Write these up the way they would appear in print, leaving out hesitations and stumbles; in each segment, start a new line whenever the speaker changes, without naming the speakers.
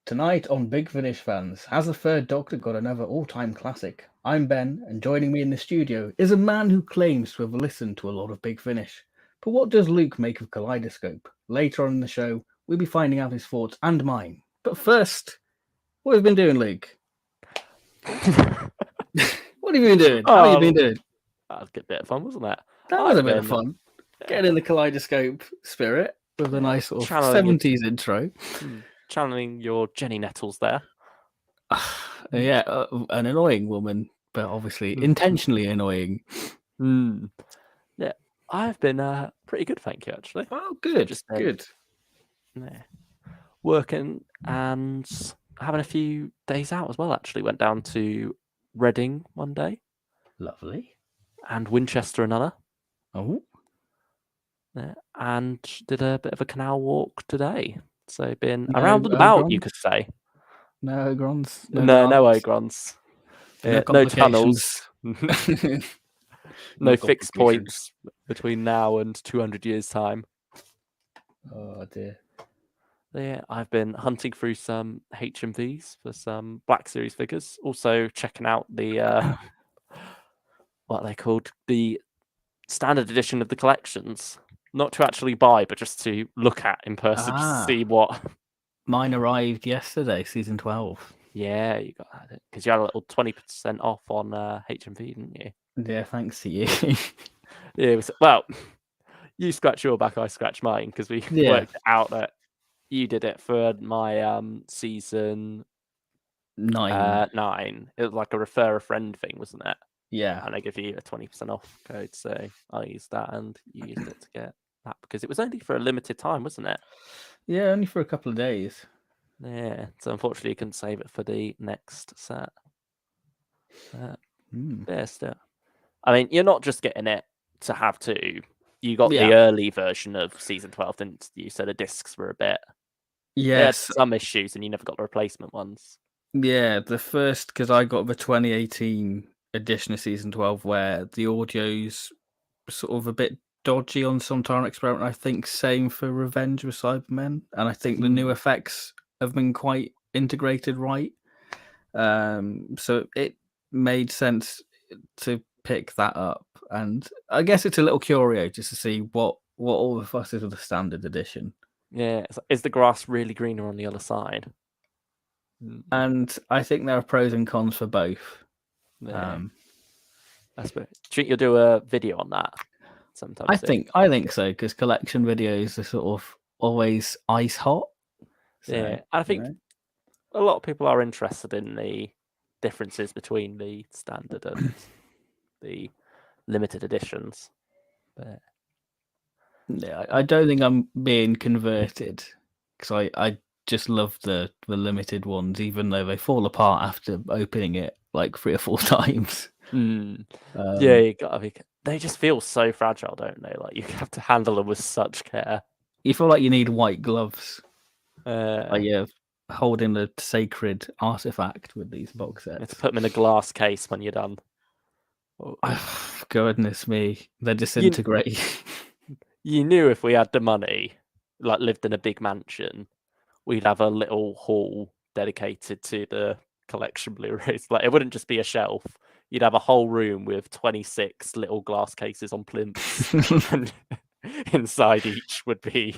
Tonight on Big Finish Fans, has the Third Doctor got another all-time classic? I'm Ben, and joining me in the studio is a man who claims to have listened to a lot of Big Finish. But what does Luke make of Kaleidoscope? Later on in the show, we'll be finding out his thoughts and mine. But first, what have you been doing, Luke? What have you been doing? How have you been doing?
That was a good bit of fun, wasn't it?
That was a bit of fun. Getting in the Kaleidoscope spirit with a nice sort of 70s intro.
Channeling your Jenny Nettles there.
Yeah, an annoying woman, but obviously intentionally annoying.
Yeah, I've been pretty good, thank you, actually.
Oh, good, good.
Yeah, working and having a few days out as well, actually. Went down to Reading one day.
Lovely.
And Winchester another.
Oh.
Yeah, and did a bit of a canal walk today. So been around and about, you could say.
No Ogrons.
No Ogrons. No tunnels. No fixed points between now and 200 years' time.
Oh dear.
Yeah, I've been hunting through some HMVs for some Black Series figures. Also checking out the what are they called? The standard edition of the collections. Not to actually buy, but just to look at in person to see what.
Mine arrived yesterday, season 12.
Yeah, you got that because you had a little 20% off on HMV, didn't you?
Yeah, thanks to you.
Yeah, it was, well, you scratch your back, I scratch mine because we worked out that you did it for my season 9. It was like a refer a friend thing, wasn't it?
Yeah.
And they give you a 20% off code, so I used that and you used it to get that because it was only for a limited time, wasn't it?
Yeah, only for a couple of days.
Yeah, so unfortunately you couldn't save it for the next set. Yeah, still. I mean, you're not just getting it to have two. You got the early version of season 12, didn't you? So the discs were a bit.
Yes.
Some issues, and you never got the replacement ones.
Yeah, the first, because I got the 2018 edition of season 12, where the audio's sort of a bit dodgy on some Tyrant Experiment. I think same for Revenge with Cybermen, and I think the new effects have been quite integrated right. So it made sense to pick that up, and I guess it's a little curio just to see what all the fuss is with the standard edition.
Yeah, is the grass really greener on the other side?
And I think there are pros and cons for both.
Yeah. That's do you think you'll do a video on that sometime?
I think so, because collection videos are sort of always ice hot. So,
yeah, I think a lot of people are interested in the differences between the standard and the limited editions. But
yeah, I don't think I'm being converted because I just love the limited ones, even though they fall apart after opening it like 3 or 4 times.
Yeah, you gotta be. They just feel so fragile, don't they? Like you have to handle them with such care.
You feel like you need white gloves. Like you're holding the sacred artifact with these box sets.
You have to put them in a glass case when you're done.
Oh, goodness me, they disintegrate.
You knew if we had the money, like lived in a big mansion, we'd have a little hall dedicated to the collection Blu-rays. Like it wouldn't just be a shelf. You'd have a whole room with 26 little glass cases on plinths. And inside each would be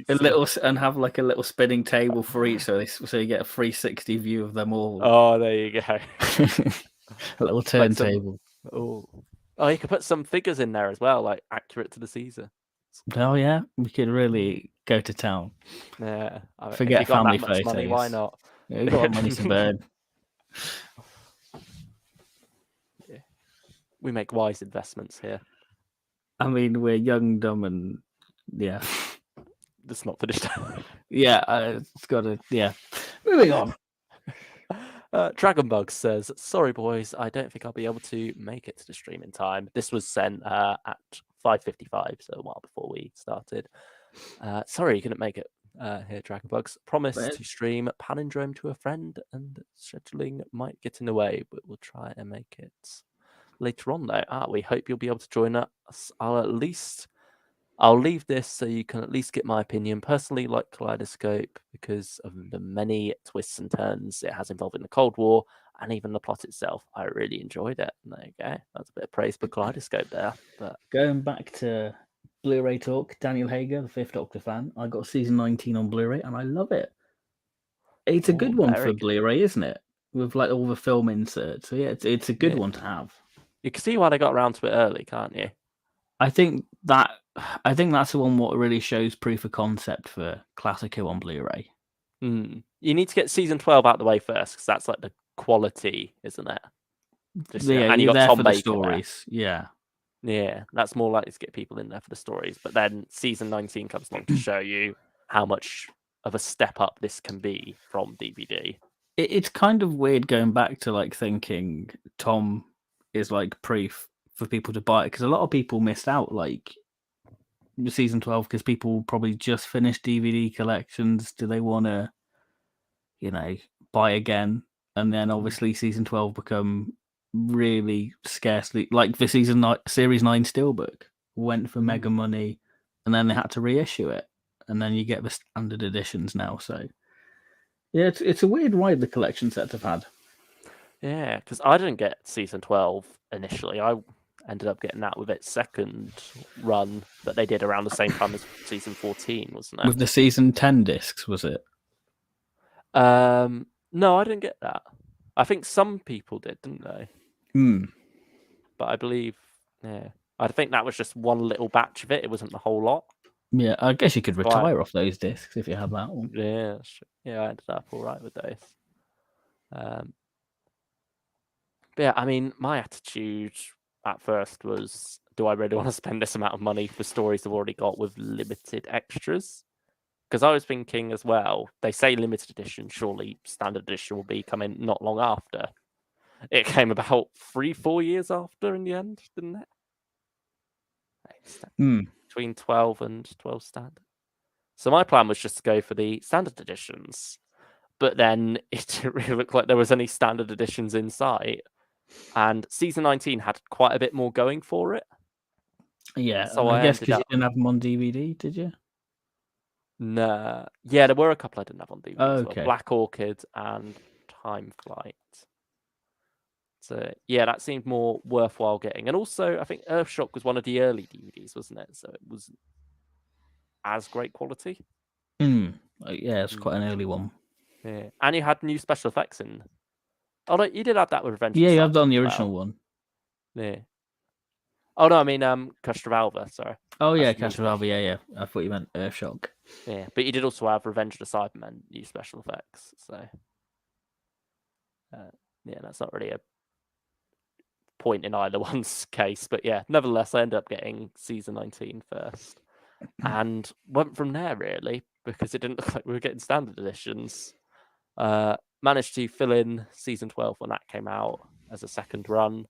a little, and have like a little spinning table for each, so you get a 360 view of them all.
Oh, there you go.
A little turntable.
Oh, you could put some figures in there as well, like accurate to the Caesar.
Oh yeah, we could really go to town.
Yeah,
forget family photos.
Money, why not?
Yeah, we've got money to burn.
Yeah. We make wise investments here.
I mean, we're young, dumb, and yeah.
That's not finished.
Yeah, it's got to. Yeah. Moving on.
Dragonbug says, "Sorry, boys, I don't think I'll be able to make it to the stream in time." This was sent at 5:55, so a while before we started. Sorry, you couldn't make it here, Dragonbugs. Promise to stream Palindrome to a friend, and scheduling might get in the way, but we'll try and make it later on, though. We hope you'll be able to join us. I'll leave this so you can at least get my opinion. Personally, like Kaleidoscope because of the many twists and turns it has involved in the Cold War and even the plot itself. I really enjoyed it. There you go. That's a bit of praise for Kaleidoscope there. But
Going back to Blu-ray talk, Daniel Hager, the Fifth Doctor fan, I got season 19 on Blu-ray and I love it. It's a good one for
good.
Blu-ray, isn't it? With like all the film inserts. So yeah, it's a good one to have.
You can see why they got around to it early, can't you?
I think that's the one what really shows proof of concept for Classic Who on Blu-ray.
You need to get season 12 out of the way first, because that's like the quality, isn't it?
And you got there Tom for Baker the stories.
There. Yeah, that's more likely to get people in there for the stories. But then season 19 comes along to show you how much of a step up this can be from DVD.
It's kind of weird going back to like thinking Tom is like proof for people to buy it, because a lot of people missed out like season 12 because people probably just finished DVD collections. Do they want to, buy again? And then obviously season 12 become really scarcely, like the series 9 Steelbook went for mega money, and then they had to reissue it, and then you get the standard editions now. So yeah, it's a weird ride the collection sets have had.
Yeah, because I didn't get season 12 initially. I ended up getting that with its second run that they did around the same time as season 14, wasn't it?
With the season 10 discs, was it?
No, I didn't get that. I think some people did, didn't they? But I believe, I think that was just one little batch of it. It wasn't the whole lot.
Yeah, I guess you could retire off those discs if you had that one.
Yeah, I ended up all right with those. But yeah, I mean, my attitude at first was, do I really want to spend this amount of money for stories I've already got with limited extras? Because I was thinking as well, they say limited edition, surely standard edition will be coming not long after. It came about 3-4 years after in the end, didn't it? Between 12 and 12 standard. So my plan was just to go for the standard editions. But then it didn't really look like there was any standard editions in sight. And season 19 had quite a bit more going for it.
Yeah, so I guess because you didn't have them on DVD, did you?
Nah. Yeah, there were a couple I didn't have on DVD as well. Black Orchid and Time Flight. So yeah, that seemed more worthwhile getting. And also, I think Earthshock was one of the early DVDs, wasn't it? So it was as great quality.
Yeah, it's quite an early one.
Yeah, and you had new special effects in. Oh no, you did have that with Revenge.
Yeah, you have that on the original one.
Yeah. Oh no, I mean Castrovalva, sorry.
Oh yeah, Castrovalva, yeah. I thought you meant Earthshock.
Yeah, but you did also have Revenge of the Cybermen new special effects, so yeah, that's not really a point in either one's case, but yeah, nevertheless, I ended up getting season 19 first, and went from there really, because it didn't look like we were getting standard editions. Managed to fill in season 12 when that came out as a second run.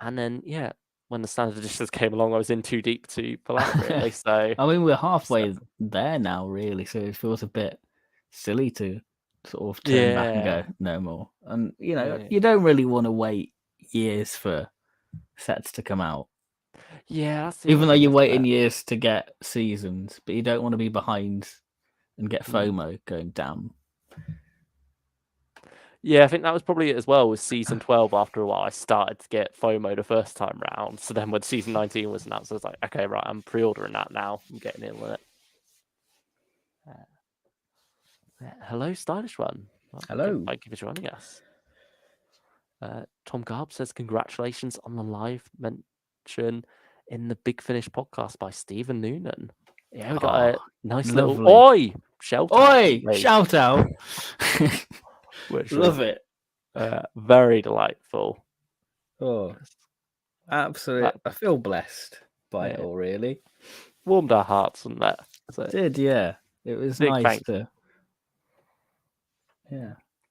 And then, yeah, when the standard editions came along, I was in too deep to pull out, really. So
I mean, we're halfway there now, really. So it feels a bit silly to sort of turn back and go, no more. And, you don't really want to wait years for sets to come out.
Yeah.
Even though you're waiting years to get seasons, but you don't want to be behind and get FOMO going, damn.
Yeah, I think that was probably it as well with season 12. After a while, I started to get FOMO the first time round. So then when season 19 was announced, I was like, okay, right, I'm pre-ordering that now. I'm getting in with it. Hello, Stylish One.
Hello.
Thank you for joining us. Tom Garb says, congratulations on the live mention in the Big Finish podcast by Stephen Noonan. Yeah, we got a nice little oi shout
out.
Which
love it.
Very delightful.
Oh, absolutely. I feel blessed by it all, really.
Warmed our hearts, didn't it? So,
it did, yeah. It was nice to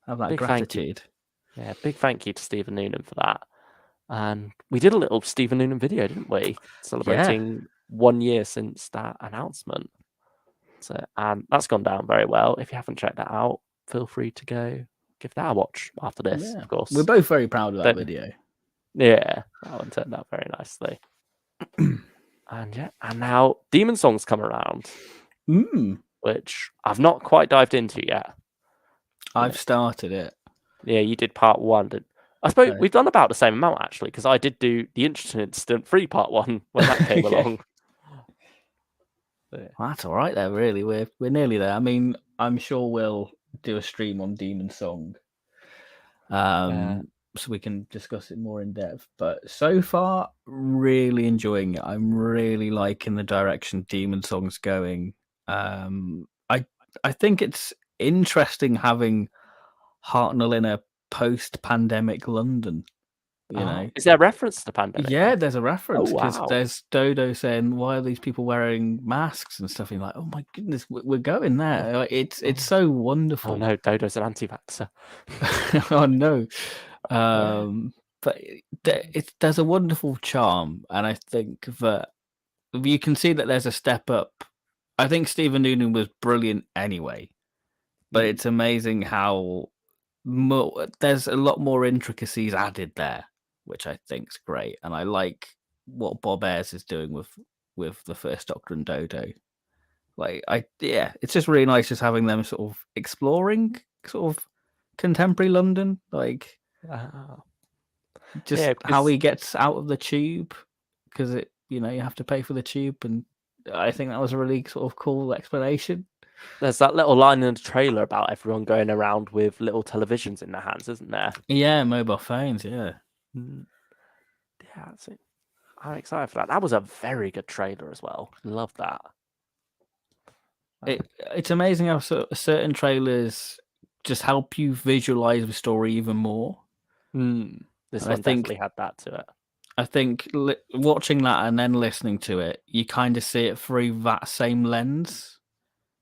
have that gratitude.
Yeah, big thank you to Stephen Noonan for that. And we did a little Stephen Noonan video, didn't we? Celebrating 1 year since that announcement. So, and that's gone down very well. If you haven't checked that out, feel free to go give that a watch after this, of course.
We're both very proud of that video.
Yeah, that one turned out very nicely. and now Demon Song's come around, which I've not quite dived into yet.
I've started it.
Yeah, you did part 1. I suppose we've done about the same amount actually, because I did do the Interesting Incident 3 part 1 when that came along.
Well, that's all right, there. Really, we're nearly there. I mean, I'm sure we'll do a stream on Demon Song, so we can discuss it more in depth. But so far, really enjoying it. I'm really liking the direction Demon Song's going. I think it's interesting having Hartnell in a post-pandemic London. You know,
is there a reference to the pandemic?
yeah, there's a reference because
wow.
there's Dodo saying, "Why are these people wearing masks and stuff?" And you're like, "Oh my goodness, we're going there!" Like, it's so wonderful.
Oh no, Dodo's an anti-vaxxer.
Oh no, but there's a wonderful charm, and I think that you can see that there's a step up. I think Stephen Noonan was brilliant anyway, but it's amazing how there's a lot more intricacies added there, which I think's great, and I like what Bob Ayres is doing with the First Doctor and Dodo. Like, it's just really nice just having them sort of exploring sort of contemporary London, like just how he gets out of the tube, because you have to pay for the tube, and I think that was a really sort of cool explanation.
There's that little line in the trailer about everyone going around with little televisions in their hands, isn't there?
Yeah, mobile phones. Yeah.
Yeah, that's it. I'm excited for that. That was a very good trailer as well. Love that.
It's amazing how certain trailers just help you visualize the story even more.
This one definitely had that to it.
I think watching that and then listening to it, you kind of see it through that same lens.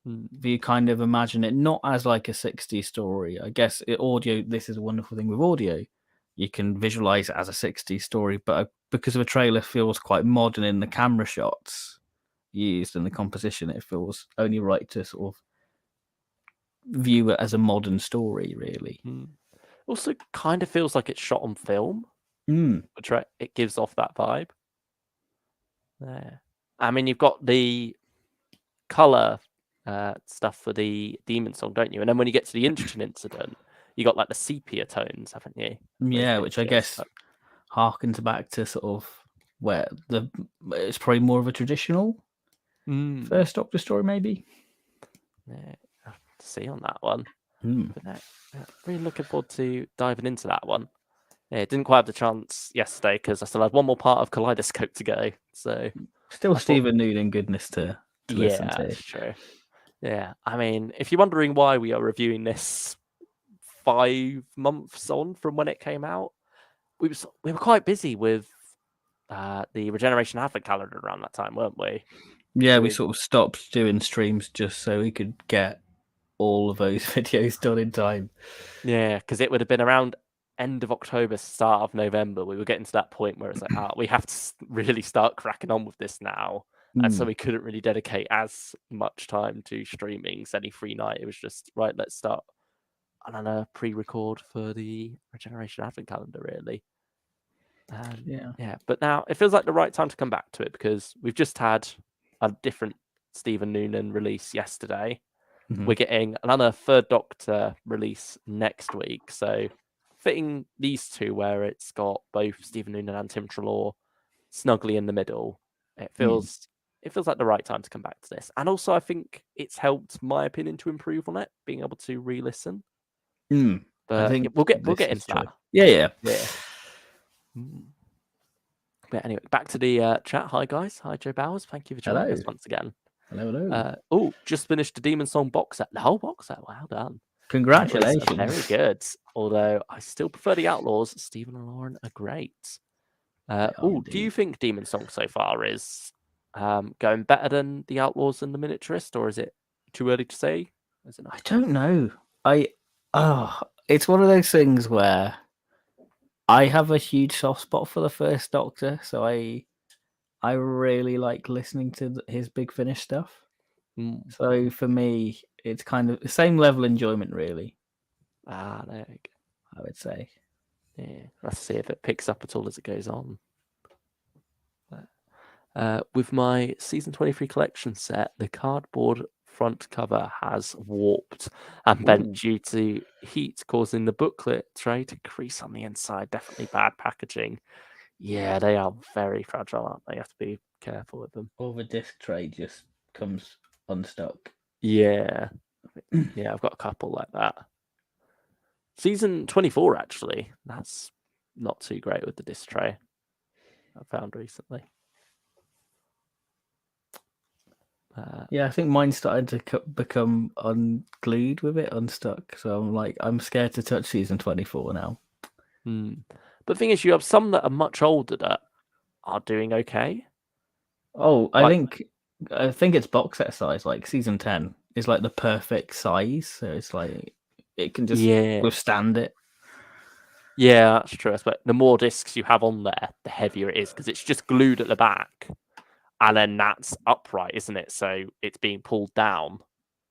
You kind of imagine it not as like a 60s story. I guess audio, this is a wonderful thing with audio. You can visualize it as a 60s story, but because of a trailer feels quite modern in the camera shots used and the composition, it feels only right to sort of view it as a modern story, really.
Also, kind of feels like it's shot on film, which it gives off that vibe. Yeah, I mean, you've got the color stuff for the Demon Song, don't you? And then when you get to the Interesting Incident, you got like the sepia tones, haven't you?
Yeah, which I guess harkens back to sort of where it's probably more of a traditional First Doctor story, maybe.
Yeah, I'll have to see on that one. But really looking forward to diving into that one. Yeah, didn't quite have the chance yesterday because I still had one more part of Kaleidoscope to go. So
still Stephen Noonan goodness to listen to.
That's true. Yeah, I mean, if you're wondering why we are reviewing this 5 months on from when it came out, we were quite busy with the Regeneration Advent calendar around that time, weren't we?
Yeah, we sort of stopped doing streams just so we could get all of those videos done in time.
Yeah, because it would have been around end of October, start of November. We were getting to that point where it's like, we have to really start cracking on with this now. And so we couldn't really dedicate as much time to streamings any free night. It was just, right, let's start on a pre-record for the Regeneration Advent calendar, really. Yeah, but now it feels like the right time to come back to it because we've just had a different Stephen Noonan release yesterday. We're getting another Third Doctor release next week. So fitting these two where it's got both Stephen Noonan and Tim Treloar snugly in the middle, it feels like the right time to come back to this. And also I think it's helped my opinion to improve on it, being able to re-listen. But
I think
we'll get into that.
Yeah.
But anyway, back to the chat. Hi guys. Hi Joe Bowers. Thank you for joining us once again.
Hello.
Just finished the Demon Song box set. The whole box set. Well done.
Congratulations.
Very good. Although I still prefer the Outlaws. Stephen and Lauren are great. Do you think Demon Song so far is going better than the Outlaws and the Miniaturist, or is it too early to say?
I don't know. It's one of those things where I have a huge soft spot for the First Doctor, so I really like listening to his Big Finish stuff. So for me, it's kind of the same level enjoyment, really.
There we go.
I would say.
Yeah, let's see if it picks up at all as it goes on. With my season 23 collection set, the cardboard front cover has warped and bent
Ooh.
due to heat, causing the booklet tray to crease on the inside. Definitely bad packaging. Yeah, they are very fragile, aren't they? You have to be careful with them.
Or the disc tray just comes unstuck.
Yeah. Yeah, I've got a couple like that. Season 24, actually. That's not too great with the disc tray, I found recently.
Yeah, I think mine started to become unglued with it, unstuck. So I'm scared to touch season 24 now.
But the thing is, you have some that are much older that are doing okay.
Oh,
Like,
I think it's box set size. Like season 10 is like the perfect size, so it's like it can just
yeah,
withstand it.
yeah, that's true. But the more discs you have on there, the heavier it is because it's just glued at the back, and then that's upright, isn't it? So it's being pulled down.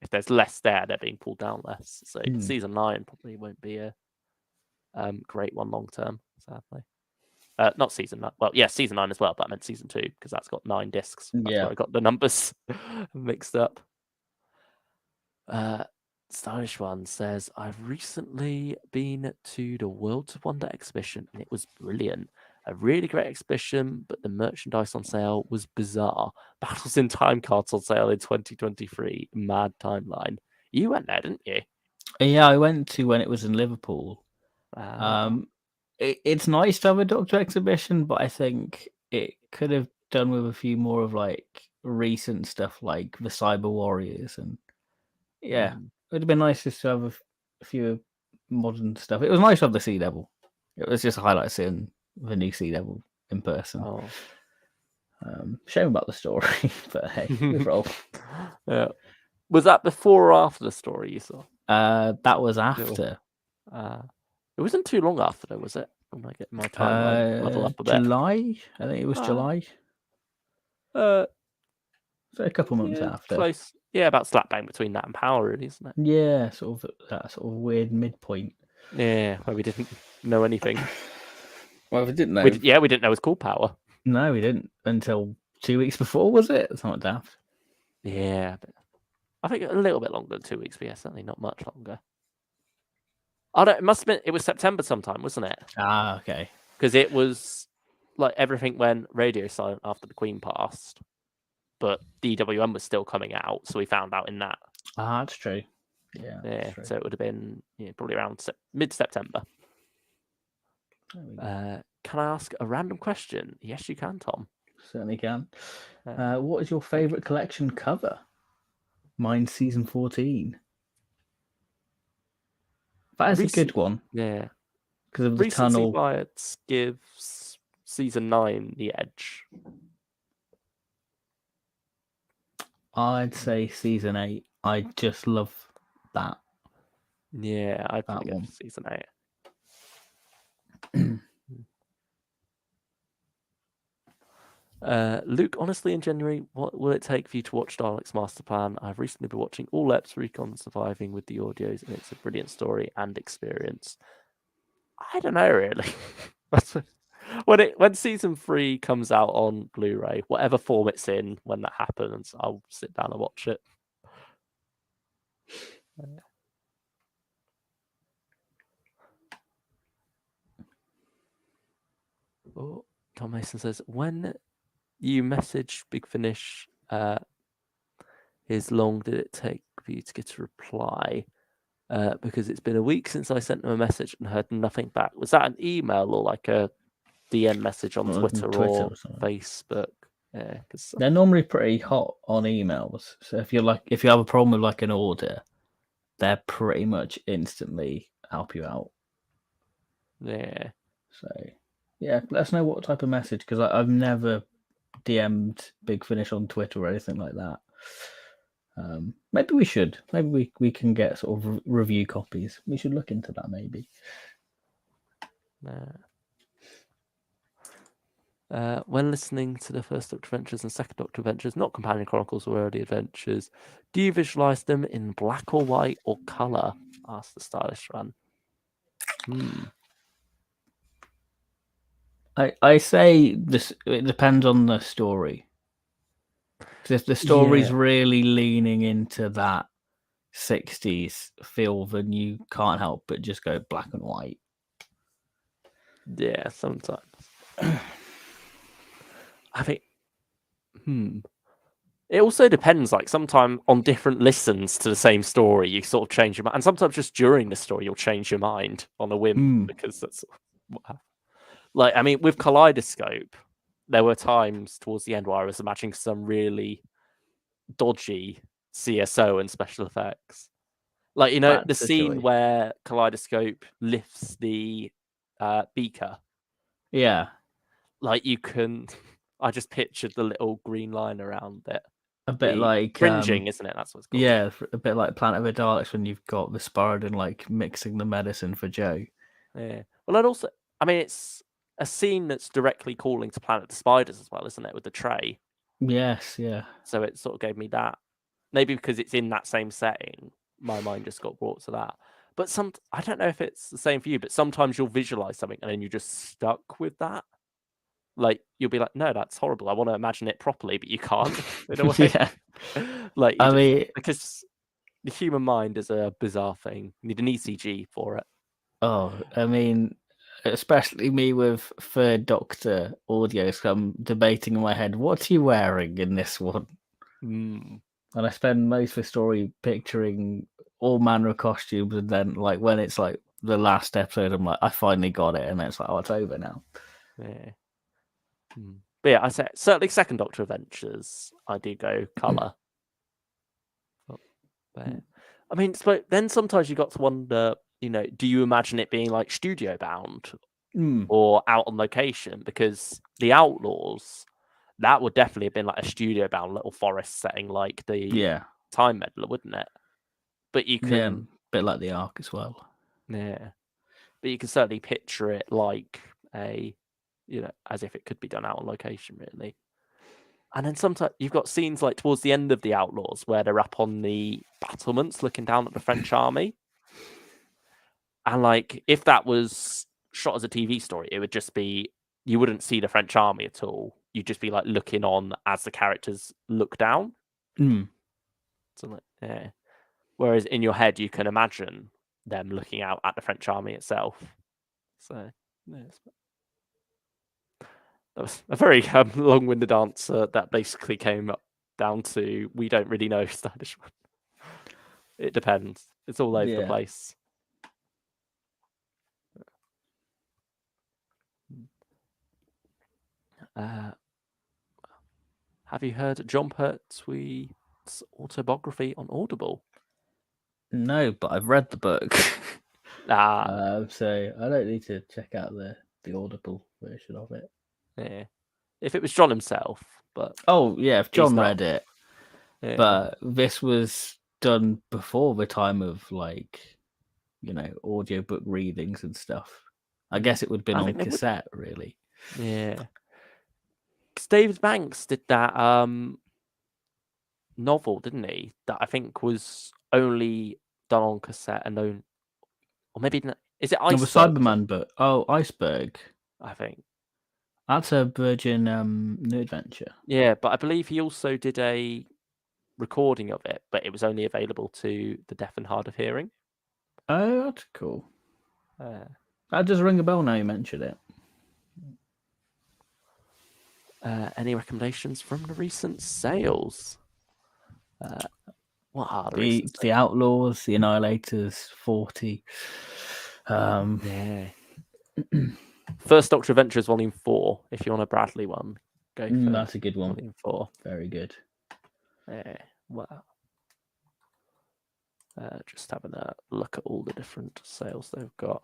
If there's less there, they're being pulled down less. So season 9 probably won't be a great one long term, sadly. Not season 9. Well, yeah, season 9 as well, but I meant season 2 because that's got 9 discs. That's
Yeah.
where I got the numbers mixed up. Stylish One says, I've recently been to the Worlds of Wonder exhibition and it was brilliant. A really great exhibition, but the merchandise on sale was bizarre. Battles in Time cards on sale in 2023. Mad timeline. You went there, didn't you?
Yeah, I went to when it was in Liverpool.
Ah.
It's nice to have a Doctor exhibition, but I think it could have done with a few more of like recent stuff, like the Cyber Warriors, and yeah, it would have been nice just to have a few modern stuff. It was nice to have the Sea Devil. It was just a highlight seeing the new Sea Devil in person.
Oh.
Shame about the story, but hey, we roll.
Yeah. Was that before or after the story you saw?
That was after.
It wasn't too long after, though, was it? When I get my timeline level up a bit.
July, I think it was July.
So
a couple months after.
Close. Yeah, about slap bang between that and Power, really, isn't it?
Yeah, sort of that sort of weird midpoint.
Yeah, where we didn't know anything.
Well, we didn't know.
We didn't know it was called Power.
No, we didn't until 2 weeks before, was it? It's not daft.
Yeah, but I think a little bit longer than 2 weeks, but yeah, certainly not much longer. Oh, no, it must have been. It was September sometime, wasn't it?
Ah, okay.
Because it was like everything went radio silent after the Queen passed, but DWM was still coming out, so we found out in that.
Ah, that's true. Yeah.
So it would have been probably around mid-September. Can I ask a random question? Yes, you can, Tom.
Certainly can. What is your favourite collection cover? Mine's season 14. That is a good one.
Yeah.
Because of the tunnel.
Bias gives season 9 the edge.
I'd say season 8. I just love that.
Yeah, I'd probably go for season 8. Luke, honestly, in January, what will it take for you to watch Dalek's Master Plan? I've recently been watching all eps Recon Surviving with the audios, and it's a brilliant story and experience. I don't know, really. When season 3 comes out on Blu-ray, whatever form it's in, when that happens, I'll sit down and watch it. Oh, Tom Mason says, when you message Big Finish, is long did it take for you to get a reply? Because it's been a week since I sent them a message and heard nothing back. Was that an email or like a DM message on Twitter or Facebook? Yeah, because
they're normally pretty hot on emails. So if you have a problem with like an order, they're pretty much instantly help you out.
Yeah.
So yeah, let us know what type of message, because I've never DM'd Big Finish on Twitter or anything like that. Maybe we should. Maybe we can get sort of review copies. We should look into that maybe.
When listening to the first Doctor Adventures and second Doctor Adventures, not Companion Chronicles or Early Adventures, do you visualize them in black or white or color? Asked the Stylish One.
I say this. It depends on the story. Because if the story's
Yeah.
really leaning into that 60s feel, then you can't help but just go black and white.
Yeah, sometimes. I think. It also depends. Like sometimes on different listens to the same story, you sort of change your mind, and sometimes just during the story, you'll change your mind on a whim because that's what happened. Like I mean, with Kaleidoscope, there were times towards the end where I was imagining some really dodgy CSO and special effects. Like the
That's the
scene
joy.
where Kaleidoscope lifts the beaker.
Yeah.
Like you can, I just pictured the little green line around it.
A bit
The
like
fringing, isn't it? That's what it's called.
yeah, a bit like Planet of the Daleks when you've got the Spiridon like mixing the medicine for Joe.
Yeah. Well, I'd also, I mean, it's a scene that's directly calling to Planet of the Spiders as well, isn't it? With the tray.
Yes, yeah.
So it sort of gave me that. Maybe because it's in that same setting, my mind just got brought to that. But I don't know if it's the same for you, but sometimes you'll visualize something and then you're just stuck with that. Like you'll be like, no, that's horrible. I want to imagine it properly, but you can't in a way.
Yeah.
Like you
I
just
mean,
because the human mind is a bizarre thing. You need an ECG for it.
I mean, especially me with Third Doctor audio, so I'm debating in my head, what are you wearing in this one?
Mm.
And I spend most of the story picturing all manner of costumes, and then like when it's like the last episode, I'm like, I finally got it, and then it's like, oh, it's over now.
Yeah. But yeah, I say certainly Second Doctor Adventures. I do go colour. But, I mean, then sometimes you got to wonder, do you imagine it being like studio bound or out on location? Because the Outlaws, that would definitely have been like a studio bound little forest setting, like the
Yeah,
Time Meddler, wouldn't it? But you
yeah,
can,
bit like the Ark as well.
yeah, but you can certainly picture it like as if it could be done out on location, really. And then sometimes you've got scenes like towards the end of the Outlaws where they're up on the battlements looking down at the French army. And like if that was shot as a TV story, it would just be you wouldn't see the French army at all. You'd just be like looking on as the characters look down. So like, yeah. Whereas in your head you can imagine them looking out at the French army itself. So yeah, that was a very long-winded answer that basically came up down to we don't really know stylish. It depends. It's all over the place. Have you heard John Pertwee's autobiography on Audible?
No, but I've read the book. So I don't need to check out the Audible version of it.
Yeah. If it was John himself, but
if John read it,
yeah.
but this was done before the time of audiobook readings and stuff. I guess it would have been on cassette, really.
Yeah. Because David Banks did that novel, didn't he? That I think was only done on cassette and known, or maybe is it Iceberg?
The Cyberman book. Oh, Iceberg.
I think
that's a Virgin New Adventure.
Yeah, but I believe he also did a recording of it, but it was only available to the deaf and hard of hearing.
Oh, that's cool. That does ring a bell now you mentioned it.
Any recommendations from the recent sales? What are
the Outlaws, the Annihilators, 40.
Yeah. First Doctor Adventures Volume 4. If you want a Bradley one, go for
that's a good one.
Volume 4.
Very good.
Wow. Just having a look at all the different sales they've got.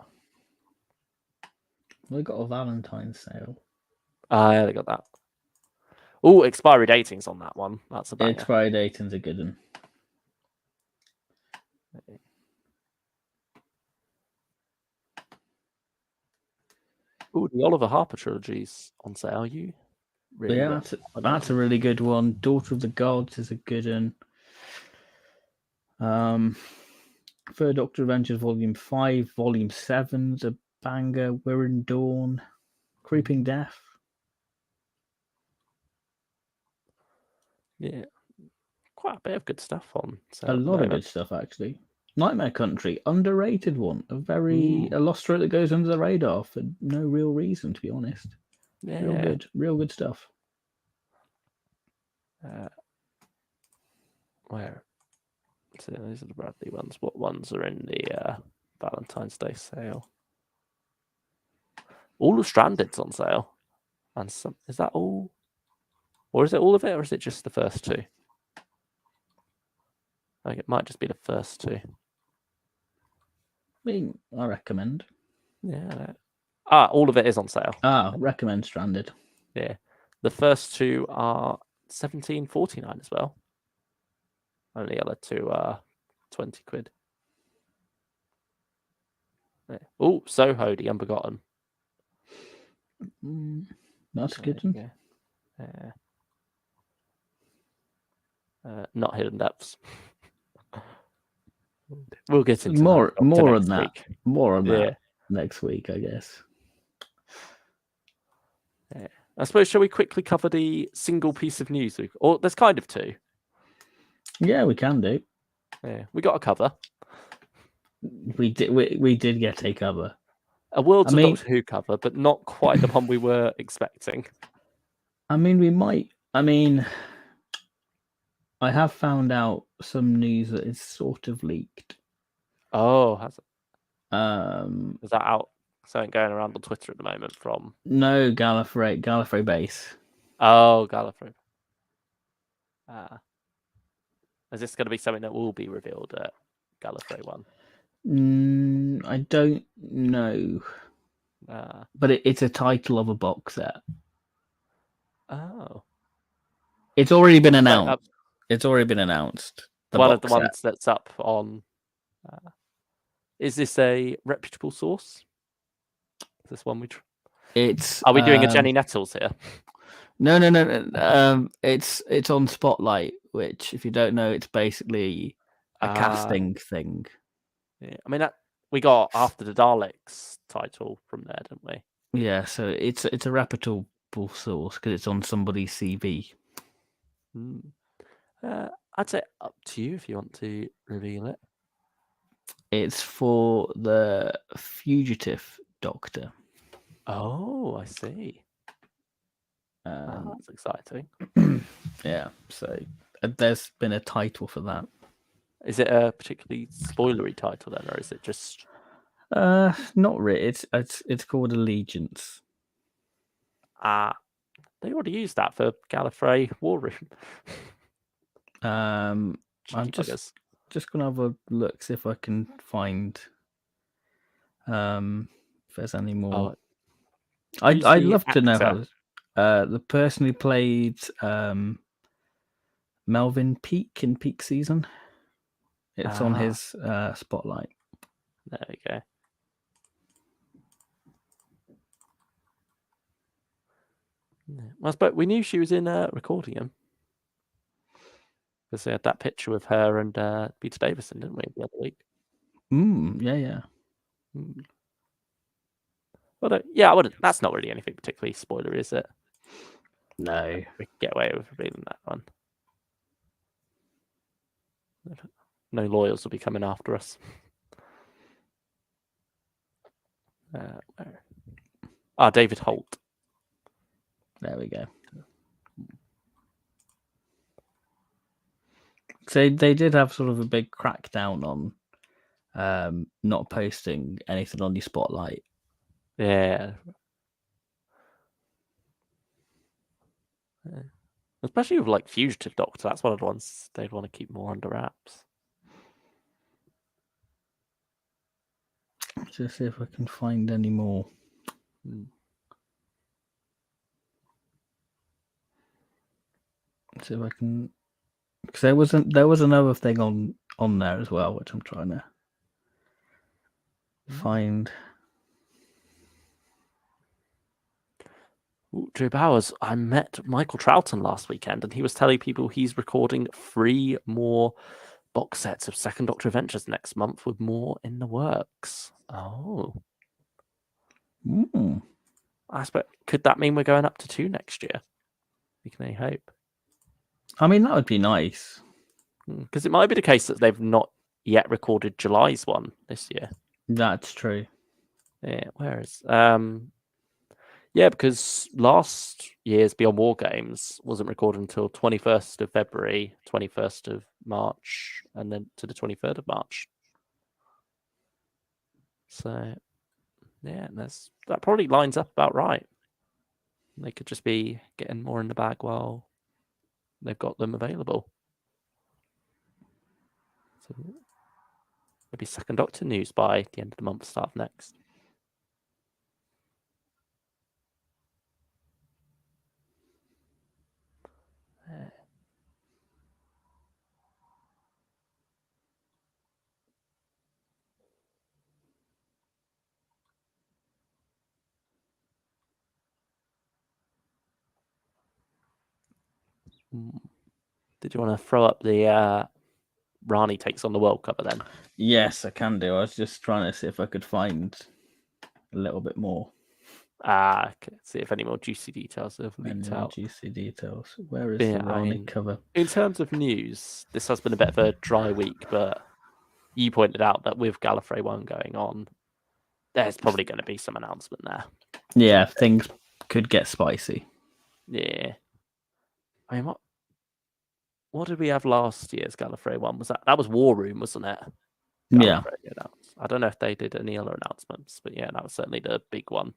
They got a Valentine's sale.
Yeah, they got that. Oh, expiry dating's on that one. That's a banger.
Expiry dating's a good one.
Oh, the Oliver Harper trilogy's on sale. You really?
Yeah, that's a really good one. Daughter of the Gods is a good one. Third Doctor Adventures Volume 5, Volume 7's a banger. We're in Dawn, Creeping Death.
Yeah, quite a bit of good stuff on sale.
A
at the
lot of
moment.
good stuff, actually. Nightmare Country, underrated one. A lost story that goes under the radar for no real reason, to be honest.
Yeah.
Real good stuff.
Where? So these are the Bradley ones. What ones are in the Valentine's Day sale? All of Stranded's on sale, and some is that all, or is it all of it, or is it just the first two? I think it might just be the first two.
I recommend.
Yeah. All of it is on sale.
Recommend Stranded.
Yeah. The first two are £17.49 as well. Only the other two are 20 quid. Yeah. Oh, Soho, the Unbegotten.
That's good one.
Not Hidden Depths. We'll get into
more on
next
that.
week.
More on that next week, I guess.
Yeah. I suppose, shall we quickly cover the single piece of news? Or there's kind of two.
Yeah, we can do.
Yeah, we got a cover.
We did get a cover.
A Worlds of Doctor Who cover, but not quite the one we were expecting.
I mean, we might. I mean, I have found out some news that is sort of leaked.
Oh, has it?
Is
that out? Something going around on Twitter at the moment from?
No, Gallifrey base.
Oh, Gallifrey. Is this going to be something that will be revealed at Gallifrey one?
I don't know. But it's a title of a box set.
Oh.
It's already been announced. It's already been announced.
One of the ones that's up on. Is this a reputable source? Is this one we? Are we doing a Jenny Nettles here?
No. It's on Spotlight, which, if you don't know, it's basically a casting thing.
Yeah, I mean, we got After the Daleks title from there, didn't we?
Yeah, so it's a reputable source because it's on somebody's CV.
I'd say up to you if you want to reveal it.
It's for the Fugitive Doctor.
Oh, I see. That's exciting.
Yeah, so there's been a title for that.
Is it a particularly spoilery title then, or is it just?
Not really. It's called Allegiance.
They already used that for Gallifrey War Room.
I'm just gonna have a look, see if I can find if there's any more. I'd love to know how the person who played Melvin Peake in Peak Season. It's on his Spotlight.
There we go. Well, but we knew she was in recording him because they had that picture with her and Peter Davison, didn't we, the other week?
Yeah.
But yeah, I wouldn't. That's not really anything particularly spoilery, is it?
No,
we can get away with revealing that one. No lawyers will be coming after us. David Holt.
There we go. So they did have sort of a big crackdown on not posting anything on your Spotlight.
Yeah. Especially with like Fugitive Doctor, that's one of the ones they'd want to keep more under wraps.
Just see if I can find any more. See if I can, because there was another thing on there as well, which I'm trying to find.
Drew Bowers, I met Michael Troughton last weekend, and he was telling people he's recording 3 more box sets of Second Doctor Adventures next month, with more in the works. Oh. I suppose, could that mean we're going up to 2 next year? We can only hope.
I mean, that would be nice.
Because it might be the case that they've not yet recorded July's one this year.
That's true.
Yeah, where is yeah, because last year's Beyond War Games wasn't recorded until 21st of February, 21st of March, and then to the 23rd of March. So, yeah, that probably lines up about right. They could just be getting more in the bag while they've got them available. So, maybe Second Doctor news by the end of the month, start of next. Did you want to throw up the Rani takes on the world cover then?
Yes, I can do. I was just trying to see if I could find a little bit more.
Okay. See if any more juicy details have leaked out.
Juicy details. Where is the Rani cover?
In terms of news, this has been a bit of a dry week, but you pointed out that with Gallifrey 1 going on, there's probably going to be some announcement there.
Yeah, things could get spicy.
Yeah. I mean, what did we have last year's Gallifrey 1? That was War Room, wasn't it?
Yeah.
Announced. I don't know if they did any other announcements, but yeah, that was certainly the big one.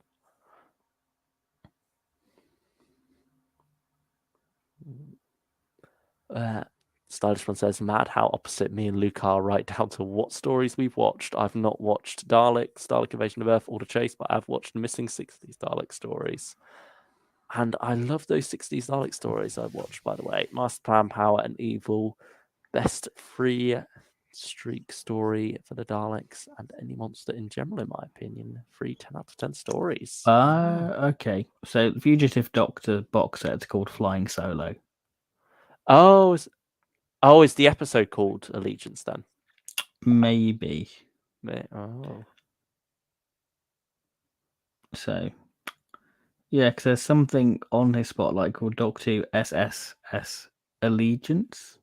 Stylish one says, mad how opposite me and Luke are right down to what stories we've watched. I've not watched Dalek Invasion of Earth, or The Chase, but I've watched Missing 60s Dalek stories. And I love those 60s Dalek stories I watched, by the way. Master Plan, Power and Evil, best free streak story for the Daleks and any monster in general, in my opinion. Free 10 out of 10 stories.
Okay. So the Fugitive Doctor box set's called Flying Solo.
Is the episode called Allegiance then?
Maybe.
Oh.
So, yeah, because there's something on his spotlight called Doctor Who SSS Allegiance,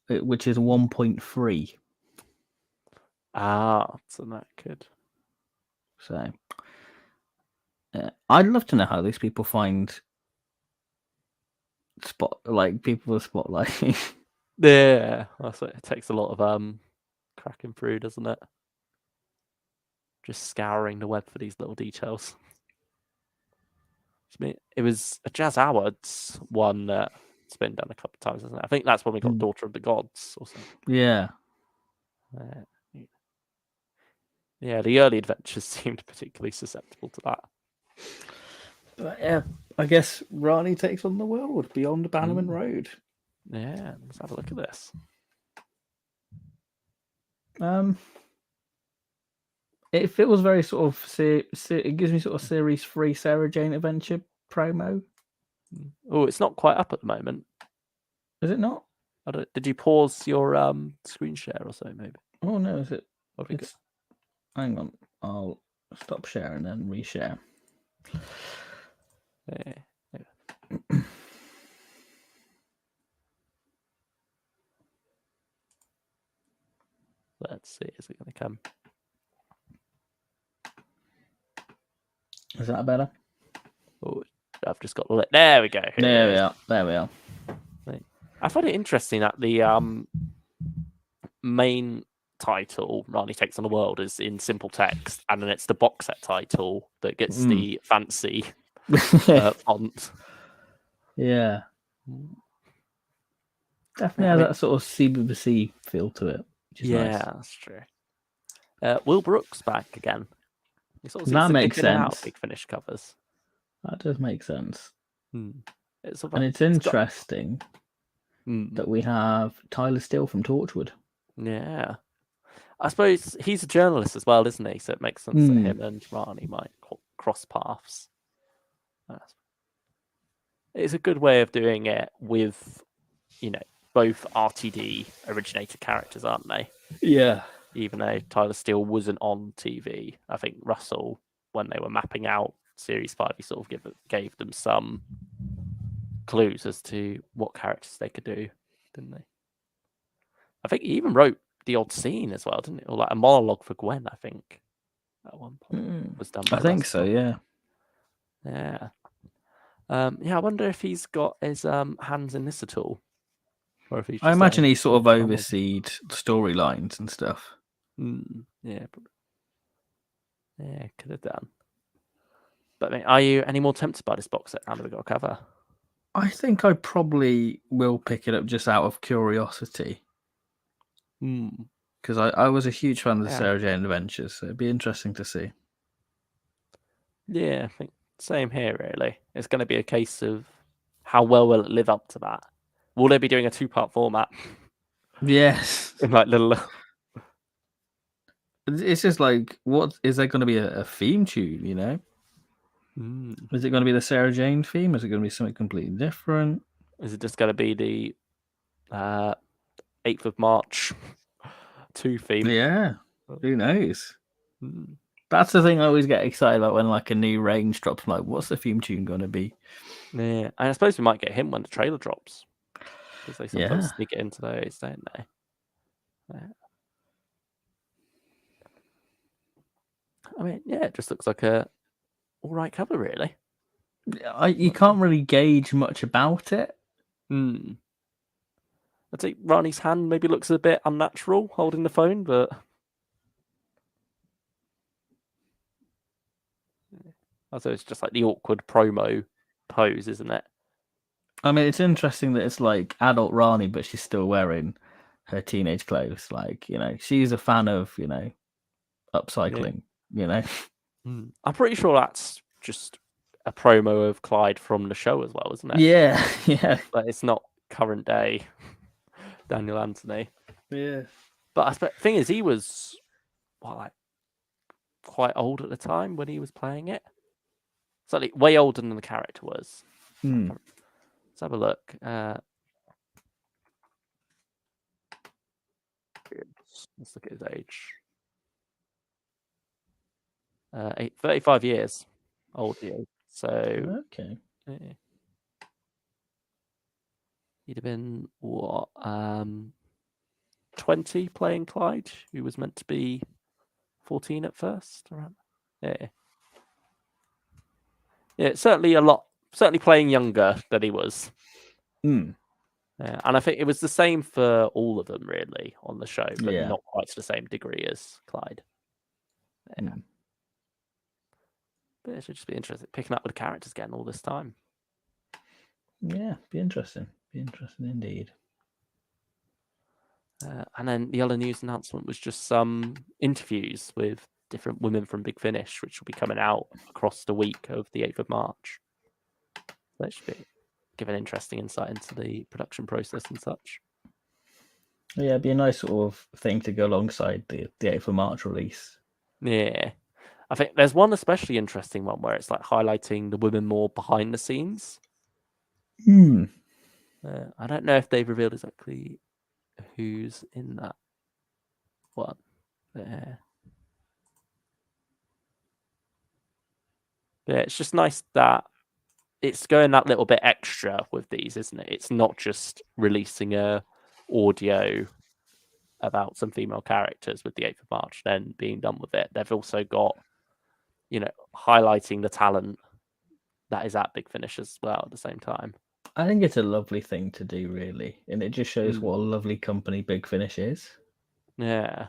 which is 1.3.
So that could.
So, I'd love to know how these people find people with spotlight.
Yeah, it takes a lot of cracking through, doesn't it? Just scouring the web for these little details. It was a Jazz Awards one that it's been done a couple of times, isn't it? I think that's when we got Daughter of the Gods or something.
Yeah.
Yeah, the early adventures seemed particularly susceptible to that.
But yeah, I guess Rani takes on the world beyond Bannerman Road.
Yeah, let's have a look at this.
It feels very sort of it gives me sort of series 3 Sarah Jane Adventure promo.
Oh, it's not quite up at the moment.
Is it not?
Did you pause your screen share or so? Maybe.
Oh no, is it? Hang on, I'll stop sharing and reshare.
Yeah. Let's see. Is it going to come?
Is that better?
Oh, I've just got the. There we go.
There we are.
I find it interesting that the main title, Rani Takes on the World, is in simple text, and then it's the box set title that gets the fancy font.
Yeah. Definitely has that sort of CBBC feel to it, which is nice.
That's true. Will Brooks back again.
That makes sense.
Big Finish covers.
That does make sense.
And
it's interesting that we have Tyler Steele from Torchwood.
Yeah. I suppose he's a journalist as well, isn't he? So it makes sense that him and Rani might cross paths. It's a good way of doing it with, both RTD originator characters, aren't they?
Yeah.
Even though Tyler Steele wasn't on TV, I think Russell, when they were mapping out Series 5, he sort of gave them some clues as to what characters they could do, didn't they? I think he even wrote the odd scene as well, didn't it? Or like a monologue for Gwen, I think, at one point was done by
I think so,
Russell.
yeah.
Yeah. Yeah, I wonder if he's got his hands in this at all. Or if he's
I
just
imagine he
letting
sort of
someone run with it.
overseed storylines and stuff.
Yeah, could have done. But I mean, are you any more tempted by this box set now that we've got a cover?
I think I probably will pick it up just out of curiosity. Because I was a huge fan of the
Yeah.
Sarah Jane Adventures, so it'd be interesting to see.
Yeah, I think same here, really. It's going to be a case of how well will it live up to that? Will they be doing a 2-part format
Yes.
in like little?
It's just like, what is there going to be a theme tune? You know, is it going to be the Sarah Jane theme? Is it going to be something completely different?
Is it just going to be the 8th of March 2 theme?
Yeah, who knows?
Mm.
That's the thing I always get excited about when like a new range drops. I'm like, what's the theme tune going to be?
Yeah, and I suppose we might get him when the trailer drops, because they sometimes
Yeah.
sneak it into those, don't they? Yeah. I mean, yeah, it just looks like a all right cover, really.
You can't really gauge much about it.
I think Rani's hand maybe looks a bit unnatural holding the phone, but also it's just like the awkward promo pose, isn't it?
I mean, it's interesting that it's like adult Rani, but she's still wearing her teenage clothes. Like, you know, she's a fan of, you know, upcycling, you know.
I'm pretty sure that's just a promo of Clyde from the show as well, isn't it?
Yeah, yeah.
But it's not current day Daniel Anthony.
Yeah.
But the thing is, he was like quite old at the time when he was playing it. So like, way older than the character was. Let's have a look. Let's look at his age. 35 years old. So
Okay.
He'd have been what 20 playing Clyde, who was meant to be 14 at first. Around. Yeah, certainly playing younger than he was. Yeah, and I think it was the same for all of them really on the show, but not quite to the same degree as Clyde. Yeah. But it should just be interesting picking up with the characters again all this time.
Yeah, be interesting. Be interesting indeed.
And then the other news announcement was just some interviews with different women from Big Finish, which will be coming out across the week of the 8th of March. That should give an interesting insight into the production process and such.
Yeah, it'd be a nice sort of thing to go alongside the 8th of March release.
Yeah. I think there's one especially interesting one where it's like highlighting the women more behind the scenes. I don't know if they've revealed exactly who's in that one. Yeah, it's just nice that it's going that little bit extra with these, isn't it? It's not just releasing a audio about some female characters with the 8th of March, then being done with it. They've also got, highlighting the talent that is at Big Finish as well at the same time.
I think it's a lovely thing to do, really. And it just shows what a lovely company Big Finish is.
Yeah.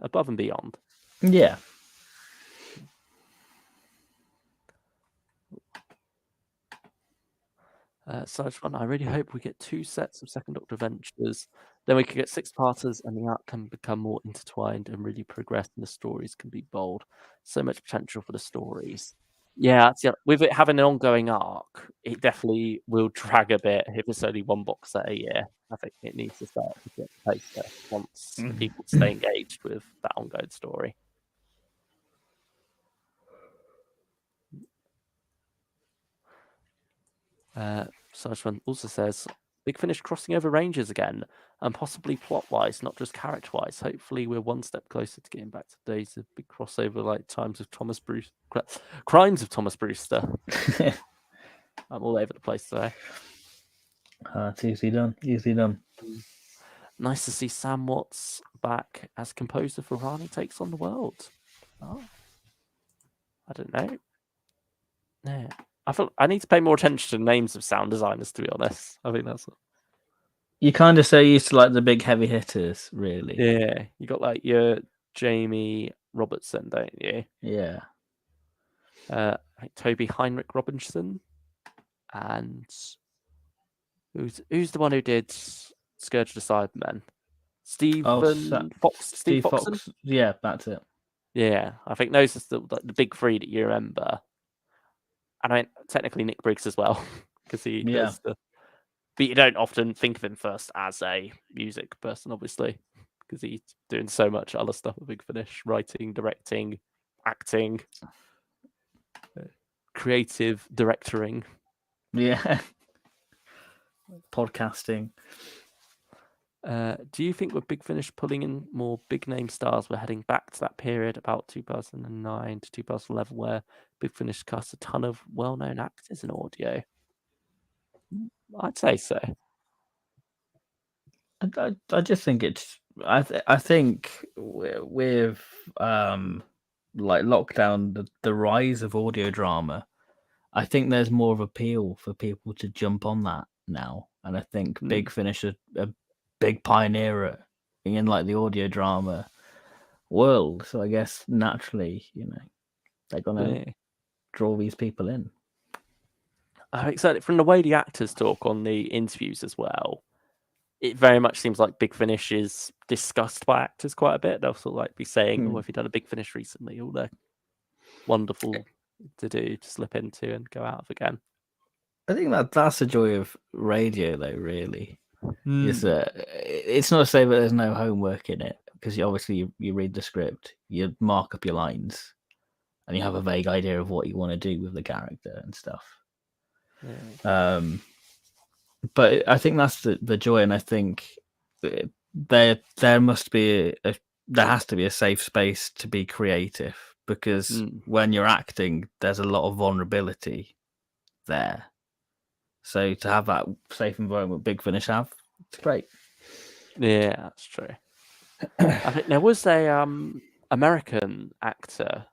Above and beyond.
Yeah.
I really hope we get 2 sets of Second Doctor Adventures. Then we can get 6-parters and the art can become more intertwined and really progress and the stories can be bold. So much potential for the stories. Yeah, with it having an ongoing arc, it definitely will drag a bit if it's only one box set a year. I think it needs to start to get closer once people stay engaged with that ongoing story. Sargeman also says, Big Finish crossing over ranges again, and possibly plot-wise, not just character-wise. Hopefully we're one step closer to getting back to the days of big crossover like Crimes of Thomas Brewster. I'm all over the place today.
It's easily done. Easily done.
Nice to see Sam Watts back as composer for Rani Takes on the World. Oh, I don't know. Yeah, I feel I need to pay more attention to the names of sound designers. To be honest, I think that's
You kind of so used to like the big heavy hitters, really.
yeah. You got like your Jamie Robertson, don't you?
Yeah.
Like Toby Heinrich Robinson, and who's the one who did Scourge of the Cybermen?
Oh,
Stephen Fox. Steve
Steve
Foxon.
Fox. Yeah, that's it.
Yeah, I think those are the big three that you remember. And I mean, technically Nick Briggs as well, because he does the. But you don't often think of him first as a music person, obviously, because he's doing so much other stuff at Big Finish: writing, directing, acting, creative directoring.
Yeah. Podcasting.
Do you think with Big Finish pulling in more big name stars, we're heading back to that period about 2009 to 2011 where Big Finish cast a ton of well-known actors in audio? I'd say so.
I just think it's. I think with like lockdown, the rise of audio drama, I think there's more of appeal for people to jump on that now, and I think Big Finish is a big pioneer in like the audio drama world. So I guess naturally, they're gonna draw these people in.
I'm excited from the way the actors talk on the interviews as well. It very much seems like Big Finish is discussed by actors quite a bit. They'll sort of like be saying, "Oh, have you done a Big Finish recently?" All they're wonderful to do to slip into and go out of again.
I think that's the joy of radio, though. Really, is it's not to say that there's no homework in it, because you read the script, you mark up your lines, and you have a vague idea of what you want to do with the character and stuff. But I think that's the joy, and I think there must be there has to be a safe space to be creative, because when you're acting, there's a lot of vulnerability there. So to have that safe environment Big Finish have, it's great.
Yeah, that's true. I think there was a American actor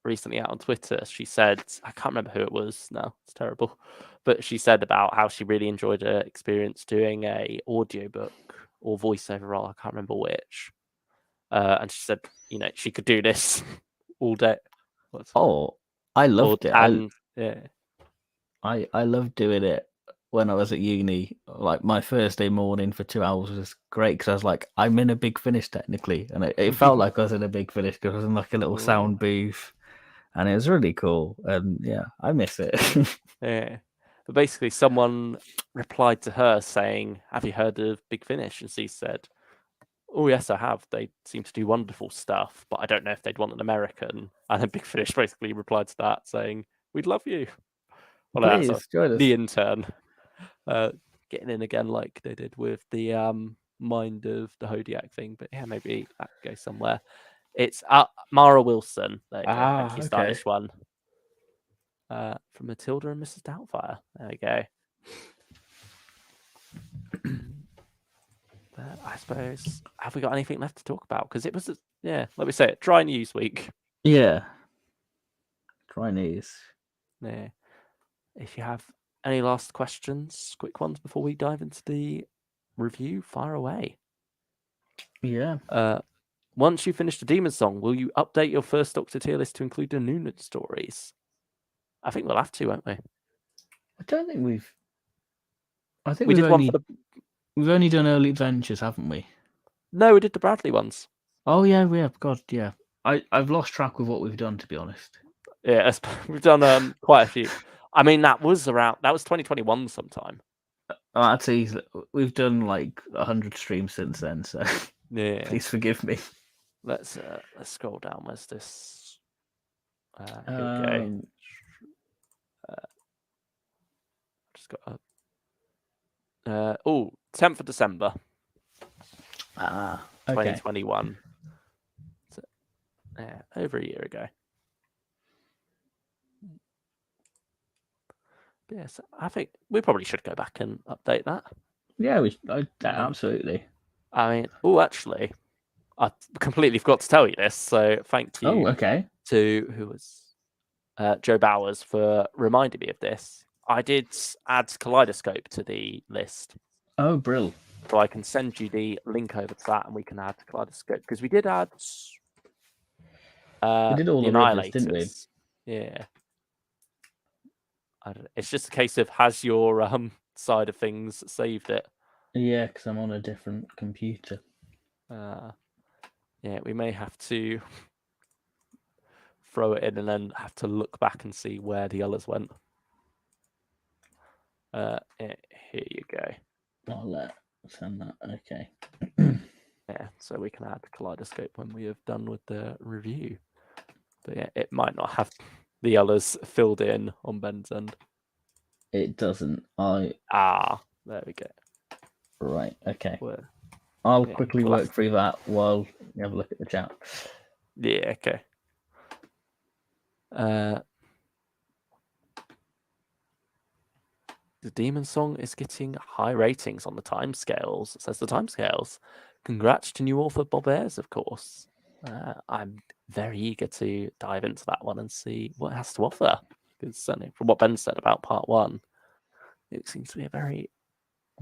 recently out on Twitter. She said, I can't remember who it was now, it's terrible, but she said about how she really enjoyed her experience doing a audiobook or voiceover role, I can't remember which. And she said, she could do this all day.
I loved it.
And yeah.
I loved doing it when I was at uni. Like my Thursday morning for 2 hours was great, because I was like, I'm in a Big Finish technically, and it felt like I was in a Big Finish because I was in like a little sound booth, and it was really cool. And yeah, I miss it.
Yeah, but basically, someone replied to her saying, "Have you heard of Big Finish?" And she said, "Oh yes, I have. They seem to do wonderful stuff, but I don't know if they'd want an American." And then Big Finish basically replied to that saying, "We'd love you." Well,
Please join us.
The intern getting in again, like they did with the Mind of the Hodiak thing. But yeah, maybe that goes somewhere. It's Mara Wilson. There you go. Thank you, stylish one. From Matilda and Mrs. Doubtfire. There we go. But I suppose, have we got anything left to talk about? Because it was, let me say it, dry news week.
Yeah. Dry news.
Yeah. If you have any last questions, quick ones before we dive into the review, fire away.
Yeah.
Once you finish the Demon Song, will you update your first Doctor tier list to include the Noonan stories? I think we'll have to, won't we?
I don't think we've. I think
we did one for the.
We've only done early adventures, haven't we?
No, we did the Bradley ones.
Oh yeah, we have. God, yeah. I've lost track with what we've done, to be honest.
Yeah, we've done quite a few. I mean, that was 2021 sometime.
That's easy. We've done like 100 streams since then, so
yeah.
Please forgive me.
Let's scroll down. Where's this? Here we go. Just got 10th of December.
Okay.
2021. So, over a year ago. Yes, I think we probably should go back and update that.
Yeah, absolutely.
I mean, actually, I completely forgot to tell you this. So thank you
okay.
to who was Joe Bowers for reminding me of this. I did add Kaleidoscope to the list.
Oh, brill.
So I can send you the link over to that and we can add Kaleidoscope because we did add
We did all
the
the Riddlers, didn't we?
Annihilators. Yeah. It's just a case of has your side of things saved it.
Yeah, because I'm on a different computer.
Yeah, we may have to throw it in and then have to look back and see where the others went. Here you go.
I'll send that. Okay.
Yeah, so we can add Kaleidoscope when we have done with the review. But yeah, it might not have the others filled in on Ben's end.
It doesn't.
There we go.
Right. Okay. I'll quickly work through that while you have a look at the chat.
Yeah. Okay. The Demon Song is getting high ratings on the timescales. It says the timescales. Congrats to new author Bob Ayres, of course. I'm very eager to dive into that one and see what it has to offer. Because certainly from what Ben said about part one, it seems to be a very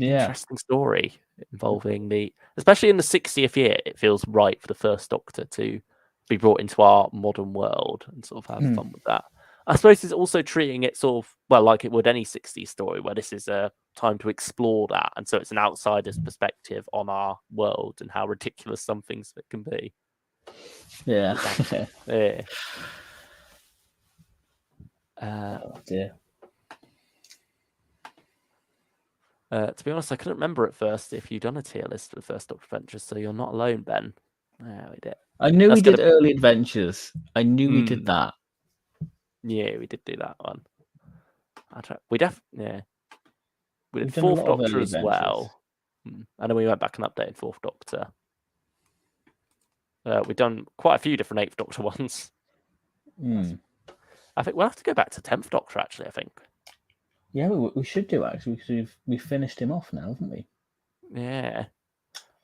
interesting story involving especially in the 60th year, it feels right for the first Doctor to be brought into our modern world and sort of have fun with that. I suppose it's also treating it sort of, well, like it would any 60s story, where this is a time to explore that. And so it's an outsider's perspective on our world and how ridiculous some things that can be.
Yeah.
Yeah.
Oh, dear.
To be honest, I couldn't remember at first if you'd done a tier list for the first Doctor Adventures, so you're not alone, Ben. Yeah, we did.
I knew we did Early Adventures. I knew we did that.
Yeah, we did do that one. We did
We've done
Fourth
a lot of
Doctor
Early
as
Adventures.
well. And then we went back and updated Fourth Doctor. We've done quite a few different Eighth Doctor ones. I think we'll have to go back to 10th Doctor, actually, I think.
Yeah, we should do, actually, because we've finished him off now, haven't we?
Yeah.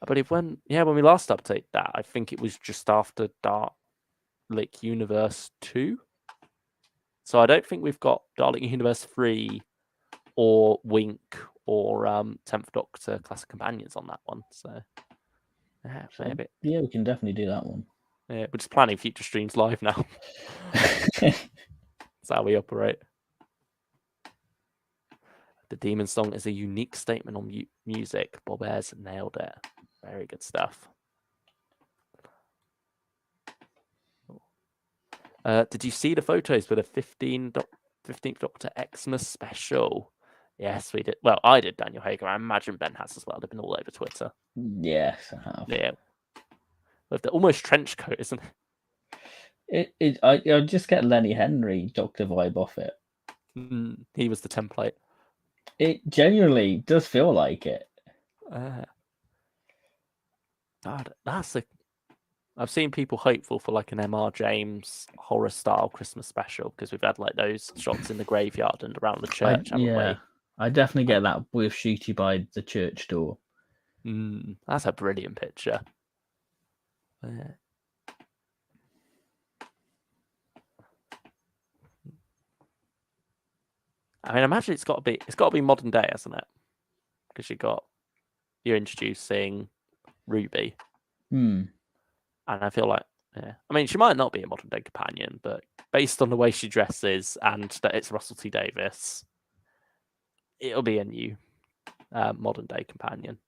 But when we last updated that, I think it was just after Dalek Universe 2. So I don't think we've got Dalek Universe 3 or Wink or 10th Doctor Classic Companions on that one. So, yeah, maybe.
Yeah, we can definitely do that one.
Yeah, we're just planning future streams live now. That's how we operate. The Demon Song is a unique statement on music. Bob Ayres nailed it. Very good stuff. Did you see the photos for the 15th Doctor Xmas special? Yes, we did. Well, I did, Daniel Hager. I imagine Ben has as well. They've been all over Twitter.
Yes, I have.
Yeah. With the almost trench coat, isn't
it? I just get Lenny Henry Doctor vibe off it.
He was the template.
It genuinely does feel like it.
I've seen people hopeful for like an M.R. James horror style Christmas special because we've had like those shots in the graveyard and around the church, haven't we?
I definitely get that with Shooty by the church door.
That's a brilliant picture. Yeah. I mean, imagine it's got to be modern day, hasn't it? Because you're introducing Ruby.
And
I feel like, I mean, she might not be a modern day companion, but based on the way she dresses and that it's Russell T Davies, it'll be a new modern day companion.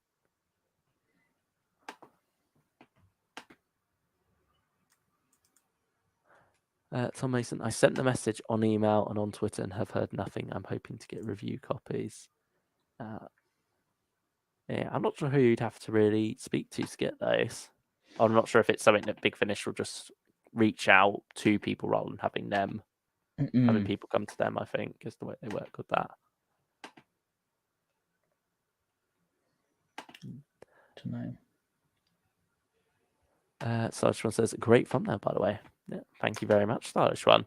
Tom Mason, I sent the message on email and on Twitter and have heard nothing. I'm hoping to get review copies. Yeah, I'm not sure who you'd have to really speak to get those. I'm not sure if it's something that Big Finish will just reach out to people rather than having people come to them, I think, is the way they work with that.
To know.
Stylish One says, great thumbnail, by the way. Yeah, thank you very much, Stylish One.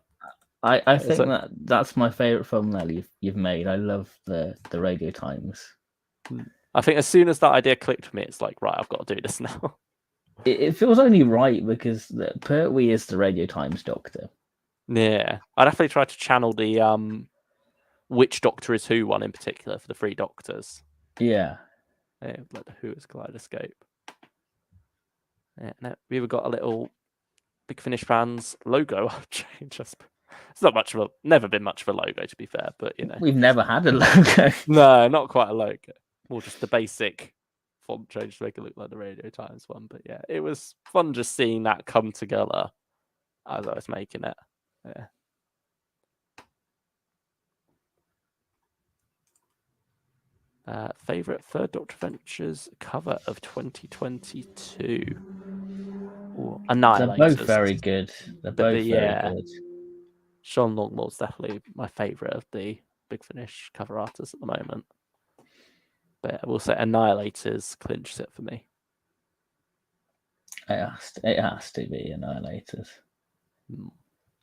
I think
So,
that's my favorite thumbnail you've made. I love the Radio Times.
I think as soon as that idea clicked for me, it's like, right, I've got to do this now.
It feels only right because Pertwee is the Radio Times Doctor.
Yeah, I definitely tried to channel the which Doctor is who one in particular for the three Doctors.
Yeah.
Yeah, like the Who is Kaleidoscope. Yeah, no, we even got a little Big Finish fans logo change. It's not much of never been much of a logo, to be fair, but
We've never had a logo.
No, not quite a logo. More just the basic font change to make it look like the Radio Times one. But yeah, it was fun just seeing that come together as I was making it. Yeah. Favorite Third Doctor Adventures cover of 2022. Ooh, Annihilators.
They're both very good. They're both very good.
Sean Longmore's definitely my favorite of the Big Finish cover artists at the moment. But I will say Annihilators clinches it for me.
It has to be Annihilators.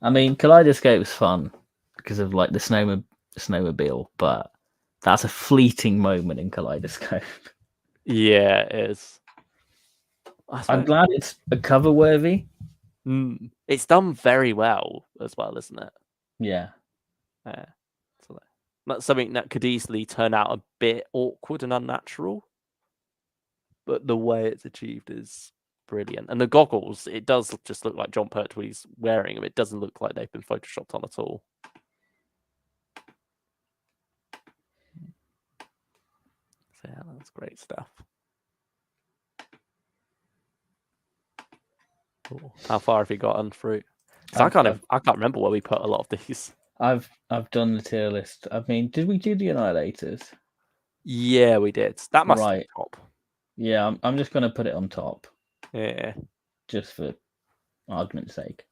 I mean, Kaleidoscope's fun because of like the snowmobile, but that's a fleeting moment in Kaleidoscope.
Yeah, it is.
I'm glad it's a cover worthy.
It's done very well as well, isn't it?
Yeah.
So that's something that could easily turn out a bit awkward and unnatural, but the way it's achieved is brilliant. And the goggles, it does just look like John Pertwee's wearing them. It doesn't look like they've been photoshopped on at all. So yeah, that's great stuff. Cool. How far have you gotten through? I can't remember where we put a lot of these.
I've done the tier list. I mean, did we do the Annihilators?
Yeah, we did. That must be top.
Yeah, I'm just gonna put it on top.
Yeah.
Just for argument's sake.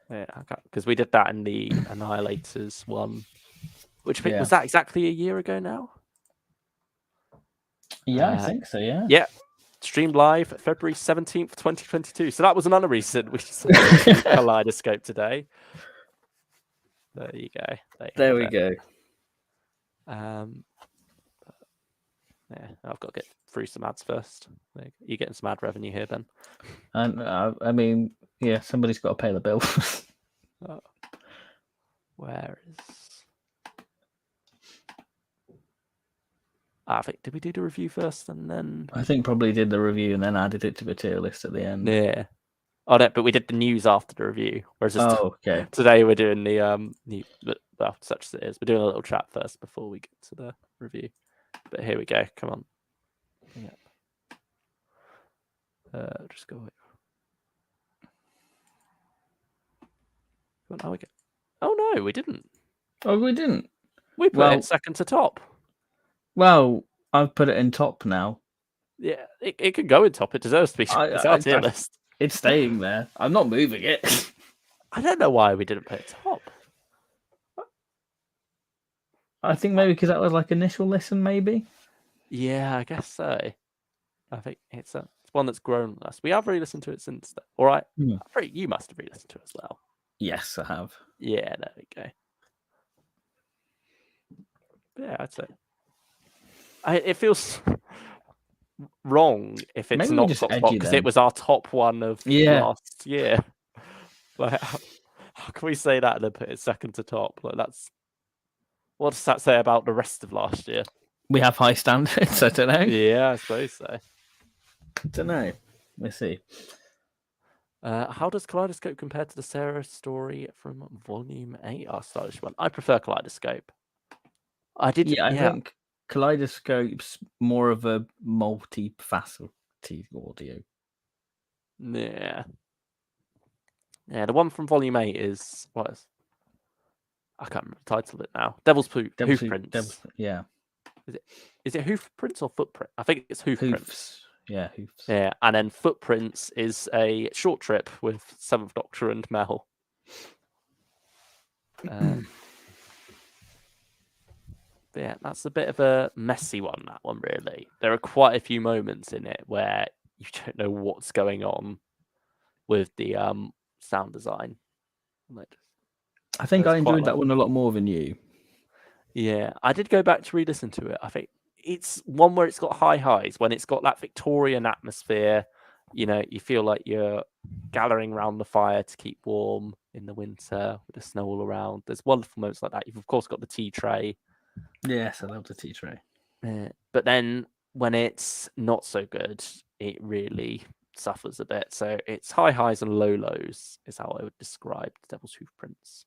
Yeah, because we did that in the Annihilators one. Which was that exactly a year ago now?
Yeah, I think so, yeah.
Yeah. Streamed live February 17th, 2022. So that was another reason we decided to Kaleidoscope today. There you go.
There we go.
Yeah, I've got to get through some ads first. You're getting some ad revenue here, Ben.
And I mean, yeah, somebody's got to pay the bill.
Where is? I think did we do the review first and then?
I think probably did the review and then added it to the tier list at the end.
Yeah. Oh no, but we did the news after the review. Whereas
okay.
Today we're doing the well, such as it is. We're doing a little chat first before we get to the review. But here we go. Come on. Yeah. Just go. Oh, oh no, we didn't.
Oh, we didn't.
We put it second to top.
Well, I've put it in top now.
Yeah, it could go in top. It deserves to be. It's our tier list.
It's staying there. I'm not moving it.
I don't know why we didn't put it top.
I think maybe because that was like initial listen, maybe.
Yeah, I guess so. I think it's one that's grown on us. We have re-listened to it since then. All right. You must have re-listened to it as well.
Yes, I have.
Yeah, there we go. Yeah, I'd say. It feels wrong if it's not top spot because it was our top one of last year. Like, how can we say that and then put it second to top? Like what does that say about the rest of last year?
We have high standards. I don't know.
Yeah, I suppose so.
I don't know. Let's see.
How does Kaleidoscope compare to the Sarah story from Volume 8? Our stylish one. I prefer Kaleidoscope. I think
Kaleidoscope's more of a multi-faceted audio.
Yeah. Yeah, the one from Volume 8 is what is? I can't remember the title of it now. Devil's Hoofprints.
Yeah.
Is it Hoofprints or Footprint? I think it's Hoofprints.
Yeah, Hoofs.
Yeah, and then Footprints is a short trip with Seventh Doctor and Mel. Yeah, that's a bit of a messy one, that one, really. There are quite a few moments in it where you don't know what's going on with the sound design.
I think I
It's quite
enjoyed that
like,
one a lot more than you.
yeah, I did go back to re-listen to it. I think it's one where it's got high highs, when it's got that Victorian atmosphere. You feel like you're gathering around the fire to keep warm in the winter with the snow all around. There's wonderful moments like that. You've of course got the tea tray.
Yes, I love the tea tray.
But then when it's not so good, it really suffers a bit. So it's high highs and low lows is how I would describe the Devil's Hoofprints.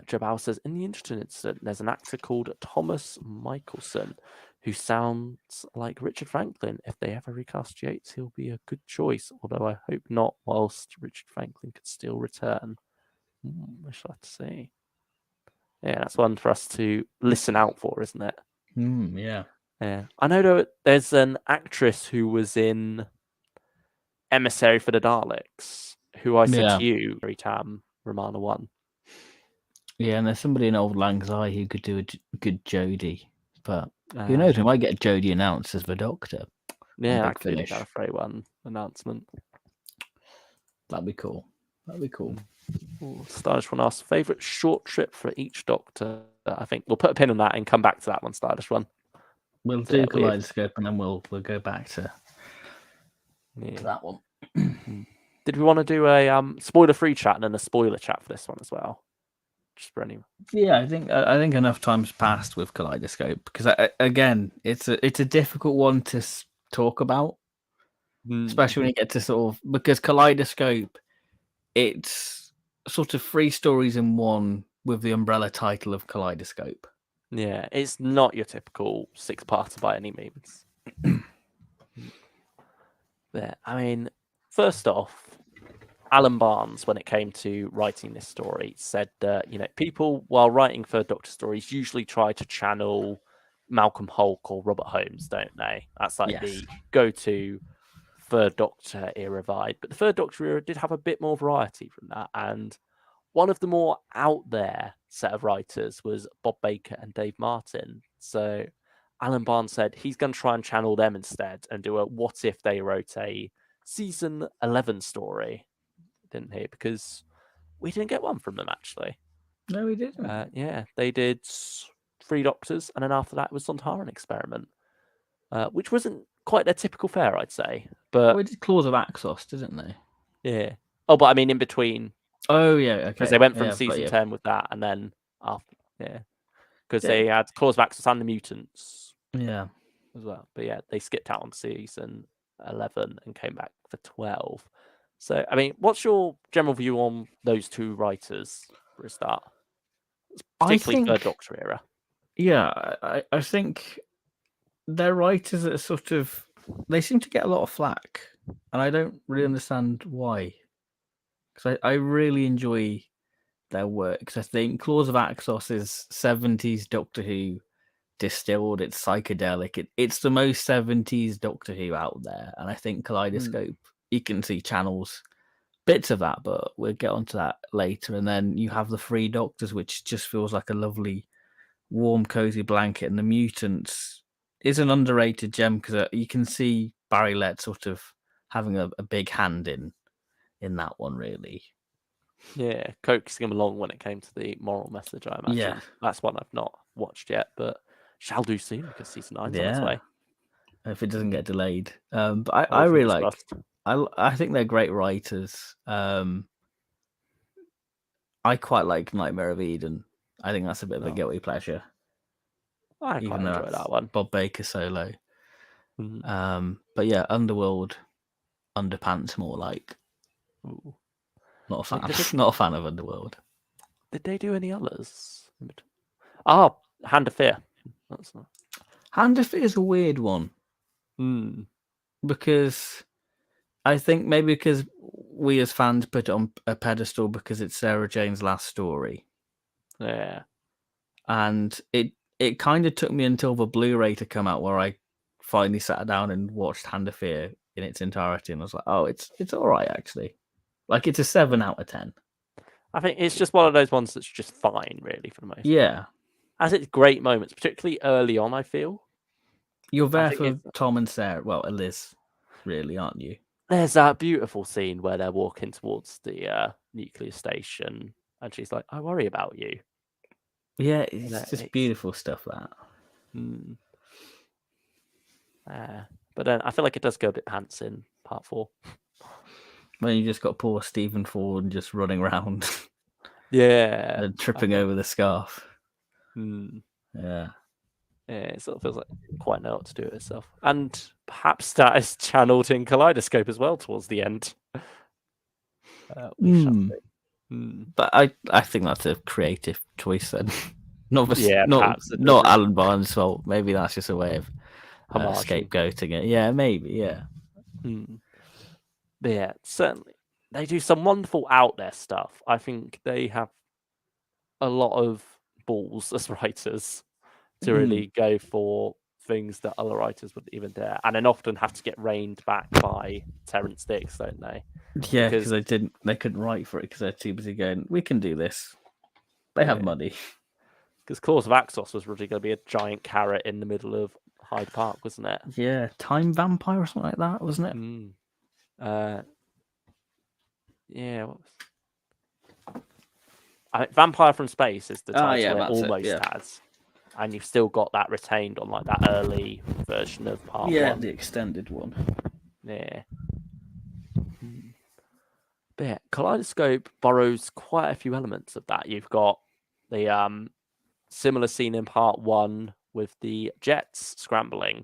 Joe Bauer says, in the interesting incident, there's an actor called Thomas Michelson who sounds like Richard Franklin. If they ever recast Yates, he'll be a good choice, although I hope not, whilst Richard Franklin could still return. We shall have to see. Yeah, that's one for us to listen out for, isn't it?
Yeah.
Yeah. I know there's an actress who was in Emissary for the Daleks, who I said
Yeah.
to you, Tam Romana 1.
Yeah, and there's somebody in Old Lang Syne who could do a good Jodie. But who knows, we might get Jodie announced as the Doctor.
Yeah,
Big
that could be
Finish.
a Gallifrey One announcement.
That'd be cool.
Stylish one asks, favourite short trip for each Doctor? I think we'll put a pin on that and come back to that one, Stylish one.
We'll
So,
do Kaleidoscope and then we'll go back to that one.
Did we want to do a spoiler-free chat and then a spoiler chat for this one as well? Just for anyone.
Yeah, I think enough time's passed with Kaleidoscope because again, it's a difficult one to talk about, especially when you get to sort of, because Kaleidoscope, it's sort of 3 stories in one with the umbrella title of Kaleidoscope.
Yeah, it's not your typical 6-parter by any means. Yeah, I mean, first off, Alan Barnes, when it came to writing this story, said that people, while writing for Doctor stories, usually try to channel Malcolm Hulke or Robert Holmes, don't they? That's like the go-to Third Doctor era vibe. But the Third Doctor era did have a bit more variety from that, and one of the more out there set of writers was Bob Baker and Dave Martin. So Alan Barnes said he's going to try and channel them instead and do a what if they wrote a season 11 story, didn't he? Because we didn't get one from them, actually.
No, we didn't.
Yeah, they did 3 Doctors, and then after that was Sontaran Experiment, which wasn't quite their typical fare, I'd say. But
we did Claws of Axos, didn't they?
Yeah. Oh, but I mean in between.
Oh, yeah, okay.
Because they went from season 10 with that, and then after, because they had Claws of Axos and the Mutants.
Yeah.
As well. But yeah, they skipped out on season 11 and came back for 12. So, I mean, what's your general view on those 2 writers for a start? Particularly Third Doctor era.
Yeah, I think they're writers that are sort of, they seem to get a lot of flack, and I don't really understand why. Because I really enjoy their work. Because I think Claws of Axos is 70s Doctor Who distilled. It's psychedelic. It's the most 70s Doctor Who out there. And I think Kaleidoscope, you can see channels bits of that, but we'll get onto that later. And then you have the 3 Doctors, which just feels like a lovely, warm, cozy blanket. And the Mutants is an underrated gem because you can see Barry Letts sort of having a big hand in that one, really.
Yeah, coaxing him along when it came to the moral message, I imagine.
Yeah.
That's one I've not watched yet, but shall do soon because season 9's on its way.
If it doesn't get delayed. But I really like, I think they're great writers. I quite like Nightmare of Eden. I think that's a bit of a guilty pleasure.
I quite enjoy that one.
Bob Baker solo. But yeah, Underworld, Underpants more like.
Ooh.
Not a fan. Not a fan of Underworld.
Did they do any others? Hand of Fear.
Hand of Fear is a weird one. Because I think maybe because we as fans put it on a pedestal because it's Sarah Jane's last story.
Yeah.
And it kind of took me until the Blu-ray to come out where I finally sat down and watched Hand of Fear in its entirety, and I was like, oh, it's all right actually. Like, it's a 7 out of 10.
I think it's just one of those ones that's just fine, really, for the most part.
Yeah.
Has its great moments, particularly early on, I feel.
You're there for Tom and Sarah. Well, Liz, really, aren't you?
There's that beautiful scene where they're walking towards the nuclear station, and she's like, "I worry about you."
Yeah,
And
it's just
it's
beautiful stuff, that.
mm, but then I feel like it does go a bit pants in part 4.
When you just got poor Stephen Ford just running around
Yeah,
and tripping over the scarf. Yeah.
It sort of feels like quite know what to do with itself, and perhaps that is channeled in Kaleidoscope as well towards the end. We shall see.
But I think that's a creative choice then.
Yeah, perhaps
not Alan Barnes' fault. Maybe that's just a way of
homaging.
scapegoating it. Yeah, maybe. Yeah.
But yeah, certainly they do some wonderful out there stuff. I think they have a lot of balls as writers to really go for things that other writers wouldn't even dare, and then often have to get reined back by Terrence Dicks, don't they?
Yeah, because they couldn't write for it because they're too busy going, we can do this. They have money.
Because Claws of Axos was really going to be a giant carrot in the middle of Hyde Park, wasn't it?
Yeah, Time Vampire or something like that, wasn't it?
Yeah. Vampire from Space is the title it almost has. And you've still got that retained on like that early version of part 1.
Yeah, the extended one.
Yeah. But yeah, Kaleidoscope borrows quite a few elements of that. You've got the similar scene in part 1 with the jets scrambling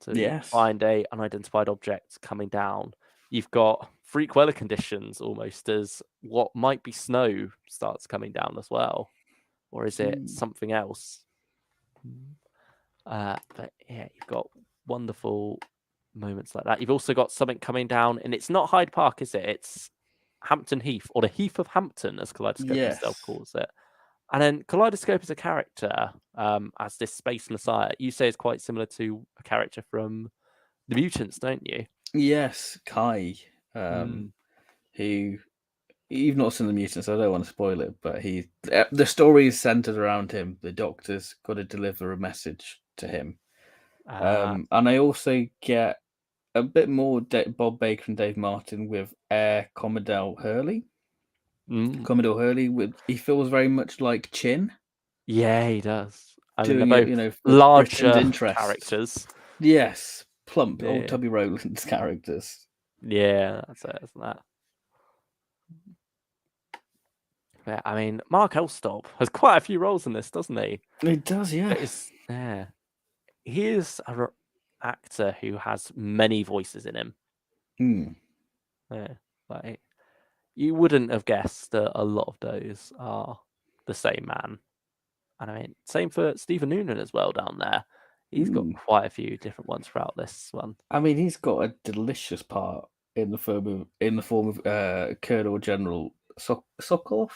to find a unidentified object coming down. You've got freak weather conditions almost as what might be snow starts coming down as well. Or is it something else? But yeah, you've got wonderful moments like that. You've also got something coming down, and it's not Hyde Park, is it? It's Hampton Heath, or the Heath of Hampton, as Kaleidoscope himself calls it. And then Kaleidoscope as a character, as this space messiah, you say is quite similar to a character from The Mutants, don't you?
Yes, Kai, who you've not seen The Mutants, so I don't want to spoil it, but the story is centered around him. The Doctor's got to deliver a message to him. And I also get a bit more Bob Baker and Dave Martin with Air Commodore Hurley. Commodore Hurley, he feels very much like Chin.
Yeah, he does. I mean,
Doing
they're both larger characters.
Yes, plump, old Tubby Rowland's characters.
Yeah, that's it, isn't that? Yeah, I mean, Mark Elstob has quite a few roles in this, doesn't he?
He does, yeah.
He is an actor who has many voices in him. Yeah, like you wouldn't have guessed that a lot of those are the same man. And I mean, same for Stephen Noonan as well down there. He's got quite a few different ones throughout this one.
I mean, he's got a delicious part in the form of Colonel General Sokolov.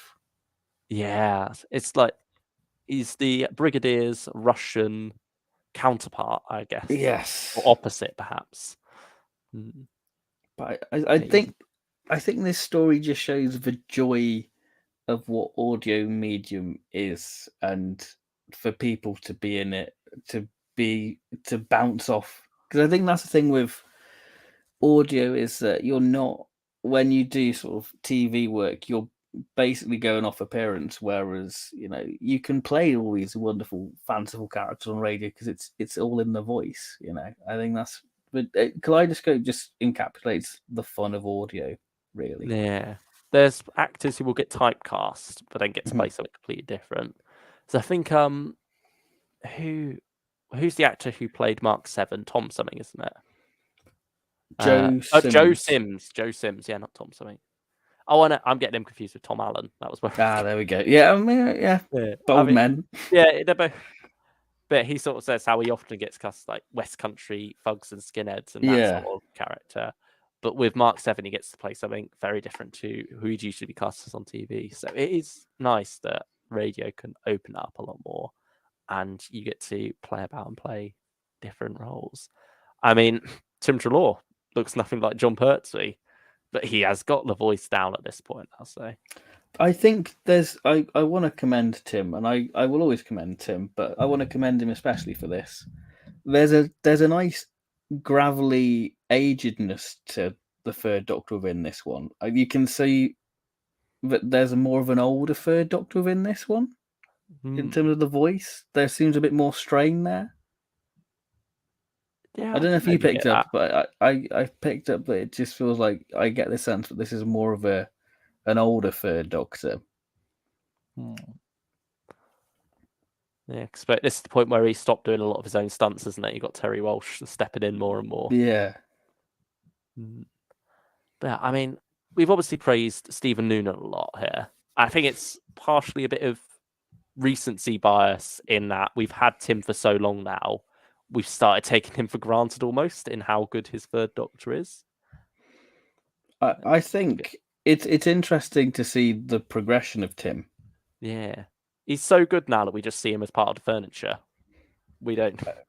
Yeah, it's like he's the Brigadier's Russian counterpart, I guess.
Yes,
or opposite, perhaps.
But I think this story just shows the joy of what audio medium is, and for people to be in it, to bounce off. Because I think that's the thing with audio is that you're not, when you do sort of TV work, you're basically going off appearance, whereas you can play all these wonderful fanciful characters on radio because it's all in the voice. I think that's, but Kaleidoscope just encapsulates the fun of audio, really.
Yeah, there's actors who will get typecast but then get to play something completely different. So I think who's the actor who played Mark 7? Tom something, isn't it?
Joe
Sims. Joe Sims. Yeah, not Tom something. Oh, I'm getting him confused with Tom Allen. That was
there we go. Yeah, I mean, bold men.
Yeah, they're both. But he sort of says how he often gets cast like West Country thugs and skinheads and that sort of character. But with Mark 7, he gets to play something very different to who he'd usually be cast as on TV. So it is nice that radio can open up a lot more and you get to play about and play different roles. I mean, Tim Trelaw looks nothing like John Pertwee, but he has got the voice down at this point, I'll say.
I think I want to commend Tim, and I will always commend Tim, but I want to commend him especially for this. There's a nice gravelly agedness to the third Doctor within this one. You can see that there's a more of an older third Doctor within this one in terms of the voice. There seems a bit more strain there.
Yeah,
I
I
don't know
can
if you
maybe
picked
get
up,
that.
but I picked up that it just feels like I get the sense that this is more of an older third Doctor.
Hmm. Yeah, but this is the point where he stopped doing a lot of his own stunts, isn't it? You got Terry Walsh stepping in more and more.
Yeah.
But yeah, I mean, we've obviously praised Stephen Noonan a lot here. I think it's partially a bit of recency bias in that we've had Tim for so long now. We've started taking him for granted almost in how good his third Doctor is.
I think it's interesting to see the progression of Tim.
Yeah. He's so good now that we just see him as part of the furniture. We don't think about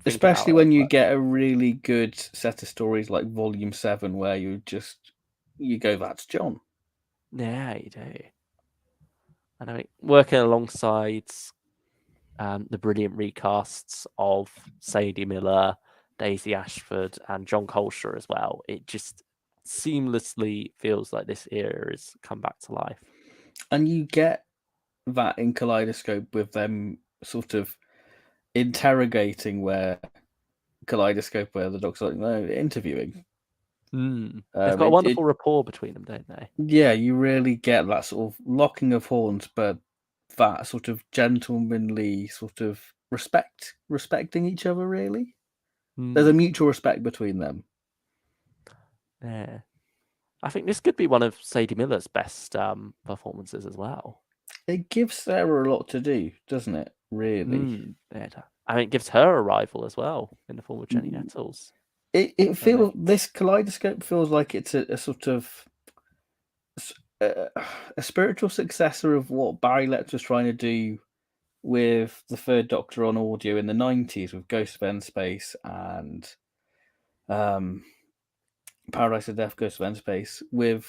Especially
it as
when you
much.
get a really good set of stories like Volume 7, where you go, that's John.
Yeah, you do. And I mean, working alongside the brilliant recasts of Sadie Miller, Daisy Ashford, and John Colcher as well, it just seamlessly feels like this era has come back to life.
And you get that in Kaleidoscope with them sort of interrogating where Kaleidoscope, where the Doc's like, no, interviewing.
They've got a wonderful rapport between them, don't they?
Yeah, you really get that sort of locking of horns, but that sort of gentlemanly sort of respecting each other, really. There's a mutual respect between them.
Yeah. I think this could be one of Sadie Miller's best performances as well.
It gives Sarah a lot to do, doesn't it? Really.
I mean, it gives her a rival as well in the form of Jenny Nettles.
It feels this Kaleidoscope feels like it's a sort of a spiritual successor of what Barry Letts was trying to do with the Third Doctor on audio in the 90s with Ghost of N Space and Paradise of Death, Ghost of N Space, with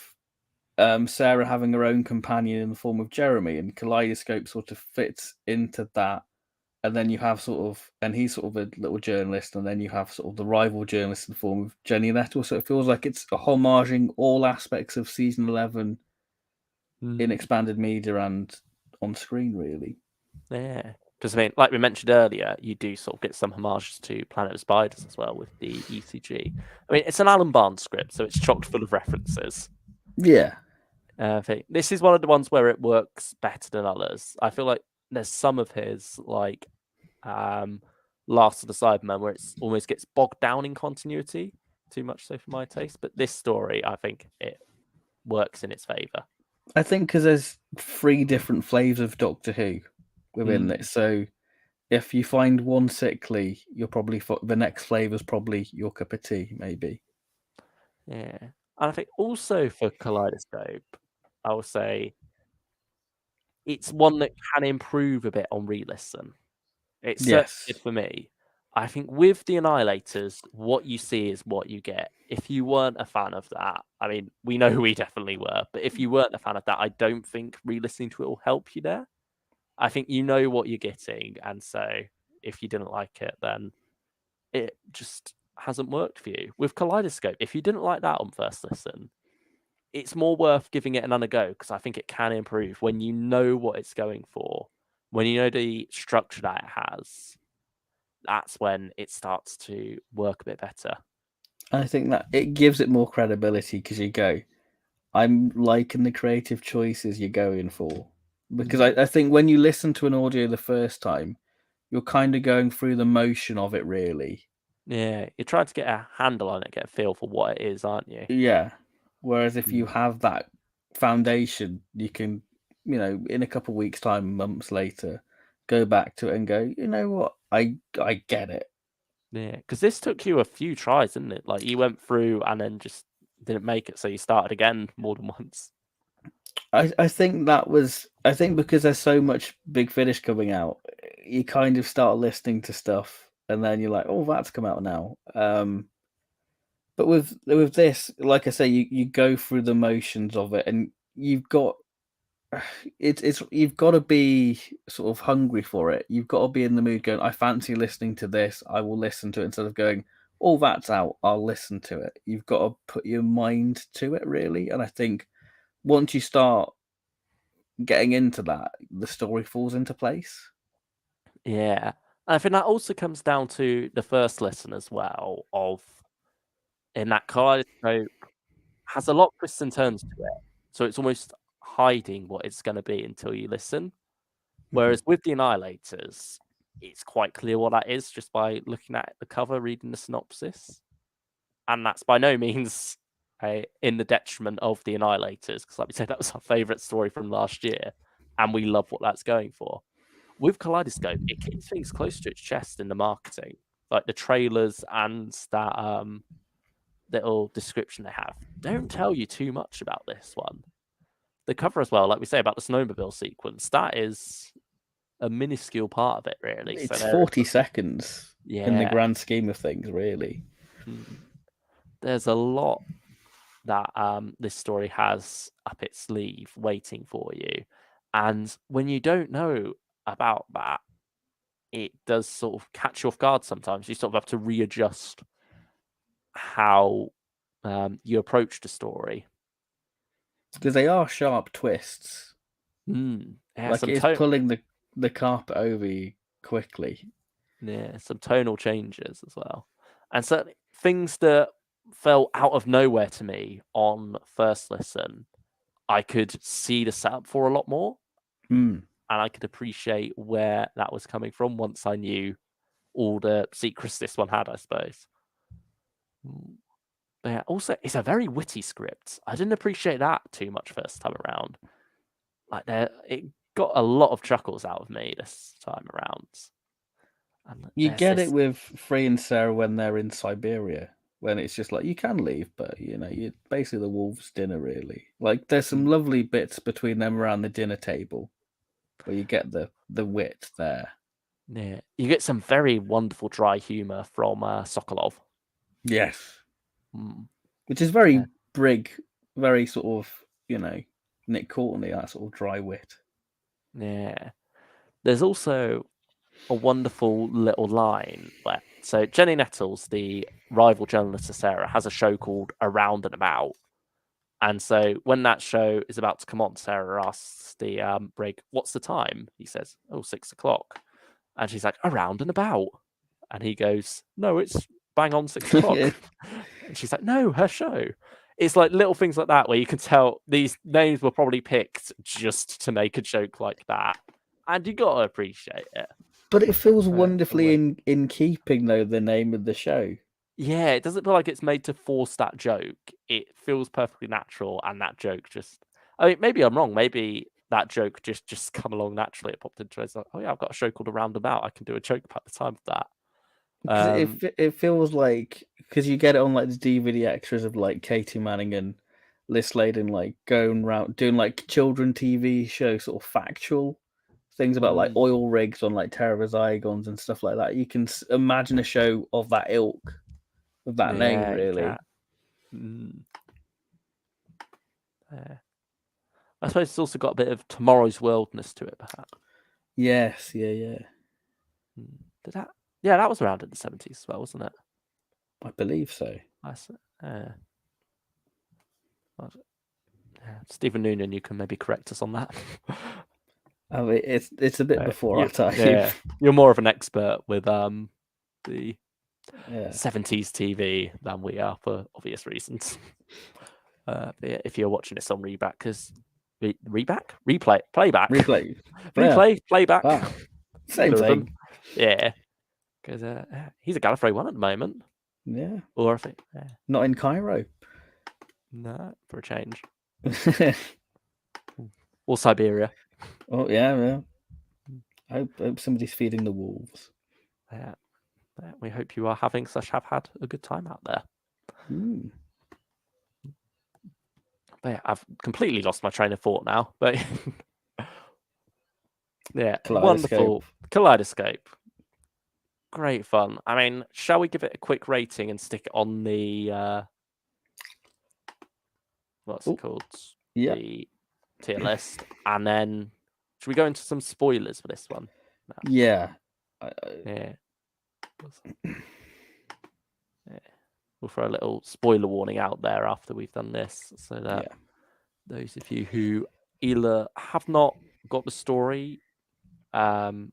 Sarah having her own companion in the form of Jeremy, and Kaleidoscope sort of fits into that. And then you have and he's sort of a little journalist, and then you have sort of the rival journalist in the form of Jenny Nettles. So it feels like it's a homaging all aspects of season 11 in expanded media and on screen, really.
Yeah. Because, I mean, like we mentioned earlier, you do sort of get some homages to Planet of Spiders as well with the ECG. I mean, it's an Alan Barnes script, so it's chock full of references.
Yeah.
I think this is one of the ones where it works better than others. I feel like there's some of his, like, Last of the Cybermen, where it almost gets bogged down in continuity, too much so for my taste. But this story, I think it works in its favour.
I think because there's 3 different flavours of Doctor Who within it. So if you find one sickly, you're probably the next flavour's probably your cup of tea, maybe.
Yeah. And I think also for Kaleidoscope, I will say it's one that can improve a bit on re-listen. It certainly
Yes.
did for me. I think with the Annihilators, what you see is what you get. If you weren't a fan of that, I mean, we know we definitely were, but if you weren't a fan of that, I don't think re-listening to it will help you there. I think you know what you're getting, and so if you didn't like it, then it just hasn't worked for you. With Kaleidoscope, if you didn't like that on first listen, it's more worth giving it another go because I think it can improve when you know what it's going for, when you know the structure that it has. That's when it starts to work a bit better.
I think that it gives it more credibility because you go, I'm liking the creative choices you're going for. Because I think when you listen to an audio the first time, you're kind of going through the motion of it, really.
Yeah, you're trying to get a handle on it, get a feel for what it is, aren't you?
Yeah. Whereas if you have that foundation, you can, in a couple of weeks' time, months later, go back to it and go, you know what, I get it.
Yeah, because this took you a few tries, didn't it? Like you went through and then just didn't make it, so you started again more than once.
I think because there's so much Big Finish coming out, you kind of start listening to stuff, and then you're like, oh, that's come out now. But with this, like I say, you go through the motions of it, and you've got it's you've got to be sort of hungry for it. You've got to be in the mood going, I fancy listening to this. I will listen to it instead of going, oh, that's out. I'll listen to it. You've got to put your mind to it, really. And I think once you start getting into that, the story falls into place.
Yeah. And I think that also comes down to the first listen as well, of in that Kaleidoscope has a lot of twists and turns to it. So it's almost hiding what it's going to be until you listen. Whereas with the Annihilators, it's quite clear what that is just by looking at the cover, reading the synopsis. And that's by no means in the detriment of the Annihilators, because like we said, that was our favourite story from last year, and we love what that's going for. With Kaleidoscope, it keeps things close to its chest in the marketing, like the trailers and that little description they have don't tell you too much about this one. The cover as well, like we say about the snowmobile sequence, that is a minuscule part of it, really.
It's
So
40 seconds in the
yeah,
grand scheme of things, really.
there's a lot that this story has up its sleeve waiting for you. And when you don't know about that, it does sort of catch you off guard sometimes. You sort of have to readjust how you approach the story.
Because they are sharp twists.
Yeah,
Like, it is pulling the carpet over you quickly.
Yeah, some tonal changes as well. And certainly things that felt out of nowhere to me on first listen, I could see the setup for a lot more. And I could appreciate where that was coming from once I knew all the secrets this one had, I suppose. But yeah, also, it's a very witty script. I didn't appreciate that too much first time around. Like, it got a lot of chuckles out of me this time around. And
You get it with Frey and Sarah when they're in Siberia, when it's just like, you can leave, but, you're basically the wolves' dinner, really. Like, there's some lovely bits between them around the dinner table where you get the wit there.
Yeah, you get some very wonderful dry humour from Sokolov.
Yes. Which is very Brig, very sort of, Nick Courtney, that sort of dry wit.
Yeah. There's also a wonderful little line where, so Jenny Nettles, the rival journalist to Sarah, has a show called Around and About. And so when that show is about to come on, Sarah asks the Brig, "What's the time?" He says, "Oh, 6 o'clock." And she's like, "Around and About." And he goes, "No, it's bang on 6 o'clock." And she's like, "No, her show." It's like little things like that where you can tell these names were probably picked just to make a joke like that. And you got to appreciate it.
But it feels wonderfully in keeping, though, the name of the show.
Yeah, it doesn't feel like it's made to force that joke. It feels perfectly natural, and that joke just... I mean, maybe I'm wrong. Maybe that joke just come along naturally. It popped into it. It's like, oh yeah, I've got a show called A Roundabout. I can do a joke about the time of that.
Because it feels like, because you get it on like the DVD extras of like Katie Manning and Liz Sladen like going around doing like children TV show sort of factual things about like oil rigs on like Terror of Zygons and stuff like that. You can imagine a show of that ilk with that name, really.
Yeah. I suppose it's also got a bit of Tomorrow's Worldness to it, perhaps.
Yes, yeah.
Did that? Yeah, that was around in the 70s as well, wasn't it?
I believe so.
Stephen Noonan, you can maybe correct us on that.
I mean, it's a bit before our time.
Yeah, you're more of an expert with the 70s TV than we are for obvious reasons. But yeah, if you're watching this on playback,
same thing.
Yeah, because he's a Gallifrey one at the moment.
Yeah,
or I think
not in Cairo.
No, for a change. Or Siberia.
Oh yeah. I hope somebody's feeding the wolves.
Yeah. We hope you are having / have had a good time out there. But yeah, I've completely lost my train of thought now. But yeah, wonderful Kaleidoscope. Great fun. I mean, shall we give it a quick rating and stick it on the what's it called?
Yeah.
The tier list, and then should we go into some spoilers for this one?
No. Yeah.
Yeah. We'll throw a little spoiler warning out there after we've done this, so that those of you who either have not got the story, well,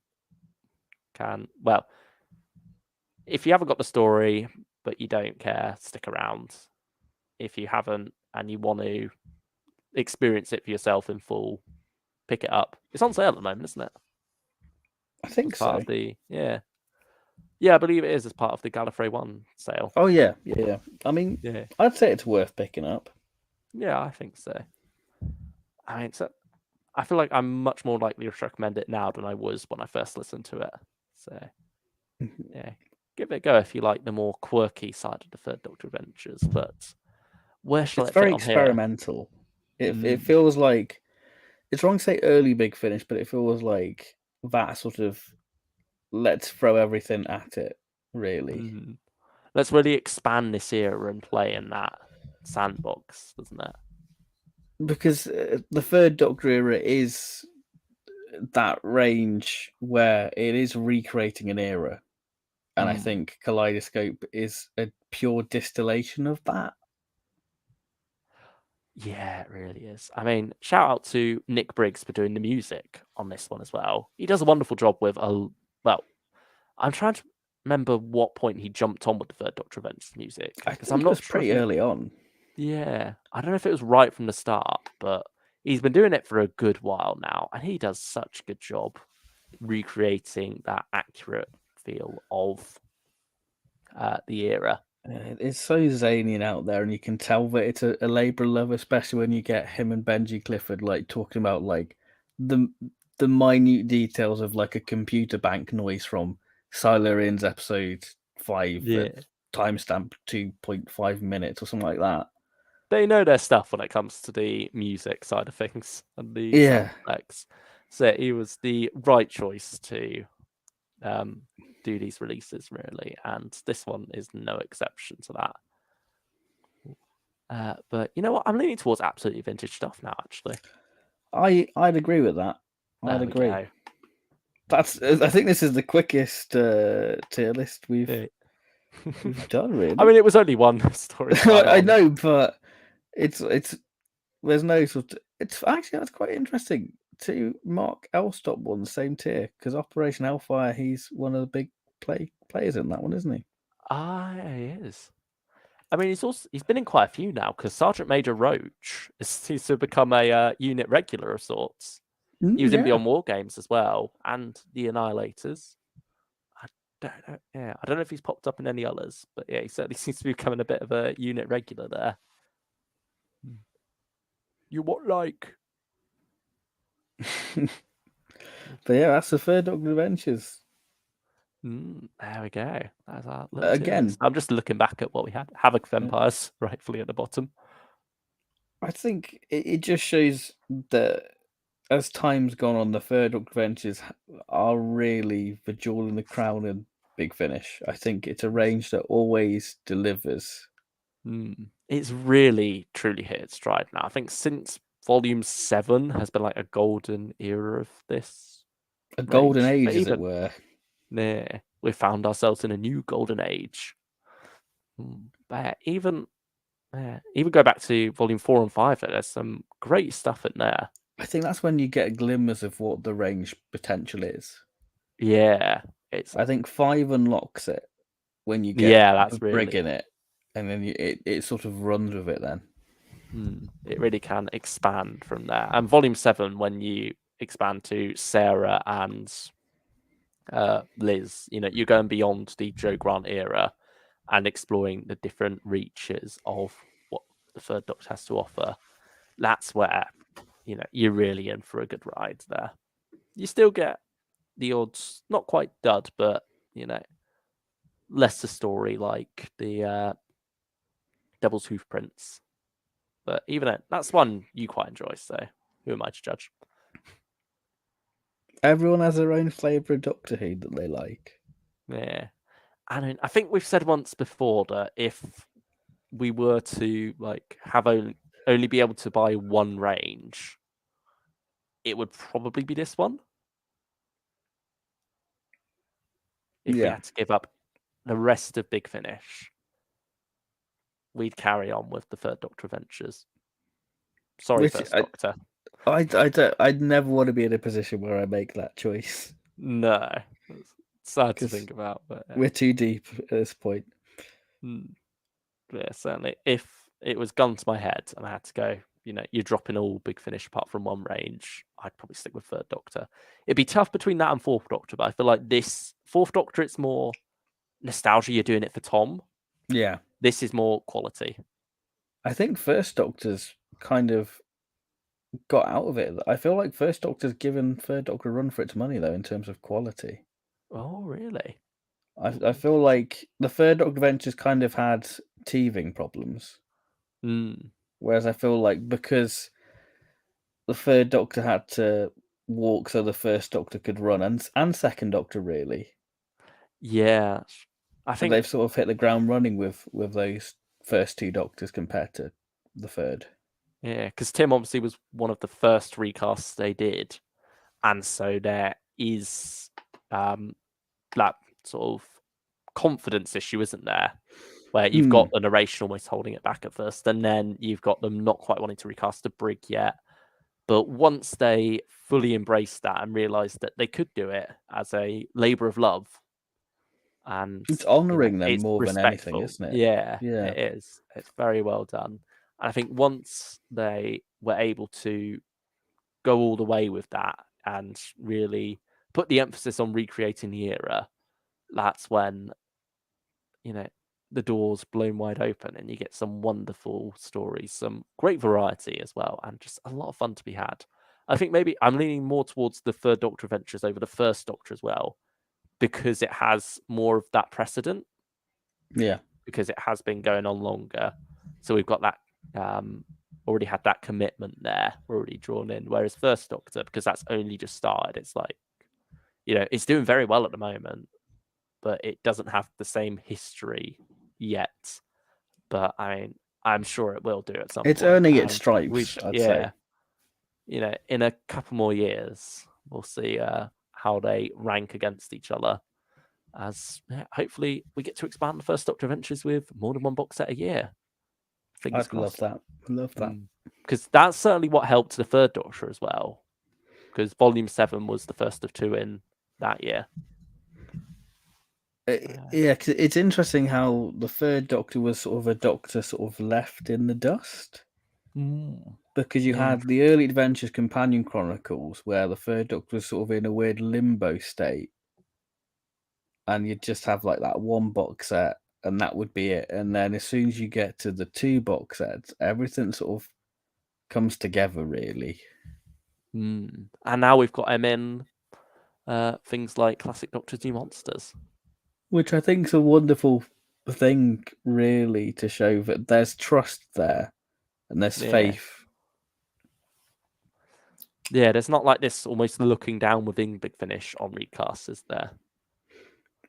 if you haven't got the story but you don't care, stick around. If you haven't and you want to experience it for yourself in full, pick it up. It's on sale at the moment, isn't it?
I
As
think
part
so.
of the yeah, I believe it is as part of the Gallifrey One sale.
Oh yeah. I mean,
Yeah,
I'd say it's worth picking up.
yeah, I think so. I mean, I feel like I'm much more likely to recommend it now than I was when I first listened to it. So yeah, give it a go if you like the more quirky side of the Third Doctor adventures. But where shall
It's
it fit
very
on here?
experimental. It
Mm,
feels like it's wrong to say early Big Finish, but it feels like that sort of let's throw everything at it, really.
mm. Let's really expand this era and play in that sandbox, doesn't it?
Because the Third Doctor era is that range where it is recreating an era, and I
Mm.
think Kaleidoscope is a pure distillation of that.
Yeah, it really is. I mean, shout out to Nick Briggs for doing the music on this one as well. He does a wonderful job with well, I'm trying to remember what point he jumped on with the Third Doctor Adventures music
I
because I'm
think it
not
was
sure if
pretty
he.
early on.
Yeah, I don't know if it was right from the start, but he's been doing it for a good while now, and he does such a good job recreating that accurate feel of the era.
It's so zany and out there, and you can tell that it's a labour of love, especially when you get him and Benji Clifford like talking about like the the minute details of like a computer bank noise from Silurian's episode 5 at
Yeah,
timestamp 2.5 minutes or something like that.
they know their stuff when it comes to the music side of things and the sound
Yeah,
effects. So he was the right choice to um, do these releases, really, and this one is no exception to that. But you know what? I'm leaning towards absolutely vintage stuff now. Actually,
I'd agree with that. I'd
there we
agree.
go.
That's I think this is the quickest tier list
Yeah.
we've done
I
really.
mean, it was only one story to add
I
on.
know, but it's there's no sort of. It's actually that's quite interesting to mark Elstop on the same tier because Operation Hellfire, he's one of the big players in that one, isn't he?
Ah, yeah, he is. I mean, he's been in quite a few now because Sergeant Major Roach seems to become a unit regular of sorts. He was in
Yeah,
Beyond War Games as well, and the Annihilators. I don't know. Yeah, I don't know if he's popped up in any others, but yeah, he certainly seems to be becoming a bit of a unit regular there. You what like?
but yeah, that's the Third Doctor Adventures
There we go. That's our little tier list.
again.
I'm just looking back at what we had. Havoc
uh,
Vampires, rightfully at the bottom.
I think it just shows that as time's gone on, the Third Doctor Adventures are really the jewel in the crown and Big Finish. I think it's a range that always delivers.
It's really, truly hit its stride now. I think since Volume 7 has been like a golden era of this
A golden
range. But
age, as it
even,
were.
yeah, we found ourselves in a new golden age. But even go back to Volume 4 and 5, there's some great stuff in there.
I think that's when you get glimmers of what the range potential is.
Yeah, it's
I think 5 unlocks it when you get
yeah,
the
that's
brig
really
in it, and then it sort of runs with it. Then
it really can expand from there. And Volume 7, when you expand to Sarah and Liz, you're going beyond the Joe Grant era and exploring the different reaches of what the Third Doctor has to offer. That's where you're really in for a good ride there. You still get the odds, not quite dud, but lesser story like the Devil's Hoofprints. But even then, that's one you quite enjoy. So who am I to judge?
everyone has their own flavour of Doctor Who that they like.
Yeah, and I think we've said once before that if we were to like have only be able to buy one range, it would probably be this one. If we
Yeah,
had to give up the rest of Big Finish, we'd carry on with the Third Doctor Adventures. Sorry,
which
First Doctor.
I'd never want to be in a position where I make that choice
No, it's sad to
because
think about, but
we're too deep at this point.
yeah, certainly. If it was gun to my head and I had to go, you're dropping all Big Finish apart from one range, I'd probably stick with Third Doctor. It'd be tough between that and Fourth Doctor, but I feel like this Fourth Doctor, it's more nostalgia. You're doing it for Tom.
Yeah,
This is more quality.
I think First Doctor's kind of got out of it. I feel like First Doctor's given Third Doctor a run for its money though in terms of quality.
Oh, really?
I feel like the Third Doctor Adventures kind of had teething problems, whereas I feel like because the Third Doctor had to walk so the First Doctor could run, and Second Doctor really,
Yeah, I think
they've sort of hit the ground running with those first two Doctors compared to the third.
yeah, because Tim obviously was one of the first recasts they did, and so there is that sort of confidence issue, isn't there? Where you've got the narration almost holding it back at first, and then you've got them not quite wanting to recast a Brig yet. But once they fully embraced that and realised that they could do it as a labour of love, and
It's honouring them
it's
more than anything,
respectful.
isn't it?
Yeah,
Yeah.
it is. It's very well done. And I think once they were able to go all the way with that and really put the emphasis on recreating the era, that's when the doors blown wide open and you get some wonderful stories, some great variety as well, and just a lot of fun to be had. I think maybe I'm leaning more towards the Third Doctor Adventures over the First Doctor as well, because it has more of that precedent,
Yeah.
because it has been going on longer. So we've got that already had that commitment there, we're already drawn in. Whereas First Doctor, because that's only just started, it's like, it's doing very well at the moment, but it doesn't have the same history yet. But I mean, I'm sure it will do at some
It's
point.
earning its
And
stripes, I'd say.
in a couple more years, we'll see how they rank against each other. As hopefully we get to expand the First Doctor Adventures with more than one box set a year. Fingers
I'd love
crossed.
that. Love that.
Because that's certainly what helped the Third Doctor as well. Because Volume 7 was the first of two in that year.
Yeah, cause it's interesting how the Third Doctor was sort of a Doctor sort of left in the dust. Because you had the early Adventures Companion Chronicles, where the Third Doctor was sort of in a weird limbo state, and you'd just have like that one box set, and that would be it. And then as soon as you get to the two box sets, everything sort of comes together, really.
And now we've got him in things like Classic Doctor's New Monsters.
Which I think is a wonderful thing, really, to show that there's trust there and there's faith.
Yeah, there's not like this almost looking down within Big Finish on recasts, is there?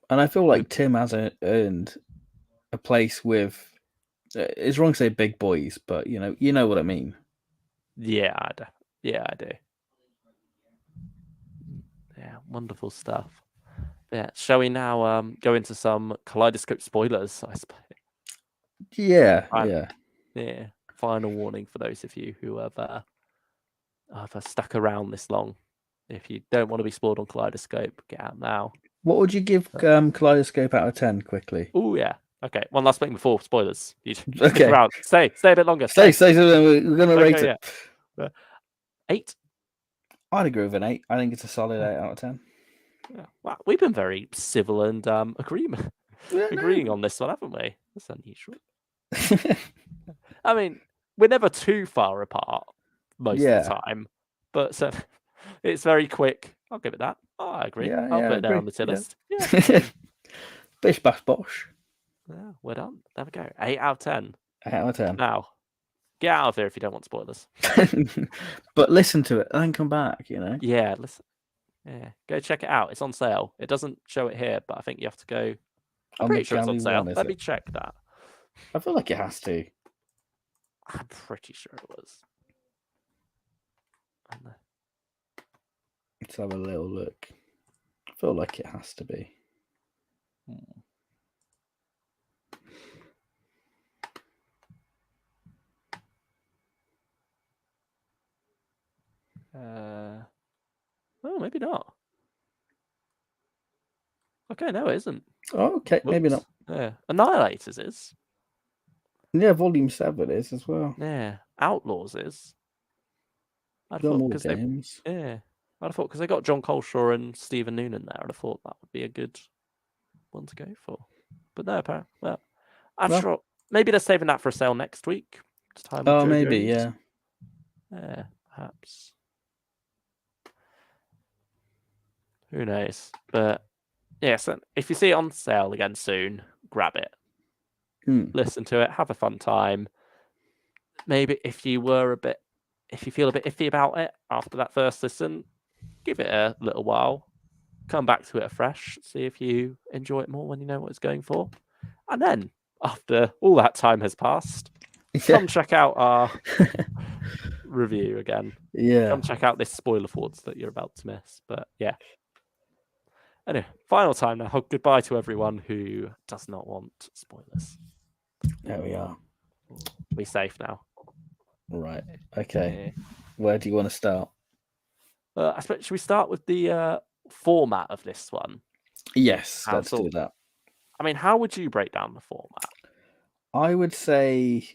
And I feel like Tim has earned a place with. It's wrong to say big boys, but you know what I mean.
Yeah, I do. Yeah, wonderful stuff. Yeah, shall we now go into some Kaleidoscope spoilers? I suppose.
Yeah.
Yeah. Final warning for those of you who have stuck around this long. If you don't want to be spoiled on Kaleidoscope, get out now.
What would you give Kaleidoscope out of 10 quickly?
Oh yeah. Okay, one last thing before spoilers. You stick
Okay.
around. Stay a bit longer.
Stay. We're going to rate it.
Yeah. 8.
I'd agree with an 8. I think it's a solid 8 out of 10.
Yeah. Wow, we've been very civil and agreeing on this one, haven't we? That's unusual. I mean, we're never too far apart most of the time, but so it's very quick. I'll give it that. Oh, I agree. I'll put it there on the tier list. Yeah.
Bish bash bosh.
Yeah, we're done. There we go. 8 out of 10.
8 out of 10.
Now, get out of here if you don't want spoilers.
But listen to it and then come back,
Yeah, listen. Yeah, go check it out. It's on sale. It doesn't show it here, but I think you have to go. I'm pretty sure it's on sale. Let me check that.
I feel like it has to.
I'm pretty sure it was.
Let's have a little look. I feel like it has to be.
Oh, maybe not. Okay, no, it isn't.
Oh, okay, maybe not.
Yeah, Annihilators is.
Yeah, Volume 7 is as well.
Yeah, Outlaws is. I'd
Got
thought
more
because they,
games.
yeah, I'd have thought because they got John Coleshaw and Stephen Noonan there, I'd have thought that would be a good one to go for. But no, apparently, well, I'm
Well,
sure maybe they're saving that for a sale next week. To time with
oh,
Joe
maybe,
Jones.
yeah.
Yeah, perhaps. Who knows? But yeah, so if you see it on sale again soon, grab it. Listen to it, have a fun time. Maybe if you feel a bit iffy about it after that first listen, give it a little while. Come back to it afresh, see if you enjoy it more when you know what it's going for. And then, after all that time has passed, come check out our review again.
Yeah.
Come check out this spoiler thoughts that you're about to miss. But yeah. Anyway, final time now. Goodbye to everyone who does not want spoilers.
There we are.
Be safe now.
Right. Okay.
Yeah.
Where do you want to start?
I suppose, should we start with the format of this one?
Yes, let's do that.
I mean, how would you break down the format?
I would say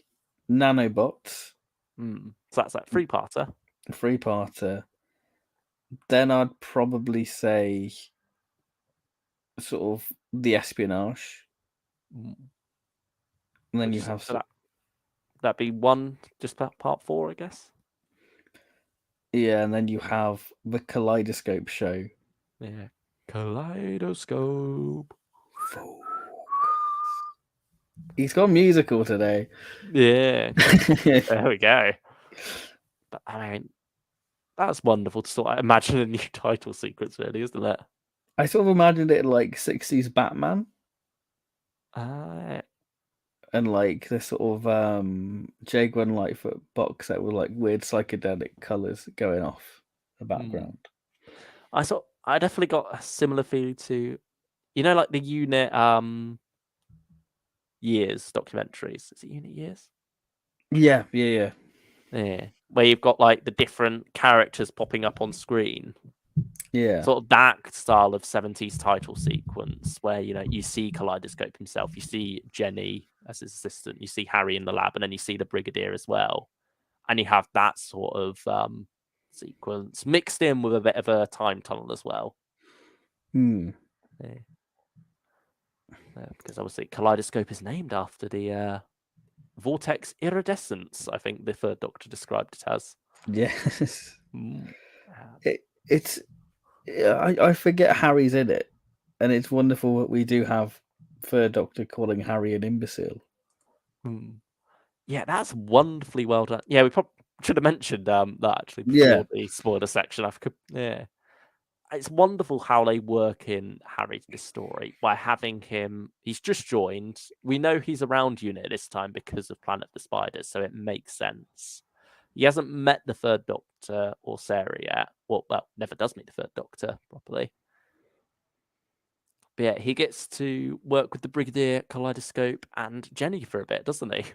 nanobots.
So that's like three-parter.
Three-parter. Then I'd probably say sort of the espionage. And then you have
that'd be one, just part 4, I guess.
Yeah, and then you have the Kaleidoscope show.
Yeah, Kaleidoscope.
He's gone musical today.
Yeah, there we go. But I mean, that's wonderful to sort of imagine a new title sequence, really, isn't it?
I sort of imagined it like 60s Batman. And like this sort of Jaguar Lightfoot box set with like weird psychedelic colours going off the background.
I definitely got a similar feeling to, like the Unit Years documentaries. Is it Unit Years?
Yeah.
Yeah. Where you've got like the different characters popping up on screen.
Yeah.
Sort of that style of 70s title sequence where, you see Kaleidoscope himself, you see Jenny as his assistant, you see Harry in the lab, and then you see the Brigadier as well. And you have that sort of sequence mixed in with a bit of a time tunnel as well. Because obviously Kaleidoscope is named after the vortex iridescence, I think the Third Doctor described it as.
Yes. I forget Harry's in it, and it's wonderful that we do have Third Doctor calling Harry an imbecile.
Yeah, that's wonderfully well done. Yeah, we probably should have mentioned that actually before the spoiler section. It's wonderful how they work in Harry this story by having him. He's just joined. We know he's around Unit this time because of Planet of the Spiders, so it makes sense. He hasn't met the Third Doctor or Sarah yet. Well, never does meet the Third Doctor properly. But yeah, he gets to work with the Brigadier, Kaleidoscope, and Jenny for a bit, doesn't he?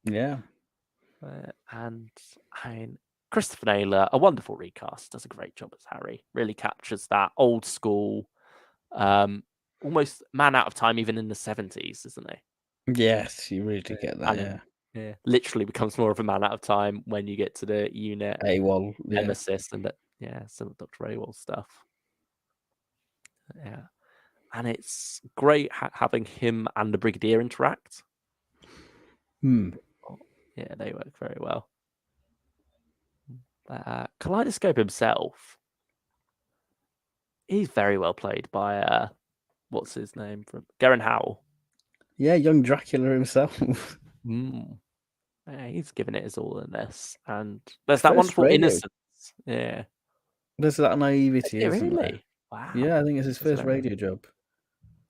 Yeah.
And I mean, Christopher Naylor, a wonderful recast, does a great job as Harry. Really captures that old school, almost man out of time, even in the 70s, isn't he?
Yes, you really do get that.
Yeah, literally becomes more of a man out of time when you get to the Unit
AWOL,
Nemesis and some of Dr. AWOL stuff. Yeah, and it's great having him and the Brigadier interact. Yeah, they work very well. Kaleidoscope himself, he's very well played by what's his name from Garen Howell.
Yeah, young Dracula himself.
Yeah, he's giving it his all in this, and there's that wonderful innocence. Yeah,
there's that naivety, isn't there?
Wow.
Yeah, I think it's his first radio job.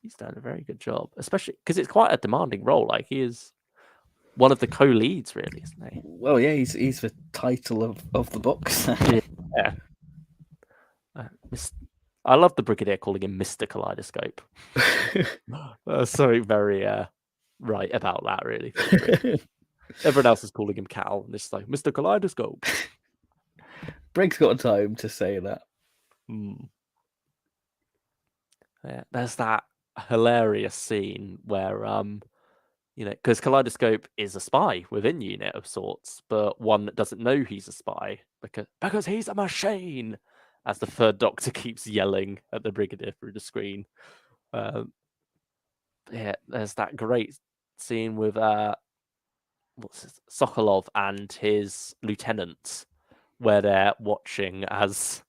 He's done a very good job, especially because it's quite a demanding role. Like, he is one of the co-leads, really, isn't he?
Well, yeah, he's the title of the box.
Yeah. I love the Brigadier calling him Mr. Kaleidoscope. There's something very right about that, really. Everyone else is calling him Cal, and it's like Mr. Kaleidoscope.
Briggs got time to say that.
Yeah, there's that hilarious scene where because Kaleidoscope is a spy within Unit of sorts, but one that doesn't know he's a spy because he's a machine, as the third Doctor keeps yelling at the Brigadier through the screen. There's that great scene with Sokolov and his lieutenant, where they're watching as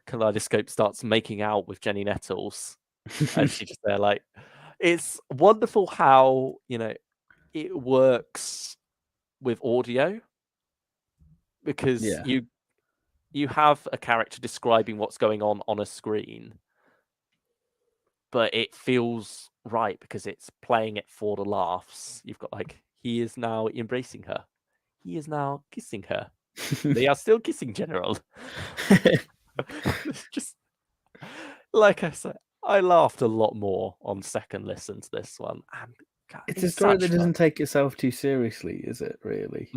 Kaleidoscope starts making out with Jenny Nettles, and she's just there like, it's wonderful how it works with audio, because
Yeah.
you have a character describing what's going on a screen, but it feels right because it's playing it for the laughs. You've got like, he is now embracing her, he is now kissing her, they are still kissing, General. It's just like I said, I laughed a lot more on second listen to this one, and God,
It's a
it's
story that
such fun.
doesn't take itself too seriously, is it? Really?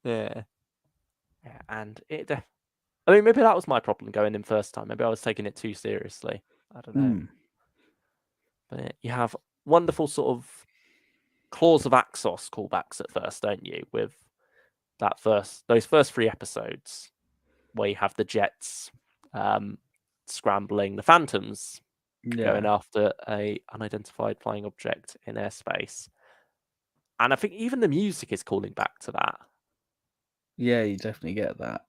Yeah, and I mean, maybe that was my problem going in first time. Maybe I was taking it too seriously. I don't know. But you have wonderful sort of Claws of Axos callbacks at first, don't you? With those first 3 episodes, where you have the jets scrambling, the Phantoms going
Yeah.
after a unidentified flying object in airspace, and I think even the music is calling back to that.
Yeah, you definitely get that.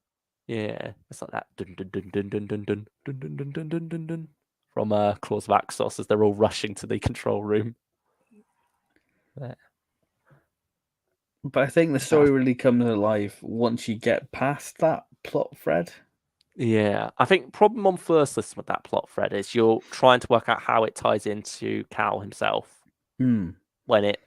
Yeah, it's like that dun dun dun dun dun dun dun dun dun dun dun dun dun dun from Claws of Axos as they're all rushing to the control room. Yeah.
But I think the story really comes alive once you get past that plot thread.
Yeah, I think problem on first listen with that plot thread is you're trying to work out how it ties into Cal himself, when it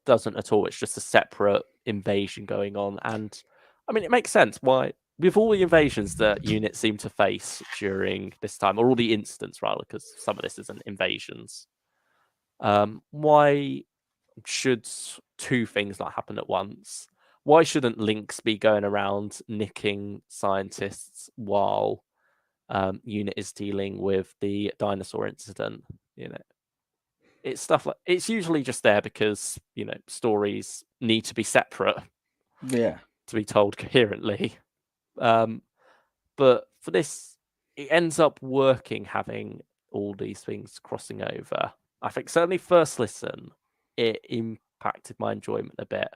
doesn't at all. It's just a separate invasion going on, and I mean, it makes sense why, with all the invasions that units seem to face during this time, or all the incidents rather, because some of this isn't invasions. Why should 2 things not happen at once? Why shouldn't Lynx be going around nicking scientists while Unit is dealing with the dinosaur incident? It's stuff like, it's usually just there because stories need to be separate
Yeah.
to be told coherently. But for this, it ends up working, having all these things crossing over. I think certainly first listen, it impacted my enjoyment a bit.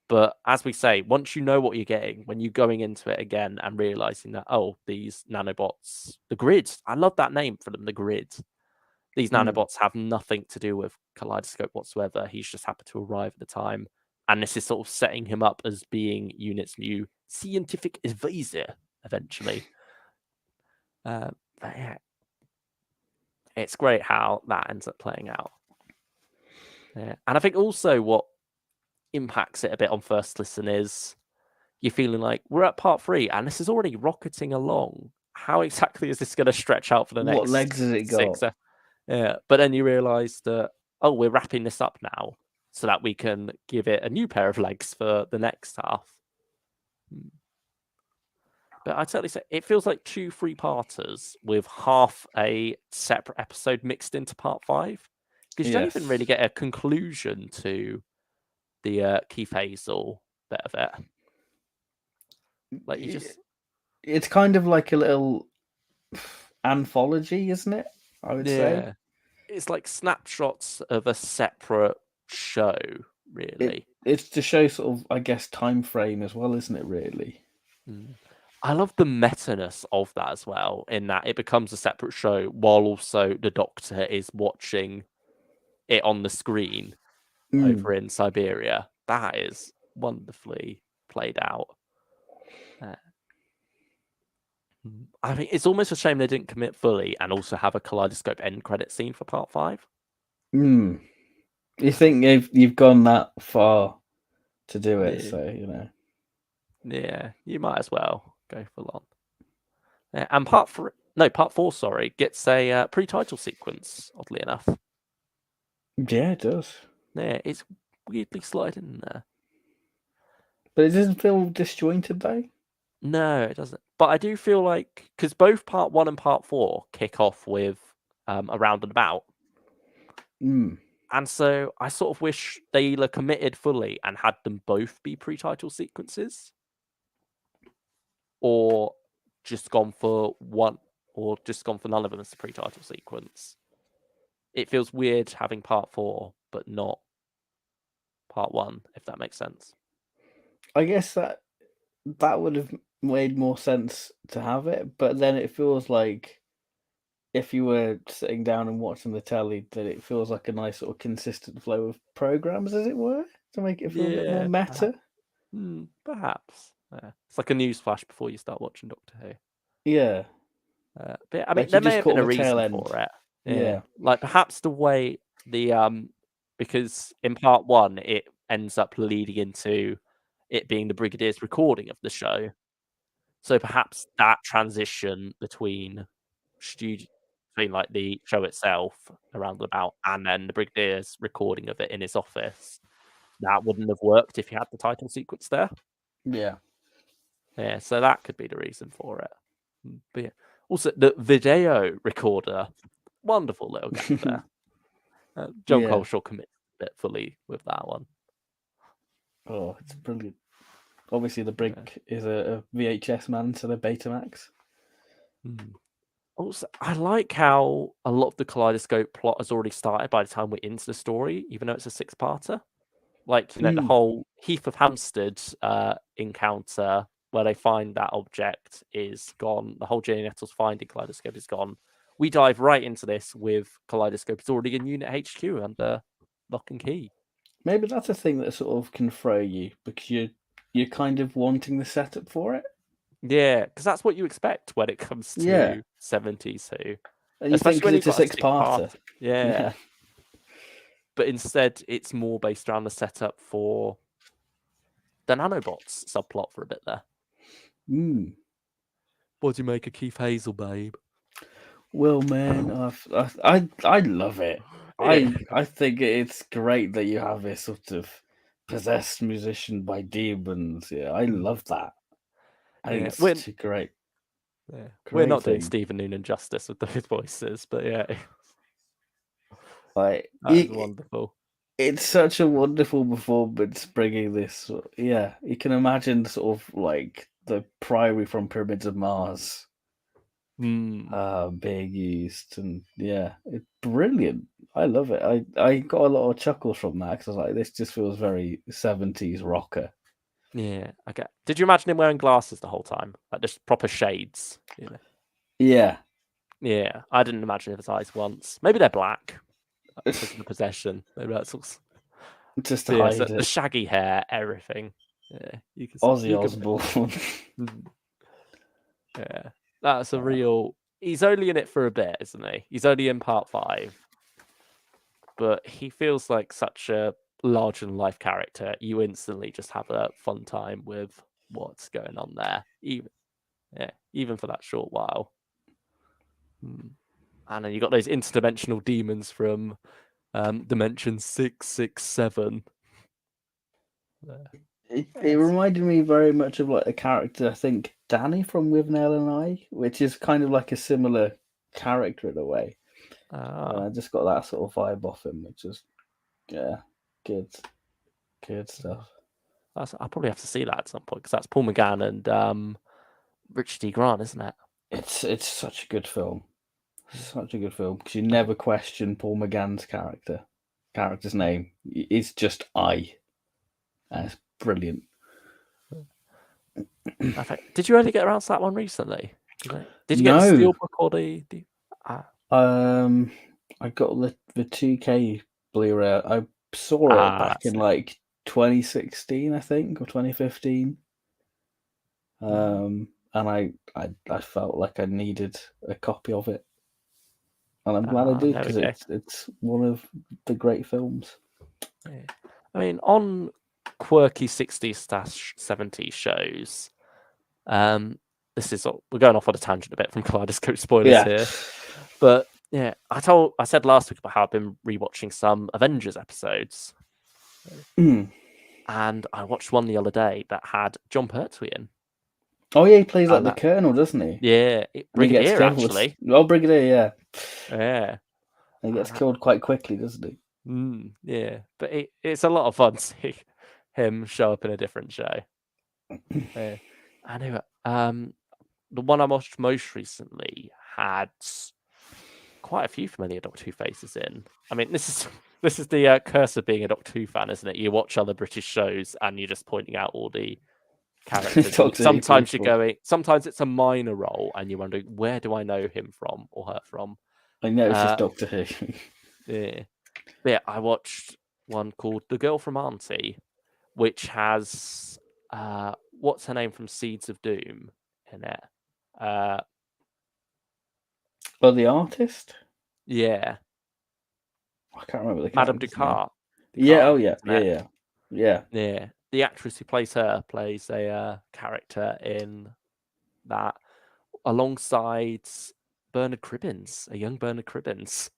But as we say, once you know what you're getting, when you're going into it again and realizing that, oh, these nanobots, the grid, I love that name for them, the grid. These nanobots have nothing to do with Kaleidoscope whatsoever. He's just happened to arrive at the time. And this is sort of setting him up as being Unit's new scientific advisor eventually. But yeah, it's great how that ends up playing out. Yeah. And I think also what impacts it a bit on first listen is you're feeling like we're at part 3 and this is already rocketing along. How exactly is this going to stretch out for the
What
next
legs has it
6?
got?
Yeah, but then you realise that, oh, we're wrapping this up now so that we can give it a new pair of legs for the next half. But I'd certainly say it feels like 2 3-parters with half a separate episode mixed into part 5. Because you don't even really get a conclusion to the Keith Hazel bit of it. Like, you just...
It's kind of like a little anthology, isn't it? I would say.
It's like snapshots of a separate show, really.
It's to show sort of, I guess, time frame as well, isn't it, really?
I love the meta-ness of that as well, in that it becomes a separate show while also the Doctor is watching it on the screen over in Siberia. That is wonderfully played out. I think it's almost a shame they didn't commit fully and also have a Kaleidoscope end credit scene for part 5.
You think you've gone that far to do it, so
Yeah, you might as well go full on. Yeah, and part 4, sorry, gets a pre-title sequence, oddly enough.
Yeah, it does.
Yeah, it's weirdly slid in there.
But it doesn't feel disjointed, though?
No, it doesn't. But I do feel like because both part 1 and part 4 kick off with a roundabout.
Mm.
And so I sort of wish they either committed fully and had them both be pre-title sequences, or just gone for one, or just gone for none of them as a pre-title sequence. It feels weird having part 4 but not part 1, if that makes sense.
I guess that would have made more sense to have it, but then it feels like if you were sitting down and watching the telly, that it feels like a nice sort of consistent flow of programs, as it were, to make it feel a bit more
Yeah,
meta.
perhaps. Yeah. It's like a news flash before you start watching Doctor Who.
Yeah,
But I mean,
like you
there may
just
have
caught
been a
the tail
reason
end.
for it. Yeah,
Yeah.
like perhaps the way because in part 1 it ends up leading into it being the Brigadier's recording of the show. So perhaps that transition between studio, between like the show itself around about and then the Brigadier's recording of it in his office, that wouldn't have worked if you had the title sequence there.
Yeah.
Yeah, so that could be the reason for it. But yeah. Also, the video recorder, wonderful little gag there. John
Yeah.
Coleshaw commits a bit fully with that one.
Oh, it's brilliant. Obviously, the Brig
Yeah.
is a VHS man instead of Betamax.
Also, I like how a lot of the Kaleidoscope plot has already started by the time we're into the story, even though it's a six-parter. Like, the whole Heath of Hampstead encounter where they find that object is gone. The whole Jenny Nettles finding Kaleidoscope is gone. We dive right into this with Kaleidoscope. It's already in Unit HQ under lock and key.
Maybe that's a thing that sort of can throw you because you're kind of wanting the setup for it.
Yeah, because that's what you expect when it comes
Yeah.
to 70s Who.
And you think
Especially
because
when you've
it's a
got a six-part.
six-parter.
Yeah.
Yeah.
But instead, it's more based around the setup for the nanobots subplot for a bit there. What do you make of Keith Hazel, babe?
Well, man, I love it.
Yeah.
I think it's great that you have this sort of possessed musician by demons. Yeah, I love that. I think
Yeah.
it's such a great,
We're
great
not doing
thing.
Stephen Noonan justice with those voices, but yeah,
Like
that's wonderful.
it's such a wonderful performance bringing this. Yeah, you can imagine sort of like the Priory from Pyramids of Mars being used, and yeah, it's brilliant. I love it. I got a lot of chuckles from that because I was like, this just feels very 70s rocker.
Yeah. Okay. Did you imagine him wearing glasses the whole time, like just proper shades? You know?
Yeah,
Yeah. I didn't imagine his eyes once. Maybe they're black because of the possession. Maybe that's also.
just to
So yeah, so
hide
the
it.
shaggy hair, everything. Yeah, you can see.
Ozzy
You can.
Osbourne.
Yeah, that's a real. He's only in it for a bit, isn't he? He's only in part 5, but he feels like such a larger than life character. You instantly just have a fun time with what's going on there, even for that short while. And then you got those interdimensional demons from Dimension 667.
It reminded me very much of like a character, I think Danny from Withnail and I, which is kind of like a similar character in a way. I just got that sort of vibe off him, which is good stuff.
I'll probably have to see that at some point because that's Paul McGann and Richard D. Grant, isn't it?
It's such a good film. Such a good film because you never question Paul McGann's character's name. It's just I. And it's brilliant.
Did you only get around to that one recently? Did you get the
No.
Steelbook or the?
I got the 2K Blu-ray. I saw it back in like 2016, I think, or 2015. And I felt like I needed a copy of it, and I'm glad I do because it's one of the great films.
Yeah. I mean, on quirky 60s/70s shows, this is we're going off on a tangent a bit from Kaleidoscope spoilers here, but yeah, I said last week about how I've been rewatching some Avengers episodes, and I watched one the other day that had John Pertwee in.
Oh yeah, he plays like
And
the
that,
colonel, doesn't he?
yeah,
And he gets
Brigadier
killed.
actually.
Oh, Brigadier, yeah.
Yeah,
And he gets
and
killed quite quickly, doesn't he?
yeah, but it's a lot of fun seeing him show up in a different show. Yeah. I know. The one I watched most recently had quite a few familiar Doctor Who faces in. I mean, this is the curse of being a Doctor Who fan, isn't it? You watch other British shows and you're just pointing out all the characters. And
Doctor Who
sometimes you're
people.
going, sometimes it's a minor role, and you're wondering, where do I know him from or her from?
I know it's just
Uh,
Doctor Who.
yeah, yeah. I watched one called The Girl from Auntie, which has what's her name from Seeds of Doom in it.
Oh, the artist?
Yeah,
I can't remember the
Madame
character's name.
Descartes.
Yeah, oh
Descartes,
yeah,
isn't it?
yeah.
Yeah, the actress who plays her plays a character in that alongside Bernard Cribbins, a young Bernard Cribbins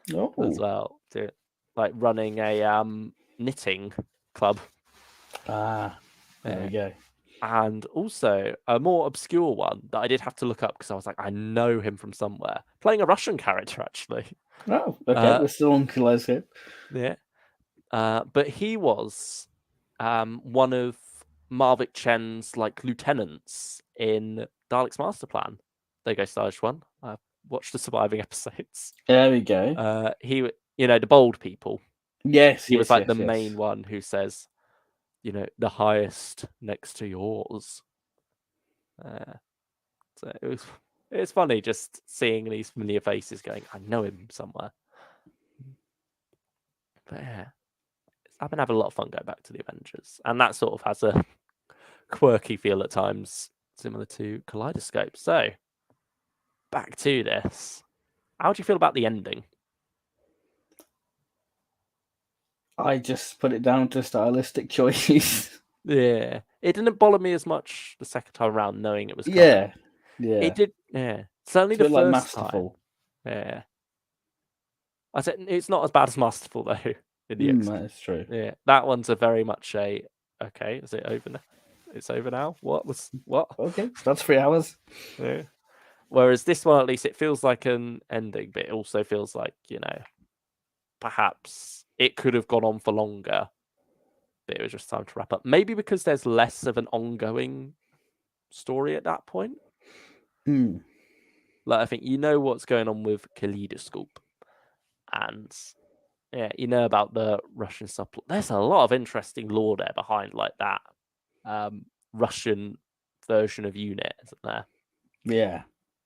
as
Oh,
well, like running a knitting club.
there we go.
And also a more obscure one that I did have to look up because I was like, I know him from somewhere. Playing a Russian character, actually.
Oh, okay, we're still on Kaleidoscope.
Yeah. But he was one of Marvik Chen's like lieutenants in Dalek's Master Plan. There goes Stage One. I watched the surviving episodes.
There we go.
He, the bold people.
Yes,
He was
yes,
like
yes,
the main
yes.
one who says, the highest next to yours. So it's funny just seeing these familiar faces going, I know him somewhere. But yeah, I've been having a lot of fun going back to the Avengers, and that sort of has a quirky feel at times, similar to Kaleidoscope. So back to this. How do you feel about the ending?
I just put it down to stylistic choices.
Yeah, it didn't bother me as much the second time around, knowing it was coming.
Yeah.
It did, yeah. Certainly
It's a
the
bit like
first time.
Masterful.
Yeah, I said it's not as bad as Masterful though. In the X,
That's true.
yeah, that one's a very much a okay. Is it over now? It's over now. What?
Okay, that's 3 hours.
Yeah. Whereas this one, at least, it feels like an ending, but it also feels like perhaps it could have gone on for longer, but it was just time to wrap up. Maybe because there's less of an ongoing story at that point. Like, I think what's going on with Kaleidoscope, and yeah, about the Russian subplot. There's a lot of interesting lore there behind, like that Russian version of UNIT, isn't there?
Yeah.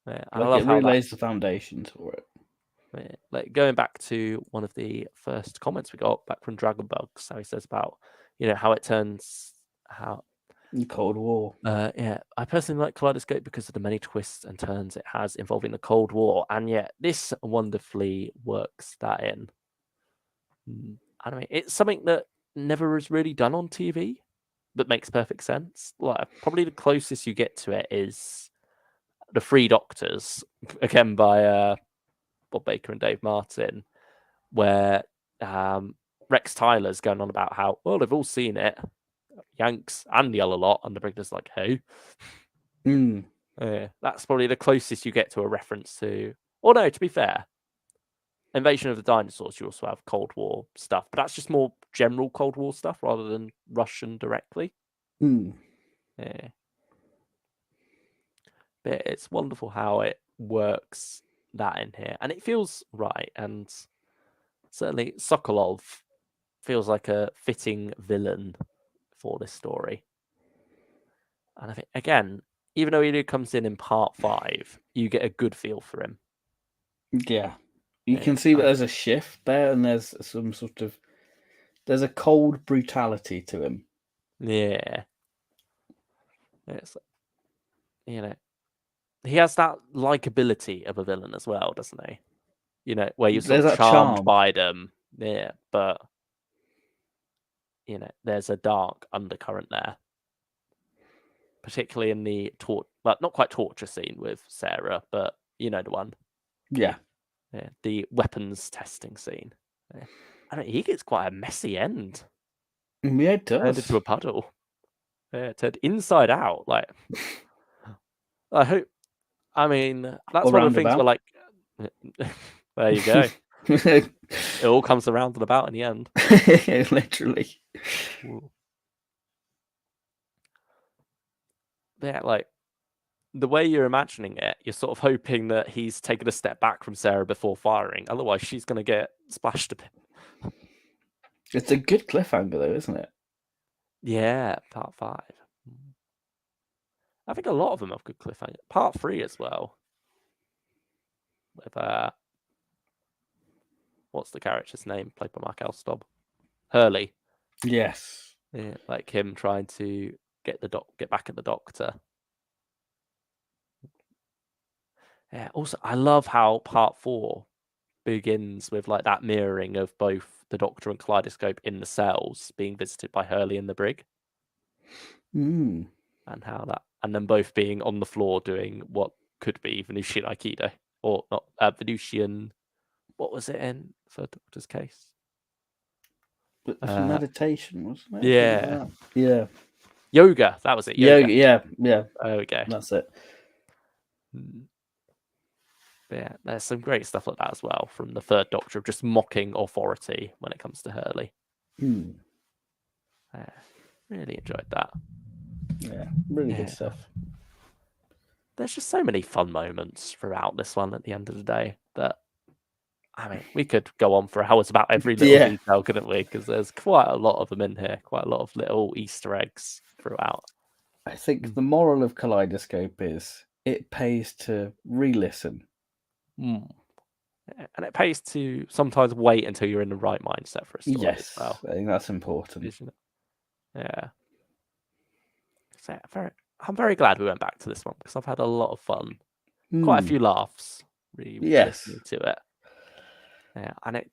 Yeah, and I
Like
love
it
how
really
that.
lays the foundations for it.
Like going back to one of the first comments we got back from Dragon Bugs, how he says about how it turns how
The Cold War.
yeah, I personally like Kaleidoscope because of the many twists and turns it has involving the Cold War, and yet this wonderfully works that in. I mean, it's something that never was really done on TV, but makes perfect sense. Like probably the closest you get to it is the Three Doctors, again by Bob Baker and Dave Martin, where Rex Tyler's going on about how, well, they've all seen it, Yanks and the other lot, and the Brigadiers like, hey. That's probably the closest you get to a reference to, or no, to be fair, Invasion of the Dinosaurs, you also have Cold War stuff, but that's just more general Cold War stuff rather than Russian directly. Yeah. But it's wonderful how it works that in here, and it feels right, and certainly Sokolov feels like a fitting villain for this story. And I think, again, even though he comes in part 5, you get a good feel for him.
Yeah. You can see that there's a shift there, and there's some sort of... There's a cold brutality to him.
Yeah. It's, he has that likability of a villain as well, doesn't he? Where you're sort
There's
of
that
charmed
charm.
by them. Yeah, but there's a dark undercurrent there. Particularly in the not quite torture scene with Sarah, but the one.
Yeah.
Yeah, the weapons testing scene. Yeah. I mean, he gets quite a messy end.
Yeah, it does.
Turned into a puddle. Yeah, turned inside out. Like, I hope. I mean, that's
Or
one of the things where,
roundabout.
like, there you go. It all comes around and about in the end.
Literally.
Ooh. Yeah, like the way you're imagining it, you're sort of hoping that he's taken a step back from Sarah before firing. Otherwise, she's going to get splashed a bit.
It's a good cliffhanger, though, isn't it?
Yeah, part 5. I think a lot of them have good cliffhanger. Part 3 as well. With what's the character's name played by Mark Elstob? Hurley.
Yes.
Yeah, like him trying to get back at the Doctor. Yeah. Also, I love how part 4 begins with like that mirroring of both the Doctor and Kaleidoscope in the cells being visited by Hurley and the Brig,
Mm.
and then both being on the floor doing what could be Venusian Aikido, or not Venusian. What was it in for Doctor's case?
But it was meditation, wasn't it?
Yeah,
Yeah.
yoga. That was it.
Yoga.
Yoga.
Yeah.
There we go.
That's it.
But yeah, there's some great stuff like that as well from the Third Doctor of just mocking authority when it comes to Hurley. Really enjoyed that.
Yeah, really good stuff.
There's just so many fun moments throughout this one at the end of the day that, I mean, we could go on for hours about every little detail, couldn't we? Because there's quite a lot of them in here, quite a lot of little Easter eggs throughout.
I think the moral of Kaleidoscope is it pays to re-listen.
And it pays to sometimes wait until you're in the right mindset for a story as well.
I think that's important.
Yeah. So I'm very glad we went back to this one because I've had a lot of fun. Quite a few laughs listening to it. Yeah, and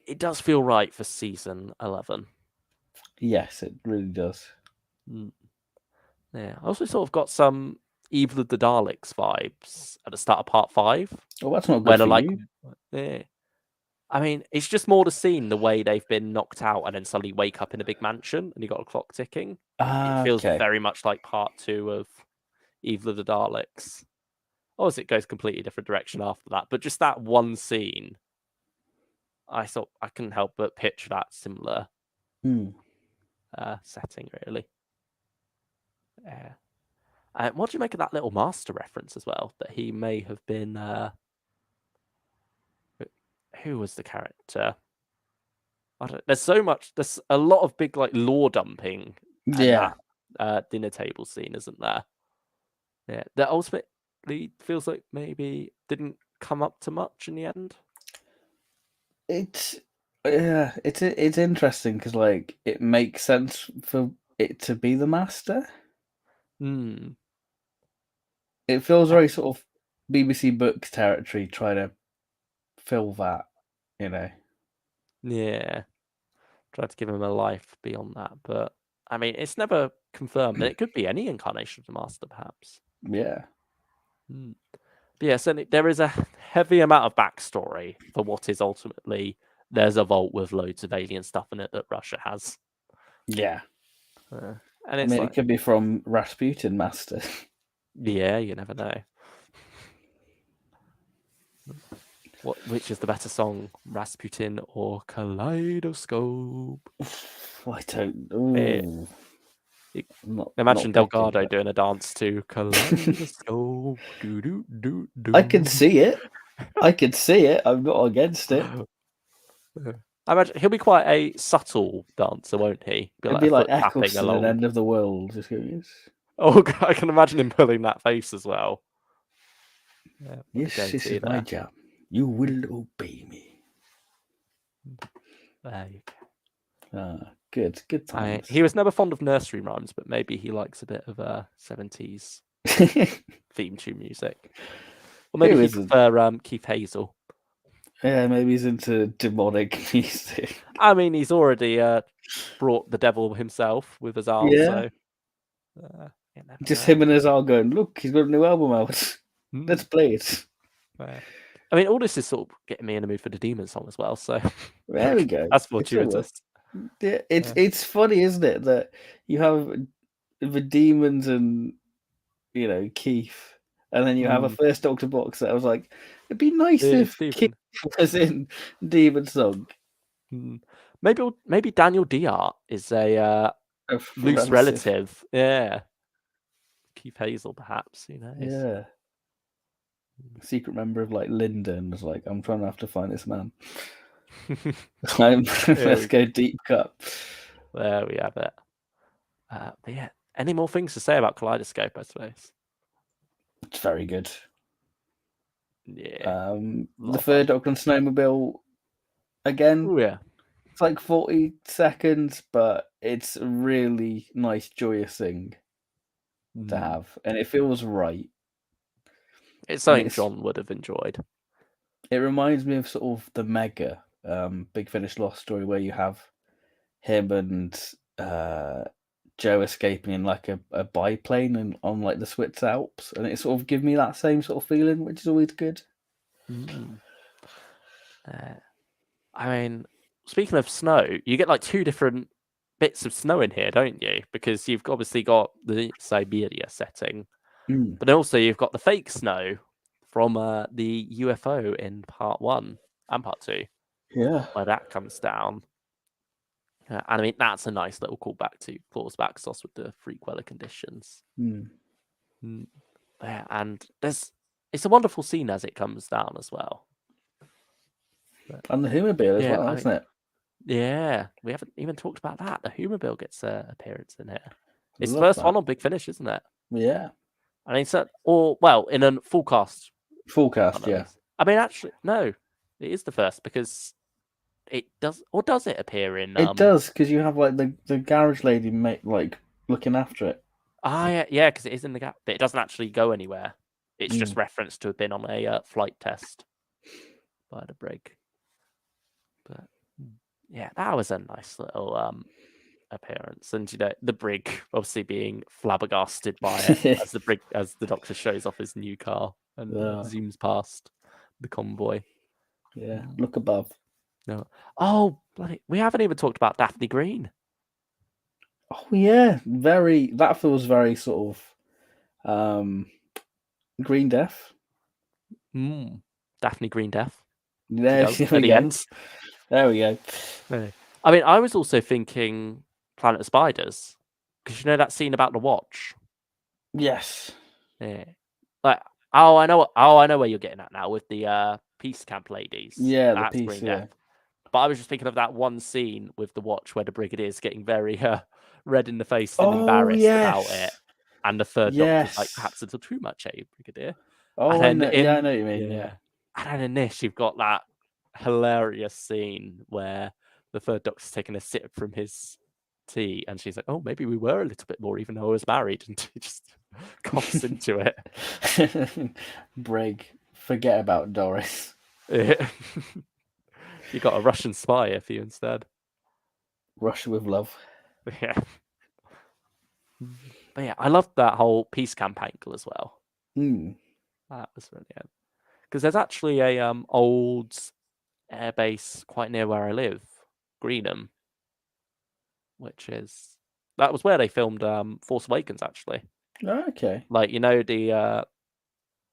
it does feel right for season 11.
Yes, it really does.
Yeah, I also sort of got some Evil of the Daleks vibes at the start of part 5.
Oh, that's not good for you.
Yeah. I mean, it's just more the scene, the way they've been knocked out and then suddenly wake up in a big mansion and you got a clock ticking. It feels very much like part 2 of Evil of the Daleks. Obviously, it goes completely different direction after that, but just that one scene, I thought I couldn't help but picture that similar setting, really. Yeah. What do you make of that little master reference as well? That he may have been. Who was the character? I don't. There's so much. There's a lot of big like lore dumping and that dinner table scene, isn't there? Yeah, that ultimately feels like maybe didn't come up to much in the end.
It's interesting because like it makes sense for it to be the master. It feels very sort of BBC Books territory trying to fill that, you know.
Yeah, tried to give him a life beyond that, but I mean, it's never confirmed, and it could be any incarnation of the master, perhaps.
Yeah.
But yeah, so there is a heavy amount of backstory for what is ultimately there's a vault with loads of alien stuff in it that Russia has.
Yeah.
And
I mean, it could be from Rasputin Master.
Yeah, you never know. Which is the better song, Rasputin or Kaleidoscope?
I don't.
Imagine Delgado doing a dance to Kaleidoscope.
I can see it. I'm not against it.
I imagine he'll be quite a subtle dancer, won't he?
It'd be like Eccleston at End of the World. Just going,
oh, I can imagine him pulling that face as well. Yeah,
yes, this is my job. You will obey me.
There you go.
Good times.
He was never fond of nursery rhymes, but maybe he likes a bit of 70s theme tune music. Or maybe he'd prefer Keith Hazel.
Yeah, maybe he's into demonic music.
I mean, he's already brought the devil himself with Azal, so...
Just him and Azal going, look, he's got a new album out. Let's play it.
I mean, all this is sort of getting me in the mood for the Demon song as well, so...
There we go.
That's fortuitous.
Yeah, it's funny, isn't it, that you have the demons and Keith, and then you have a
Mm.
First Doctor box set. I was like, it'd be nice
Yeah,
if Keith
Stephen.
was in Demon Song.
Mm. Maybe Daniel Diart is a
Of
loose
relative.
relative. Yeah. Keith Hazel, perhaps. Who knows?
Yeah. Secret member of like Linden was like, I'm trying to have to find this man. Let's go deep cut.
There we have it. But yeah, any more things to say about Kaleidoscope, I suppose?
It's very good.
Yeah.
The Third Doctor and Snowmobile again.
Oh yeah.
It's like 40 seconds, but it's a really nice, joyous thing to have, and it feels right.
It's something John would have enjoyed.
It reminds me of sort of the Mega Big Finish Lost story, where you have him and Joe escaping in like a biplane and on like the Swiss Alps, and it sort of gives me that same sort of feeling, which is always good.
I mean, speaking of snow, you get like two different bits of snow in here, don't you? Because you've obviously got the Siberia setting, but also you've got the fake snow from the UFO in part 1 and part 2.
Yeah.
Where that comes down. And I mean, that's a nice little callback to Claus Baxos with the freak weather conditions. Yeah, and it's a wonderful scene as it comes down as well.
And the Humorbill as well, isn't it?
Yeah, we haven't even talked about that. The Humorbill gets an appearance in here. It's the
Love
first
that.
one on Big Finish, isn't it?
Yeah.
I mean, in a full cast.
Full cast, yeah.
I mean, actually, no, it is the first because it does, or does it appear in?
It does, because you have like the garage lady like looking after it.
Yeah, because it is in the gap, but it doesn't actually go anywhere. It's just referenced to have been on a flight test by the brig. But yeah, that was a nice little appearance, and the brig obviously being flabbergasted by it as the Doctor shows off his new car and zooms past the convoy.
Yeah, look above.
No, oh bloody! We haven't even talked about Daphne Green.
Oh yeah, that feels very sort of Green Death.
Daphne Green Death.
There
at the end.
There we go.
I mean, I was also thinking Planet of Spiders, because you know that scene about the watch.
Yes.
Yeah. Like, I know where you're getting at now with the peace camp ladies.
Yeah,
that's
the peace.
Green
Yeah.
Death. But I was just thinking of that one scene with the watch where the Brigadier's getting very red in the face and embarrassed about it, and the Third Doctor's like, perhaps a little too much, Brigadier.
Oh, I know. I know what you mean. Yeah.
And then in this, you've got that hilarious scene where the Third Doctor's taking a sip from his tea, and she's like, "Oh, maybe we were a little bit more, even though I was married," and he just coughs into it.
Brig, forget about Doris.
You got a Russian spy if you instead.
Russia with love.
Yeah. But yeah, I loved that whole peace camp angle as well. That was brilliant. Because there's actually a old airbase quite near where I live, Greenham, that was where they filmed Force Awakens, actually.
Okay.
Like, you know, I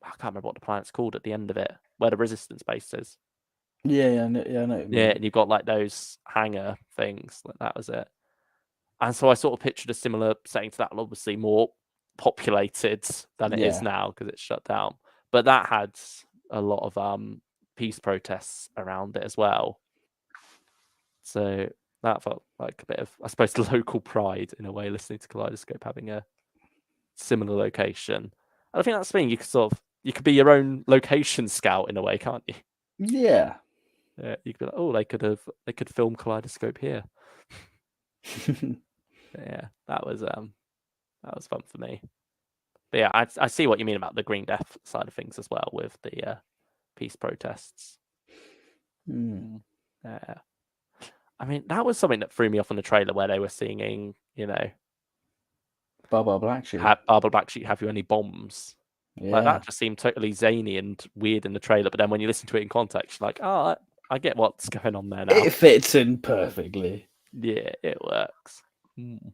can't remember what the planet's called at the end of it, where the Resistance base is.
Yeah, I know.
Yeah, and you've got like those hangar things. Like, that was it. And so I sort of pictured a similar setting to that, obviously more populated than it is now because it's shut down. But that had a lot of peace protests around it as well. So that felt like a bit of, I suppose, local pride in a way, listening to Kaleidoscope having a similar location. And I think that's the thing, you could be your own location scout in a way, can't you?
Yeah.
You could be like, oh, they could film Kaleidoscope here. Yeah, that was fun for me. But yeah, I see what you mean about the Green Death side of things as well with the peace protests. I mean, that was something that threw me off in the trailer where they were singing, you know,
Barbara Blacksheep.
Barbara Blacksheep, have you any bombs? Yeah. Like, that just seemed totally zany and weird in the trailer. But then when you listen to it in context, you're like, oh, I get what's going on there now.
It fits in perfectly.
Yeah, it works. But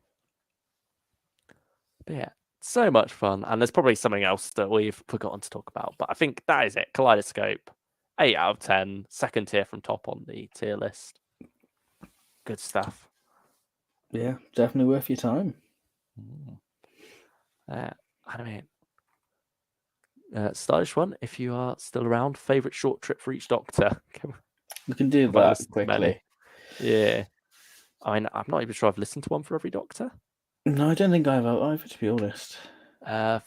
yeah, So much fun, and there's probably something else that we've forgotten to talk about, but I think that is it. Kaleidoscope, 8 out of 10, second tier from top on the tier list. Good stuff.
Yeah, definitely worth your time.
I mean, stylish one. If you are still around, favorite short trip for each Doctor.
We can do
Have I
that
listened to many?
quickly.
Yeah. I mean, I'm not even sure I've listened to one for every Doctor.
No, I don't think I have either, to be honest.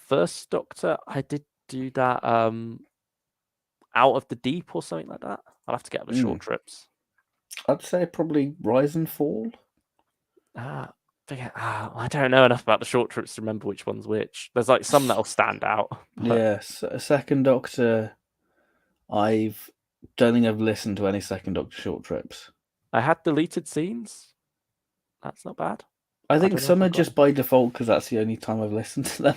First Doctor, I did do that. Out of the Deep or something like that. I'll have to get the short trips.
I'd say probably Rise and Fall.
I don't know enough about the short trips to remember which one's which. There's like some that'll stand out.
Yes, Second Doctor. I don't think I've listened to any Second Doctor short trips.
I had deleted scenes. That's not bad.
I think
don't know if
some are
I've got
just by default because that's the only time I've listened to them.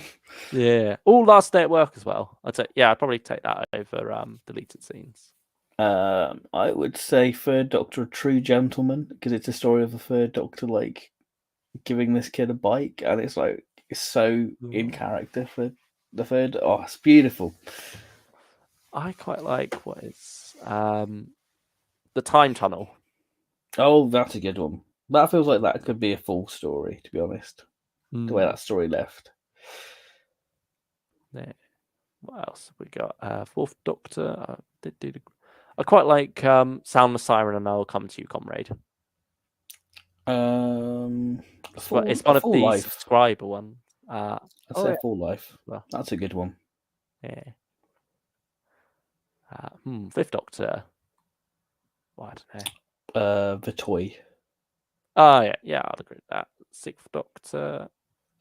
Yeah. All Last Day at Work as well. I'd probably take that over deleted scenes.
I would say Third Doctor, A True Gentleman, because it's a story of the Third Doctor like giving this kid a bike, and it's like it's so in character for the third. Oh, it's beautiful.
I quite like what is the Time Tunnel.
Oh, that's a good one. That feels like that could be a full story, to be honest. The way that story left.
Yeah. What else have we got? Fourth Doctor. I quite like Sound the Siren and I'll Come to You, Comrade. It's one of
Full
the
Life.
subscriber ones.
I'd say Full Life.
Well,
that's a good one.
Yeah. Fifth Doctor. Well, I don't know.
The Toy.
Oh yeah, I'll agree with that. Sixth Doctor.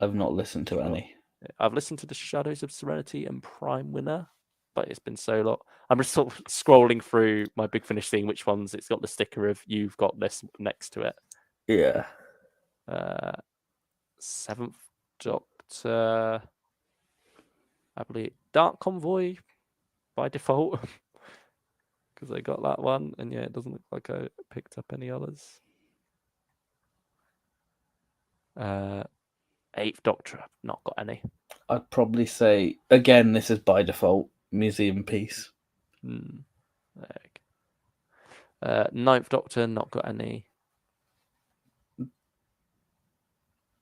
I've not listened to any.
I've listened to The Shadows of Serenity and Prime Winner, but it's been so long. I'm just sort of scrolling through my Big Finish, seeing which ones it's got the sticker of "You've got this" next to it.
Yeah.
Seventh Doctor. I believe Dark Convoy by default because I got that one, and yeah, it doesn't look like I picked up any others. Eighth Doctor, I've not got any.
I'd probably say again, this is by default. Museum Piece.
Ninth Doctor, not got any.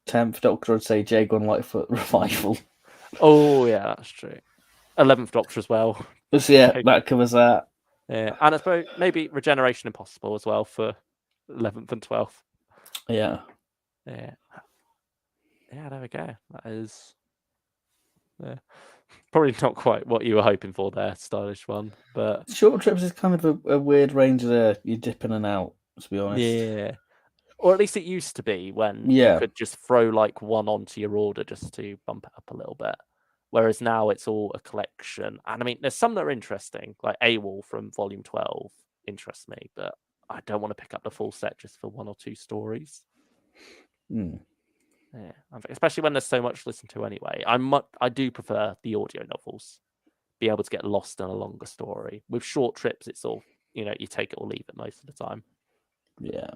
10th Doctor, I'd say Jagon Lightfoot Revival.
Oh yeah, that's true. 11th Doctor as well.
So yeah, that covers that.
Yeah, and I suppose maybe Regeneration Impossible as well for 11th and 12th.
Yeah.
Yeah, there we go. That is probably not quite what you were hoping for there, stylish one. But
short trips is kind of a weird range there. You dip in and out, to be honest.
Yeah. Or at least it used to be when you could just throw like one onto your order just to bump it up a little bit. Whereas now it's all a collection. And I mean, there's some that are interesting, like AWOL from Volume 12 interests me, but I don't want to pick up the full set just for one or two stories. Yeah, especially when there's so much to listen to anyway. I do prefer the audio novels. Be able to get lost in a longer story. With short trips, it's all, you take it or leave it most of the time.
Yeah.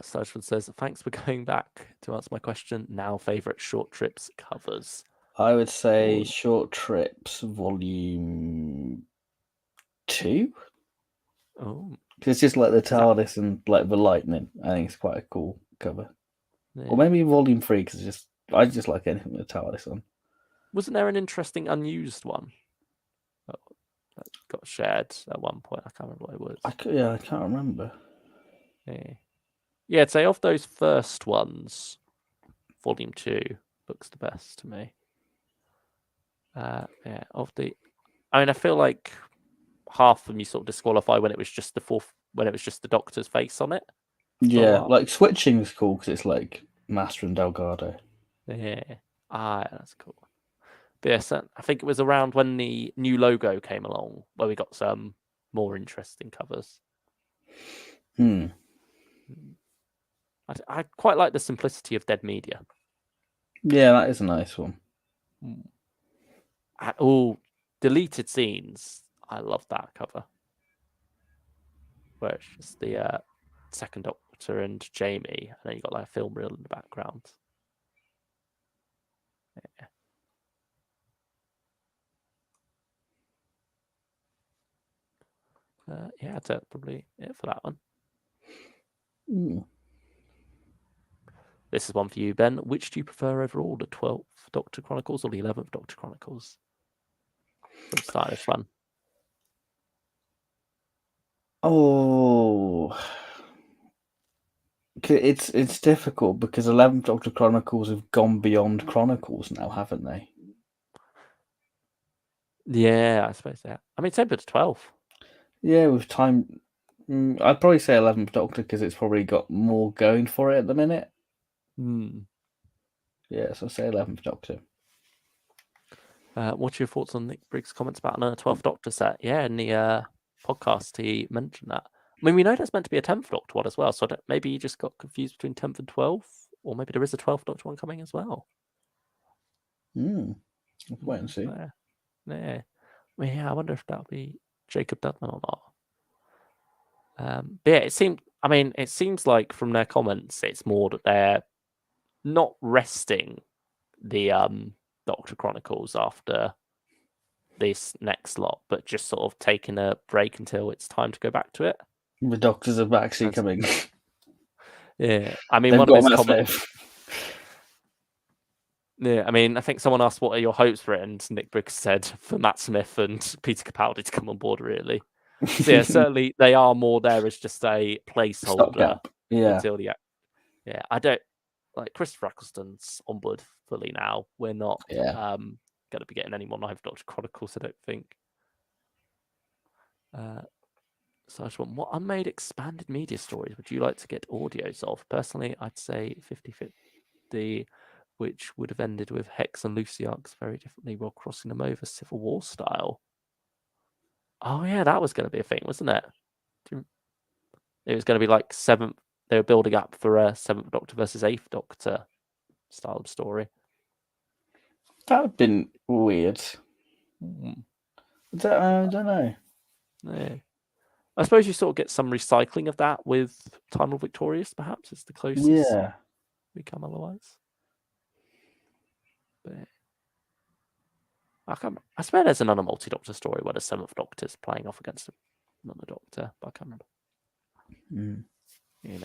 Sturgeon says, thanks for going back to answer my question. Now, favorite short trips covers.
I would say Short Trips Volume 2.
Oh,
because it's just like the TARDIS and like the lightning. I think it's quite a cool cover.
Yeah.
Or maybe Volume 3 because I just like anything with the TARDIS on.
Wasn't there an interesting unused one that got shared at one point? I can't remember what it was.
I can't remember.
Yeah, I'd say of those first ones, Volume 2 looks the best to me. I feel like half of them you sort of disqualify when it was just the Doctor's face on it.
Yeah, like Switching is cool because it's like Master and Delgado.
Yeah, that's cool. But yes, I think it was around when the new logo came along where we got some more interesting covers. I quite like the simplicity of Dead Media.
Yeah, that is a nice one.
Deleted Scenes. I love that cover. Where it's just the second Doctor Doctor and Jamie, and then you got like a film reel in the background. Yeah, that's probably it for that one. This is one for you, Ben. Which do you prefer overall, the 12th Doctor Chronicles or the 11th Doctor Chronicles? From start this one.
Oh, it's difficult because 11th Doctor Chronicles have gone beyond Chronicles now, haven't they?
Yeah, I suppose that. I mean, same with 12.
Yeah, with time, I'd probably say 11th Doctor because it's probably got more going for it at the minute. Yeah, so I'll say 11th Doctor.
What's your thoughts on Nick Briggs' comments about a 12th Doctor set? Yeah, in the podcast, he mentioned that. I mean, we know there's meant to be a 10th Doctor one as well, so maybe you just got confused between 10th and 12th, or maybe there is a 12th Doctor one coming as well.
We'll wait and see.
Yeah. I mean, yeah, I wonder if that'll be Jacob Dudman or not. But yeah, it seems like from their comments, it's more that they're not resting the Doctor Chronicles after this next lot, but just sort of taking a break until it's time to go back to it.
The Doctors are actually coming.
Yeah, I mean,
They've
one
got
of his
Matt
comments.
Smith.
Yeah, I mean, I think someone asked, "What are your hopes for it?" And Nick Briggs said, "For Matt Smith and Peter Capaldi to come on board." Really, so yeah, certainly they are more there as just a placeholder
Stopgap. Yeah,
until the. Yeah, I don't like Christopher Eccleston's on board fully now. We're not going to be getting any more Ninth Doctor Chronicles, I don't think. So I just want, what unmade expanded media stories would you like to get audios of? Personally, I'd say 50-50, which would have ended with Hex and Lucy arcs very differently while crossing them over Civil War style. Oh yeah, that was going to be a thing, wasn't it? It was going to be like seventh. They were building up for a 7th Doctor versus 8th Doctor style of story.
that would have been weird. I don't know.
Yeah. I suppose you sort of get some recycling of that with Time of Victorious, perhaps. It's the closest we come otherwise. But I swear there's another multi-Doctor story where the 7th Doctor's playing off against another Doctor, but I can't remember. You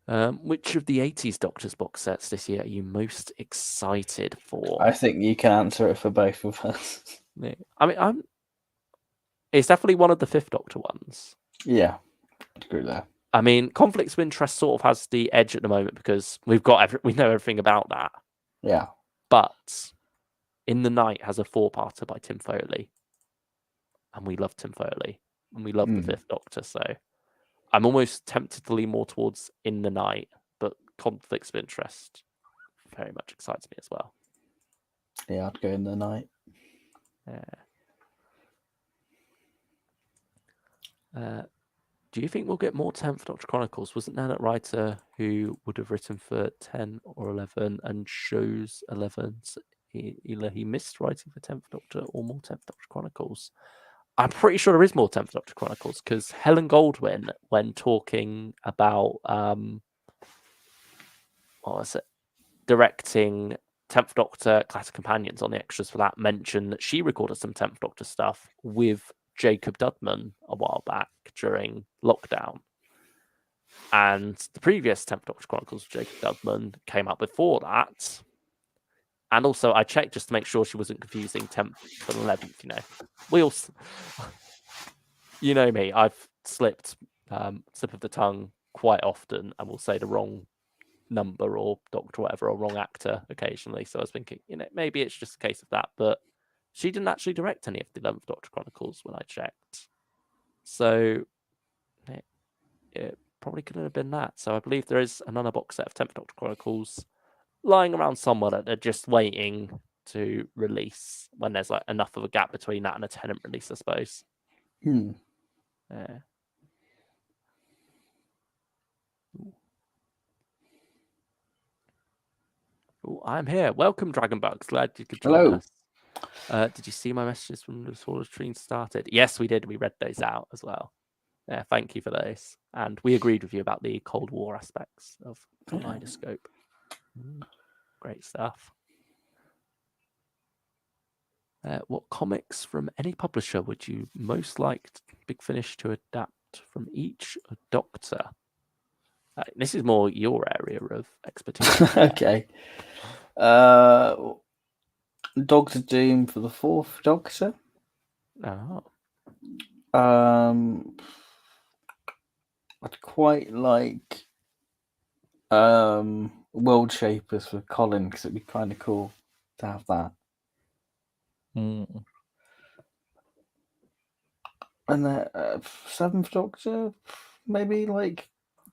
know. Which of the 80s Doctors box sets this year are you most excited for?
I think you can answer it for both of us.
Yeah. I mean, it's definitely one of the 5th Doctor ones.
Yeah, I'd agree there.
I mean, Conflicts of Interest sort of has the edge at the moment because we know everything about that.
Yeah.
But In the Night has a 4-parter by Tim Foley. And we love Tim Foley. And we love the 5th Doctor, so I'm almost tempted to lean more towards In the Night, but Conflicts of Interest very much excites me as well.
Yeah, I'd go In the Night.
Do you think we'll get more 10th Doctor Chronicles? Wasn't there that writer who would have written for 10 or 11 and chose 11? Either he missed writing for 10th Doctor or more 10th Doctor Chronicles. I'm pretty sure there is more 10th Doctor Chronicles because Helen Goldwyn, when talking about directing 10th Doctor Classic Companions on the extras for that, mentioned that she recorded some 10th Doctor stuff with Jacob Dudman a while back during lockdown. And the previous 10th Doctor Chronicles of Jacob Dudman came out before that. And also, I checked just to make sure she wasn't confusing 10th and 11th, you know. We all... You know me, I've slipped slip of the tongue quite often and will say the wrong number or doctor or whatever, or wrong actor occasionally. So I was thinking, you know, maybe it's just a case of that. But she didn't actually direct any of the 11th Doctor Chronicles when I checked. So it probably couldn't have been that. So I believe there is another box set of 10th Doctor Chronicles lying around somewhere that they're just waiting to release when there's like enough of a gap between that and a Tennant release, I suppose. Yeah. Ooh, I'm here. Welcome, Dragonbugs. Glad you could join us. Did you see my messages from before the stream started? Yes, we did. We read those out as well. Yeah, thank you for those. And we agreed with you about the Cold War aspects of Kaleidoscope. Great stuff. What comics from any publisher would you most like Big Finish to adapt from each Doctor? This is more your area of expertise.
Okay. Doctor Doom for the 4th Doctor.
Oh.
I'd quite like World Shapers for Colin, because it'd be kind of cool to have that.
Mm.
And then 7th Doctor, maybe like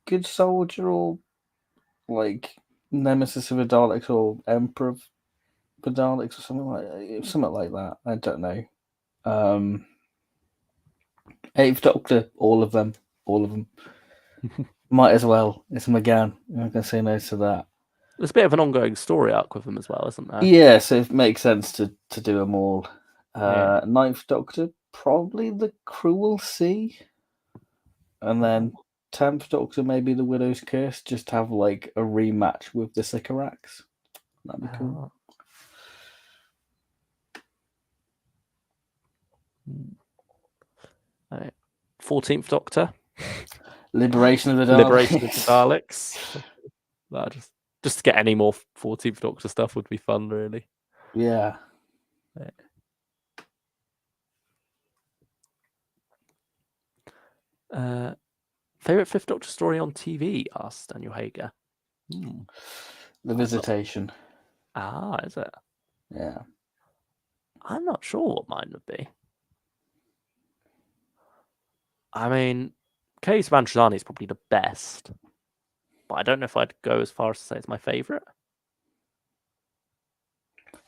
Good Soldier, or like Nemesis of the Daleks, or Emperor of the Daleks, or something like that. I don't know. 8th Doctor, all of them. Might as well. It's McGann. I'm not going to say no to that.
There's a bit of an ongoing story arc with them as well, isn't there?
Yeah, so it makes sense to do them all.
Yeah.
9th Doctor, probably the Cruel Sea. And then 10th Doctor, maybe the Widow's Curse, just to have like a rematch with the Sycorax. That'd be cool.
14th Doctor.
Liberation of the Daleks.
Liberation of the Daleks. Just to get any more 14th Doctor stuff would be fun, really.
Yeah.
Favorite 5th Doctor story on TV? Asked Daniel Hager.
The Visitation.
Is it?
Yeah.
I'm not sure what mine would be. I mean, Case Mantrasani is probably the best, but I don't know if I'd go as far as to say it's my favorite.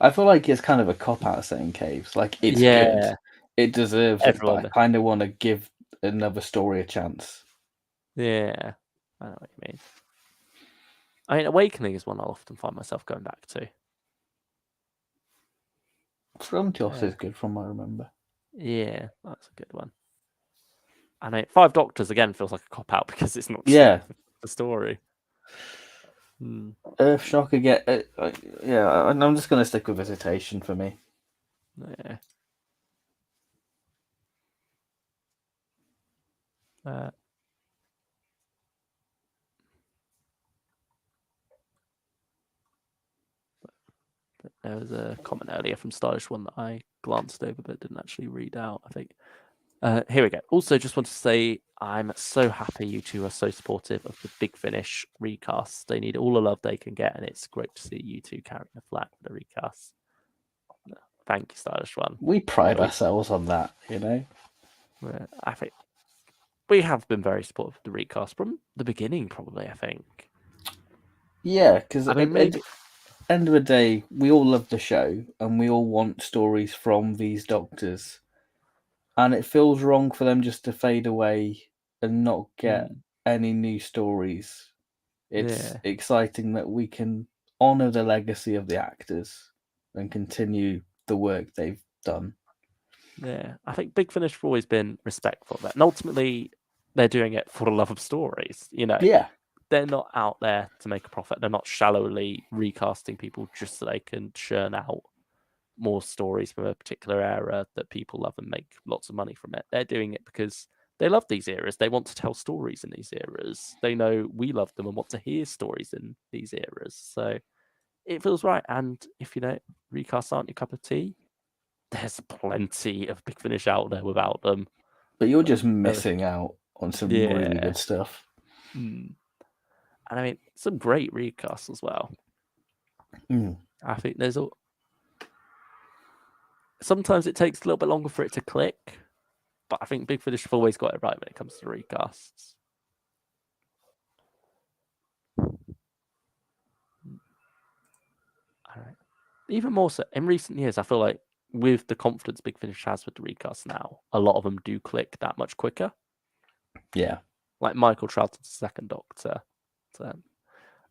I feel like it's kind of a cop-out saying Caves. Like, it's good. It deserves it, but I kind of want to give another story a chance.
Yeah, I know what you mean. I mean, Awakening is one I'll often find myself going back to.
Frontios is good from what I remember.
Yeah, that's a good one. I mean, 5 Doctors, again, feels like a cop-out because it's not the story.
Earthshock again. I'm just going to stick with Visitation for me.
Yeah. There was a comment earlier from Stylish One that I glanced over but didn't actually read out, I think. Here we go. Also, just want to say I'm so happy you two are so supportive of the Big Finish recast. They need all the love they can get, and it's great to see you two carrying the flag for the recast. Thank you, Stylish One.
We pride ourselves on that, you know?
I think we have been very supportive of the recast from the beginning, probably, I think.
Yeah, because
I mean, maybe...
end of the day, we all love the show, and we all want stories from these Doctors. And it feels wrong for them just to fade away and not get any new stories. It's exciting that we can honour the legacy of the actors and continue the work they've done.
Yeah, I think Big Finish have always been respectful of that. And ultimately, they're doing it for the love of stories, you know?
Yeah.
They're not out there to make a profit. They're not shallowly recasting people just so they can churn out more stories from a particular era that people love and make lots of money from it. They're doing it because they love these eras. They want to tell stories in these eras. They know we love them and want to hear stories in these eras. So it feels right. And if, recasts aren't your cup of tea, there's plenty of Big Finish out there without them.
But you're just missing out on some really good stuff.
And I mean, some great recasts as well. I think there's sometimes it takes a little bit longer for it to click, but I think Big Finish have always got it right when it comes to recasts. All right. Even more so, in recent years, I feel like with the confidence Big Finish has with the recasts now, a lot of them do click that much quicker.
Yeah.
Like Michael Troughton's Second Doctor. So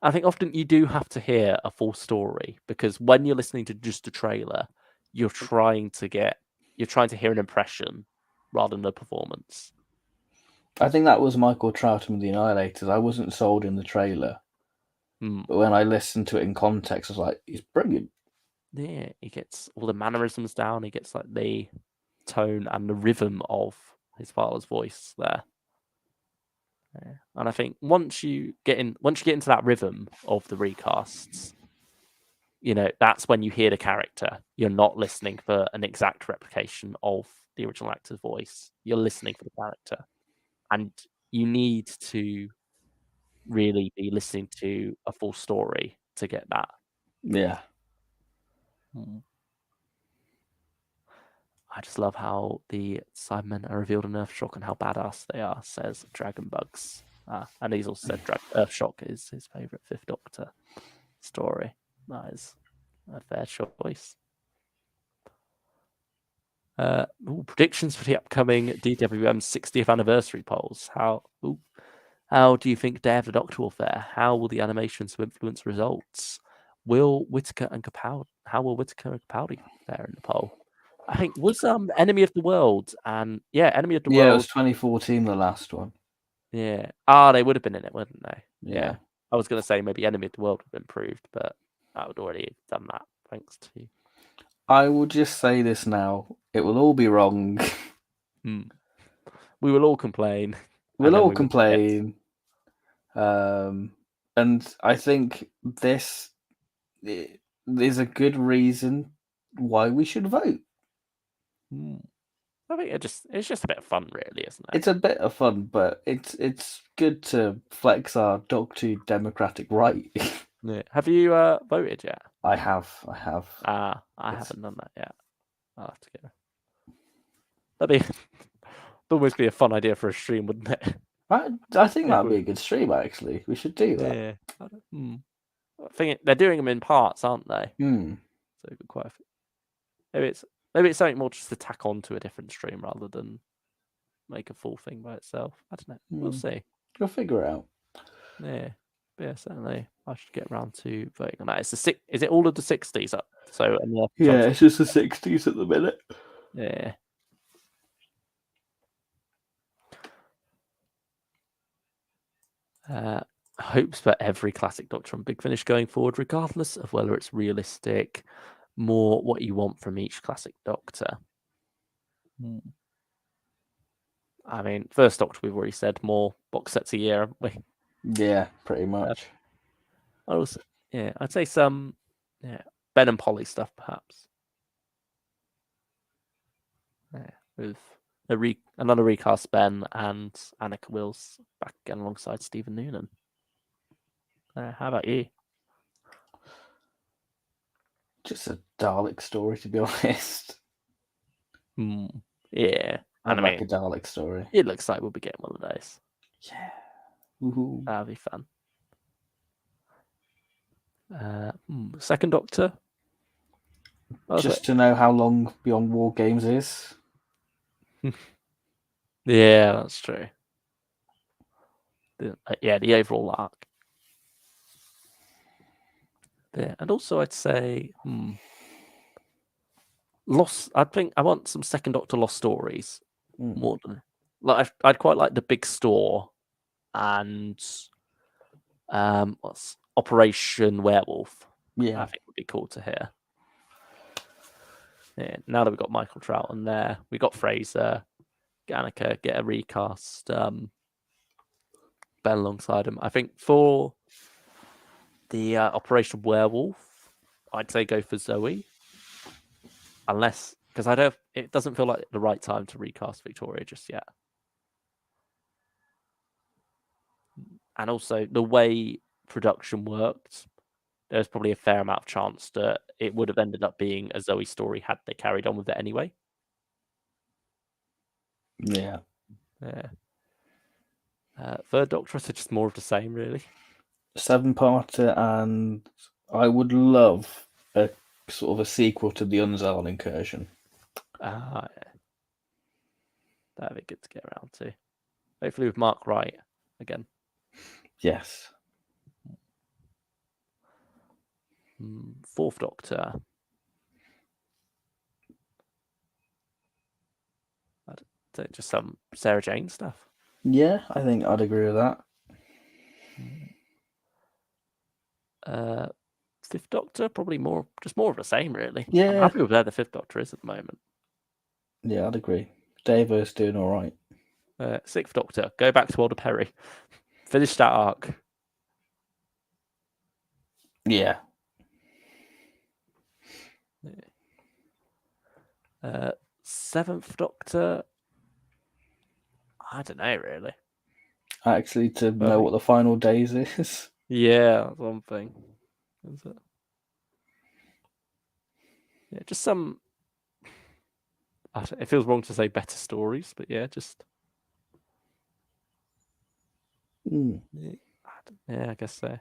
I think often you do have to hear a full story because when you're listening to just a trailer, you're trying to hear an impression rather than a performance.
I think that was Michael Troughton with the Annihilators. I wasn't sold in the trailer, but when I listened to it in context, I was like, he's brilliant.
Yeah, he gets all the mannerisms down. He gets like the tone and the rhythm of his father's voice there. Yeah. And I think once you get into that rhythm of the recasts, that's when you hear the character. You're not listening for an exact replication of the original actor's voice. You're listening for the character. And you need to really be listening to a full story to get that.
Yeah.
I just love how the Cybermen are revealed in Earthshock and how badass they are, says Dragon Bugs. And he's also said Earthshock is his favourite Fifth Doctor story. That is a fair choice. Predictions for the upcoming DWM 60th anniversary polls. How do you think Day of the Doctor will fare? How will the animations influence results? How will Whittaker and Capaldi fare in the poll? I think was Enemy of the World and Enemy of the
Yeah, it
World.
was 2014, the last one.
Yeah. They would have been in it, wouldn't they?
Yeah.
I was going to say maybe Enemy of the World would have been proved, but I would already have done that thanks to.
I will just say this now. It will all be wrong.
We will all complain.
We'll all complain. And I think this is a good reason why we should vote.
I think it's just a bit of fun, really, isn't it?
It's a bit of fun, but it's good to flex our Doctor Who democratic right.
Yeah. Have you voted yet?
I have.
I haven't done that yet. I'll have to go. That'd almost be a fun idea for a stream, wouldn't it?
I think that'd be a good stream. Actually, we should do that.
Yeah. I think they're doing them in parts, aren't they? So it'd be quite. Maybe it's something more just to tack on to a different stream rather than make a full thing by itself. I don't know. We'll see.
We'll figure it out.
Yeah. But yeah, certainly. I should get around to voting on that. Is it all of the 60s up? So
yeah, it's just the 60s at the minute.
Yeah. Hopes for every classic Doctor on Big Finish going forward, regardless of whether it's realistic, more what you want from each classic Doctor. I mean, first Doctor, we've already said more box sets a year, haven't we?
Yeah, pretty much.
I'd say some Ben and Polly stuff, perhaps. Yeah, with another recast Ben and Annika Wills back again alongside Stephen Noonan. How about you?
Just a Dalek story, to be honest.
Yeah.
I'd like a Dalek story.
It looks like we'll be getting one of those.
Yeah. Woohoo.
That'll be fun. Second Doctor.
Just to know how long Beyond War Games is.
Yeah, that's true. The overall arc. Yeah, and also I'd say Lost. I think I want some Second Doctor Lost Stories more than I'd quite like the Big Store and what's Operation Werewolf.
Yeah,
I think would be cool to hear. Yeah, now that we've got Michael Troughton there, we got Fraser, Ganica, get a recast Ben alongside him. I think for the Operation Werewolf, I'd say go for Zoe. Unless, because it doesn't feel like the right time to recast Victoria just yet. And also, the way production worked, there's probably a fair amount of chance that it would have ended up being a Zoe story had they carried on with it anyway.
Yeah.
Third Doctor, so just more of the same, really.
7-parter, and I would love a sort of a sequel to the Unzal incursion.
Yeah. That'd be good to get around to. Hopefully with Mark Wright again.
Yes.
Fourth Doctor. I'd say just some Sarah Jane stuff.
Yeah, I think I'd agree with that.
Fifth Doctor, probably just more of the same, really. I'm
Yeah.
happy with where the Fifth Doctor is at the moment.
Yeah, I'd agree. Davo's doing all right.
Sixth Doctor, go back to Walter Perry. Finish that arc.
Yeah.
Seventh Doctor, I don't know, really.
Actually, to know what the final days is.
Yeah, that's one thing. Is it? Yeah, just some. It feels wrong to say better stories, but yeah, just. Yeah, I guess so.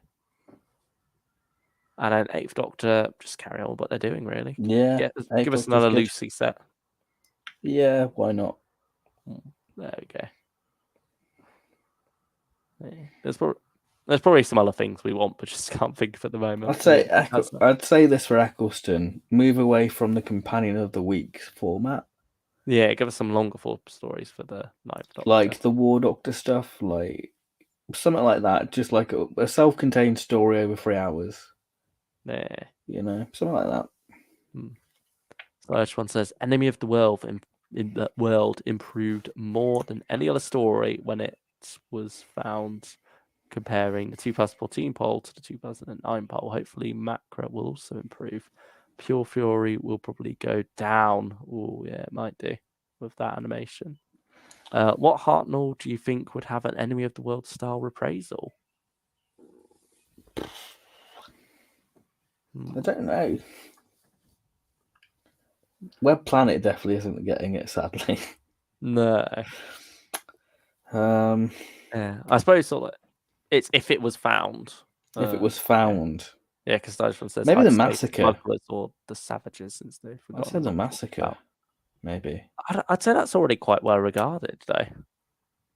And then Eighth Doctor, just carry on what they're doing, really.
Yeah.
Give us another Lucy set.
Yeah, why not?
There we go. Yeah. There's probably some other things we want, but just can't think of at the moment.
I'd say this for Eccleston: move away from the Companion of the Week format.
Yeah, give us some longer form stories for the Ninth Doctor,
like the War Doctor stuff, like something like that. Just like a self-contained story over 3 hours.
Yeah,
something like that.
So this one says, "Enemy of the World in the world improved more than any other story when it was found." Comparing the 2014 poll to the 2009 poll, hopefully Macra will also improve. Pure Fury will probably go down. Oh, yeah, it might do with that animation. What Hartnell do you think would have an Enemy of the World style reprisal?
I don't know. Web Planet definitely isn't getting it, sadly.
No.
Yeah,
I suppose it's if it was found.
If it was found.
Yeah, because this one says
maybe the Massacre.
Or the Savages, since they've forgotten.
I said the Massacre. Maybe.
I'd say that's already quite well regarded, though.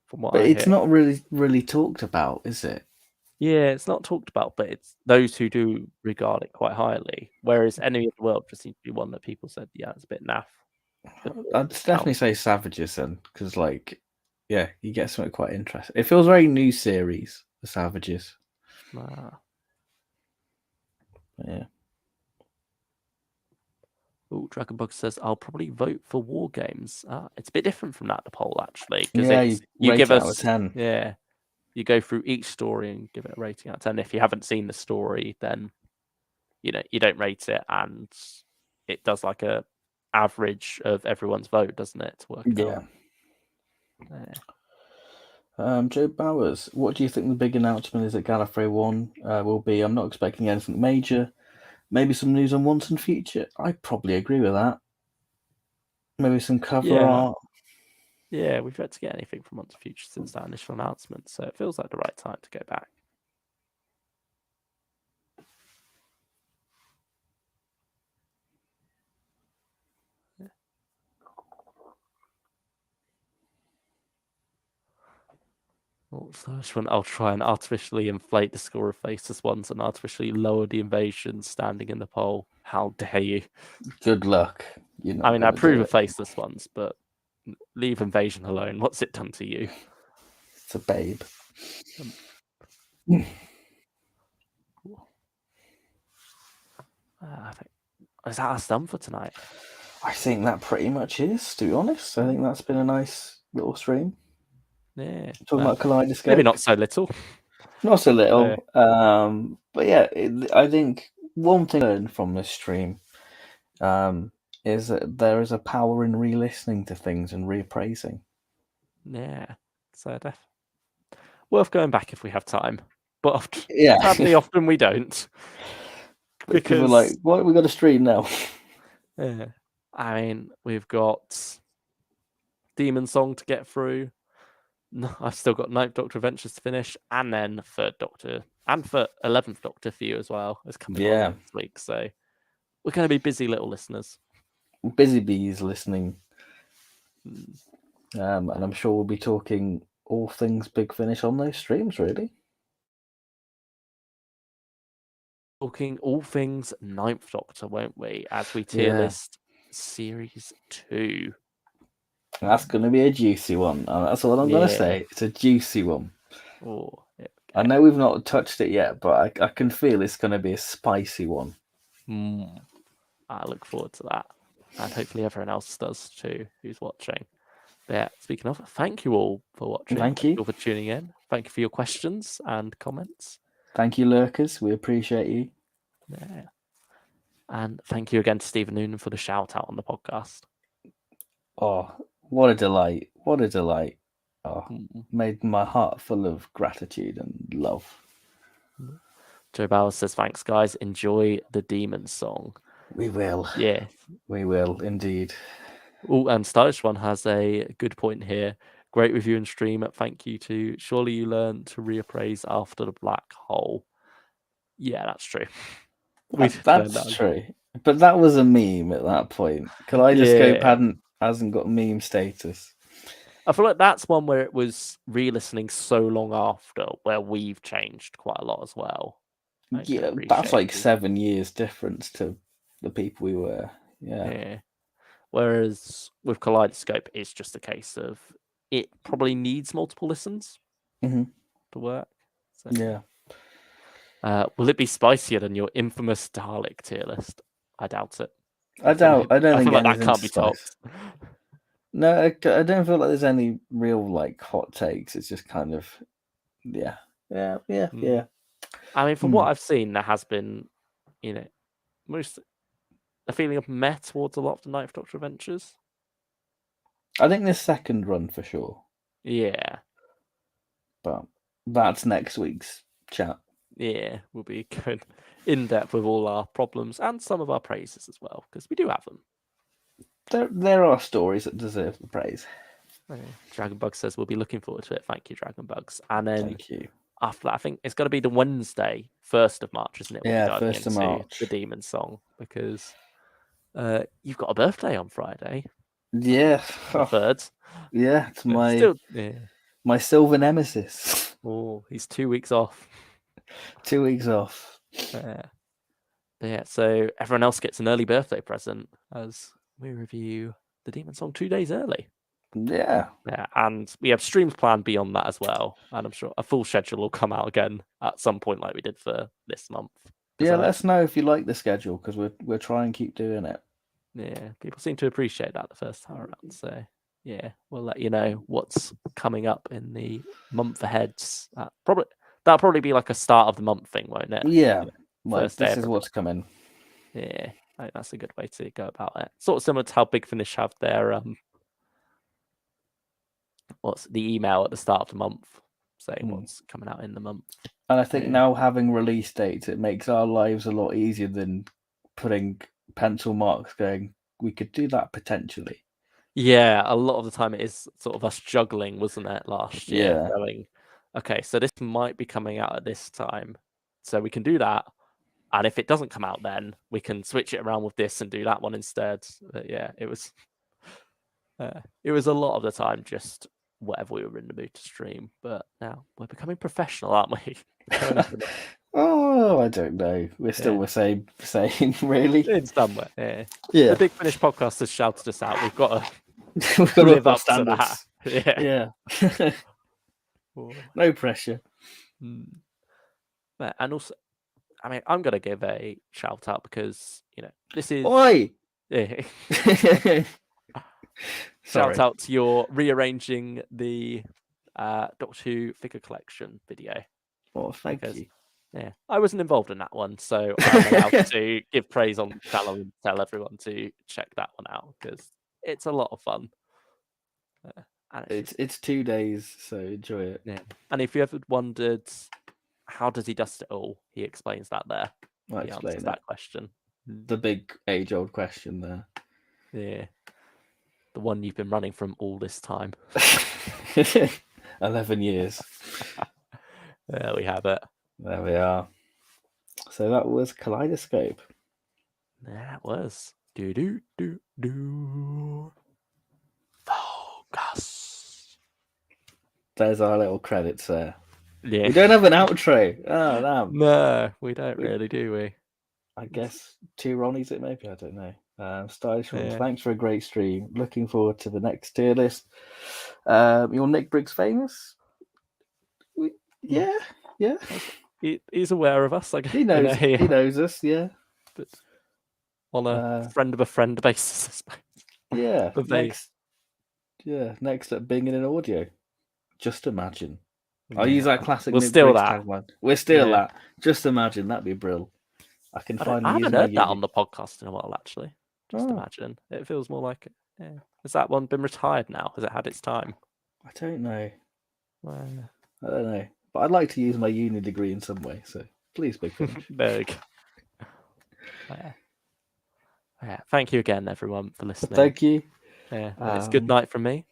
From what
but
I
it's
hear.
not really talked about, is it?
Yeah, it's not talked about, but it's those who do regard it quite highly. Whereas Enemy of the World just seems to be one that people said, yeah, it's a bit naff.
I'd definitely say Savages then, because yeah, you get something quite interesting. It feels very new series, the Savages. Yeah.
Oh, Dragonbug says, "I'll probably vote for War Games." It's a bit different from that, the poll, actually.
Because you
give
us
out
of 10.
Yeah, you go through each story and give it a rating out of 10. If you haven't seen the story, then you don't rate it, and it does like a average of everyone's vote, doesn't it, to work out?
Joe Bowers, what do you think the big announcement is at Gallifrey 1 will be? I'm not expecting anything major. Maybe some news on Once and Future. I probably agree with that. Maybe some cover art.
Yeah, we've yet to get anything from Once and Future since that initial announcement, so it feels like the right time to go back. First one, I'll try and artificially inflate the score of Faceless Ones and artificially lower the invasion standing in the poll. How dare you?
Good luck. I
approve of Faceless Ones, but leave Invasion alone. What's it done to you?
It's a babe.
Is that us done for tonight?
I think that pretty much is, to be honest. I think that's been a nice little stream.
Yeah.
Talking about Kaleidoscope.
Maybe not so little.
Not so little. But yeah, I think one thing I learned from this stream is that there is a power in re-listening to things and reappraising.
Yeah. So worth going back if we have time. But
yeah,
sadly, often we don't.
Because we're like, why have we got a stream now?
Yeah. We've got Demon Song to get through. No, I've still got Ninth Doctor Adventures to finish, and then Third Doctor, and for 11th Doctor for you as well. It's coming on next week, so we're going to be busy little listeners.
Busy bees listening. And I'm sure we'll be talking all things Big Finish on those streams, really.
Talking all things Ninth Doctor, won't we? As we tier list Series 2.
That's going to be a juicy one. That's all I'm going to
Yeah.
say. It's a juicy one.
Oh,
I know we've not touched it yet, but I can feel it's going to be a spicy one.
I look forward to that. And hopefully everyone else does too who's watching. But yeah, speaking of, thank you all for watching.
Thank you
all for tuning in. Thank you for your questions and comments.
Thank you, lurkers. We appreciate you.
Yeah. And thank you again to Stephen Noonan for the shout out on the podcast.
Oh, what a delight. What a delight. Oh, made my heart full of gratitude and love.
Joe Bowers says, thanks, guys. Enjoy the Demon song.
We will.
Yeah.
We will, indeed.
Oh, and Stylish One has a good point here. Great review and stream. Thank you to Surely You Learn to Reappraise After the Black Hole. Yeah, that's true.
That's true. But that was a meme at that point. Kaleidoscope hasn't got meme status.
I feel like that's one where it was re-listening so long after, where we've changed quite a lot as well.
Yeah, that's like 7 years difference to the people we were. Yeah.
Whereas with Kaleidoscope, it's just a case of it probably needs multiple listens to work. So.
Yeah.
Will it be spicier than your infamous Dalek tier list? I doubt it.
I don't think
that can't be topped.
No, I don't feel like there's any real like hot takes. It's just kind of, yeah. I
mean, from what I've seen, there has been, a feeling of meh towards a lot of the Ninth Doctor adventures.
I think the second run for sure.
Yeah.
But that's next week's chat.
Yeah, we'll be going in depth with all our problems and some of our praises as well, because we do have them.
There are stories that deserve the praise.
Dragonbug says we'll be looking forward to it. Thank you, Dragonbugs. And then
thank you.
After that, I think it's going to be the Wednesday, 1st of March, isn't it?
Yeah, 1st of March.
The Demon song, because you've got a birthday on Friday.
Yeah.
The 3rd.
Yeah, it's my silver nemesis.
Oh, he's 2 weeks off.
2 weeks off.
Yeah, so everyone else gets an early birthday present as we review the Demon song 2 days early.
Yeah,
and we have streams planned beyond that as well. And I'm sure a full schedule will come out again at some point, like we did for this month.
Yeah, let us know if you like the schedule because we're trying to keep doing it.
Yeah, people seem to appreciate that the first time around. So yeah, we'll let you know what's coming up in the month ahead. That'll probably be like a start of the month thing, won't it?
Yeah, this is what's coming.
Yeah, I think that's a good way to go about it. Sort of similar to how Big Finish have their what's the email at the start of the month saying what's coming out in the month.
And I think now having release dates, it makes our lives a lot easier than putting pencil marks going, we could do that potentially.
Yeah, a lot of the time it is sort of us juggling, wasn't it, last year? Going, okay, so this might be coming out at this time. So we can do that. And if it doesn't come out then, we can switch it around with this and do that one instead. But yeah, it was a lot of the time just whatever we were in the mood to stream. But now we're becoming professional, aren't we?
Oh, I don't know. We're still the same, really.
In some way, yeah. The Big Finish podcast has shouted us out. We've got
to live up standards.
To that.
Yeah. No pressure.
And also, I mean, I'm gonna give a shout out because this is.
Oi!
Shout out to your rearranging the Doctor Who figure collection video.
Oh, thank you.
Yeah, I wasn't involved in that one, so I'm allowed to give praise on the channel and tell everyone to check that one out because it's a lot of fun.
It's 2 days, so enjoy it.
Yeah, and if you ever wondered how does he dust it all, he explains that there.
He answers
that question.
The big age-old question there.
Yeah, the one you've been running from all this time.
11 years.
There we have it.
There we are. So that was Kaleidoscope.
That was Focus.
There's our little credits there.
Yeah.
We don't have an outro. Oh, damn.
No, we don't really, do we?
I guess 2 Ronnies it maybe. I don't know. Stylish one.
Yeah.
Thanks for a great stream. Looking forward to the next tier list. Your Nick Briggs famous? Yeah.
He's aware of us. Like,
He knows. He knows us. Yeah.
But on a friend of a friend basis, I suppose.
Yeah.
But
Next up, Bing in an audio. Just imagine. I'll
yeah,
use that classic
we'll
Nick
steal
Briggs
that.
tagline. We'll steal
Yeah.
that. Just imagine. That'd be brilliant. I can
I
finally use
haven't
my
heard that
uni.
on the podcast in a while, actually. Just
Oh,
imagine. It feels more like it. Yeah. Has that one been retired now? Has it had its time?
I don't know.
Well,
I don't know. But I'd like to use my uni degree in some way. So please, Big Finish.
there we go. Yeah. Thank you again, everyone, for listening.
Thank you.
Yeah. And it's good night from me.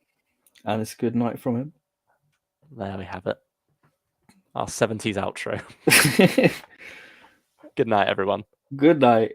And it's good night from him.
There we have it. Our 70s outro. Good night, everyone.
Good night.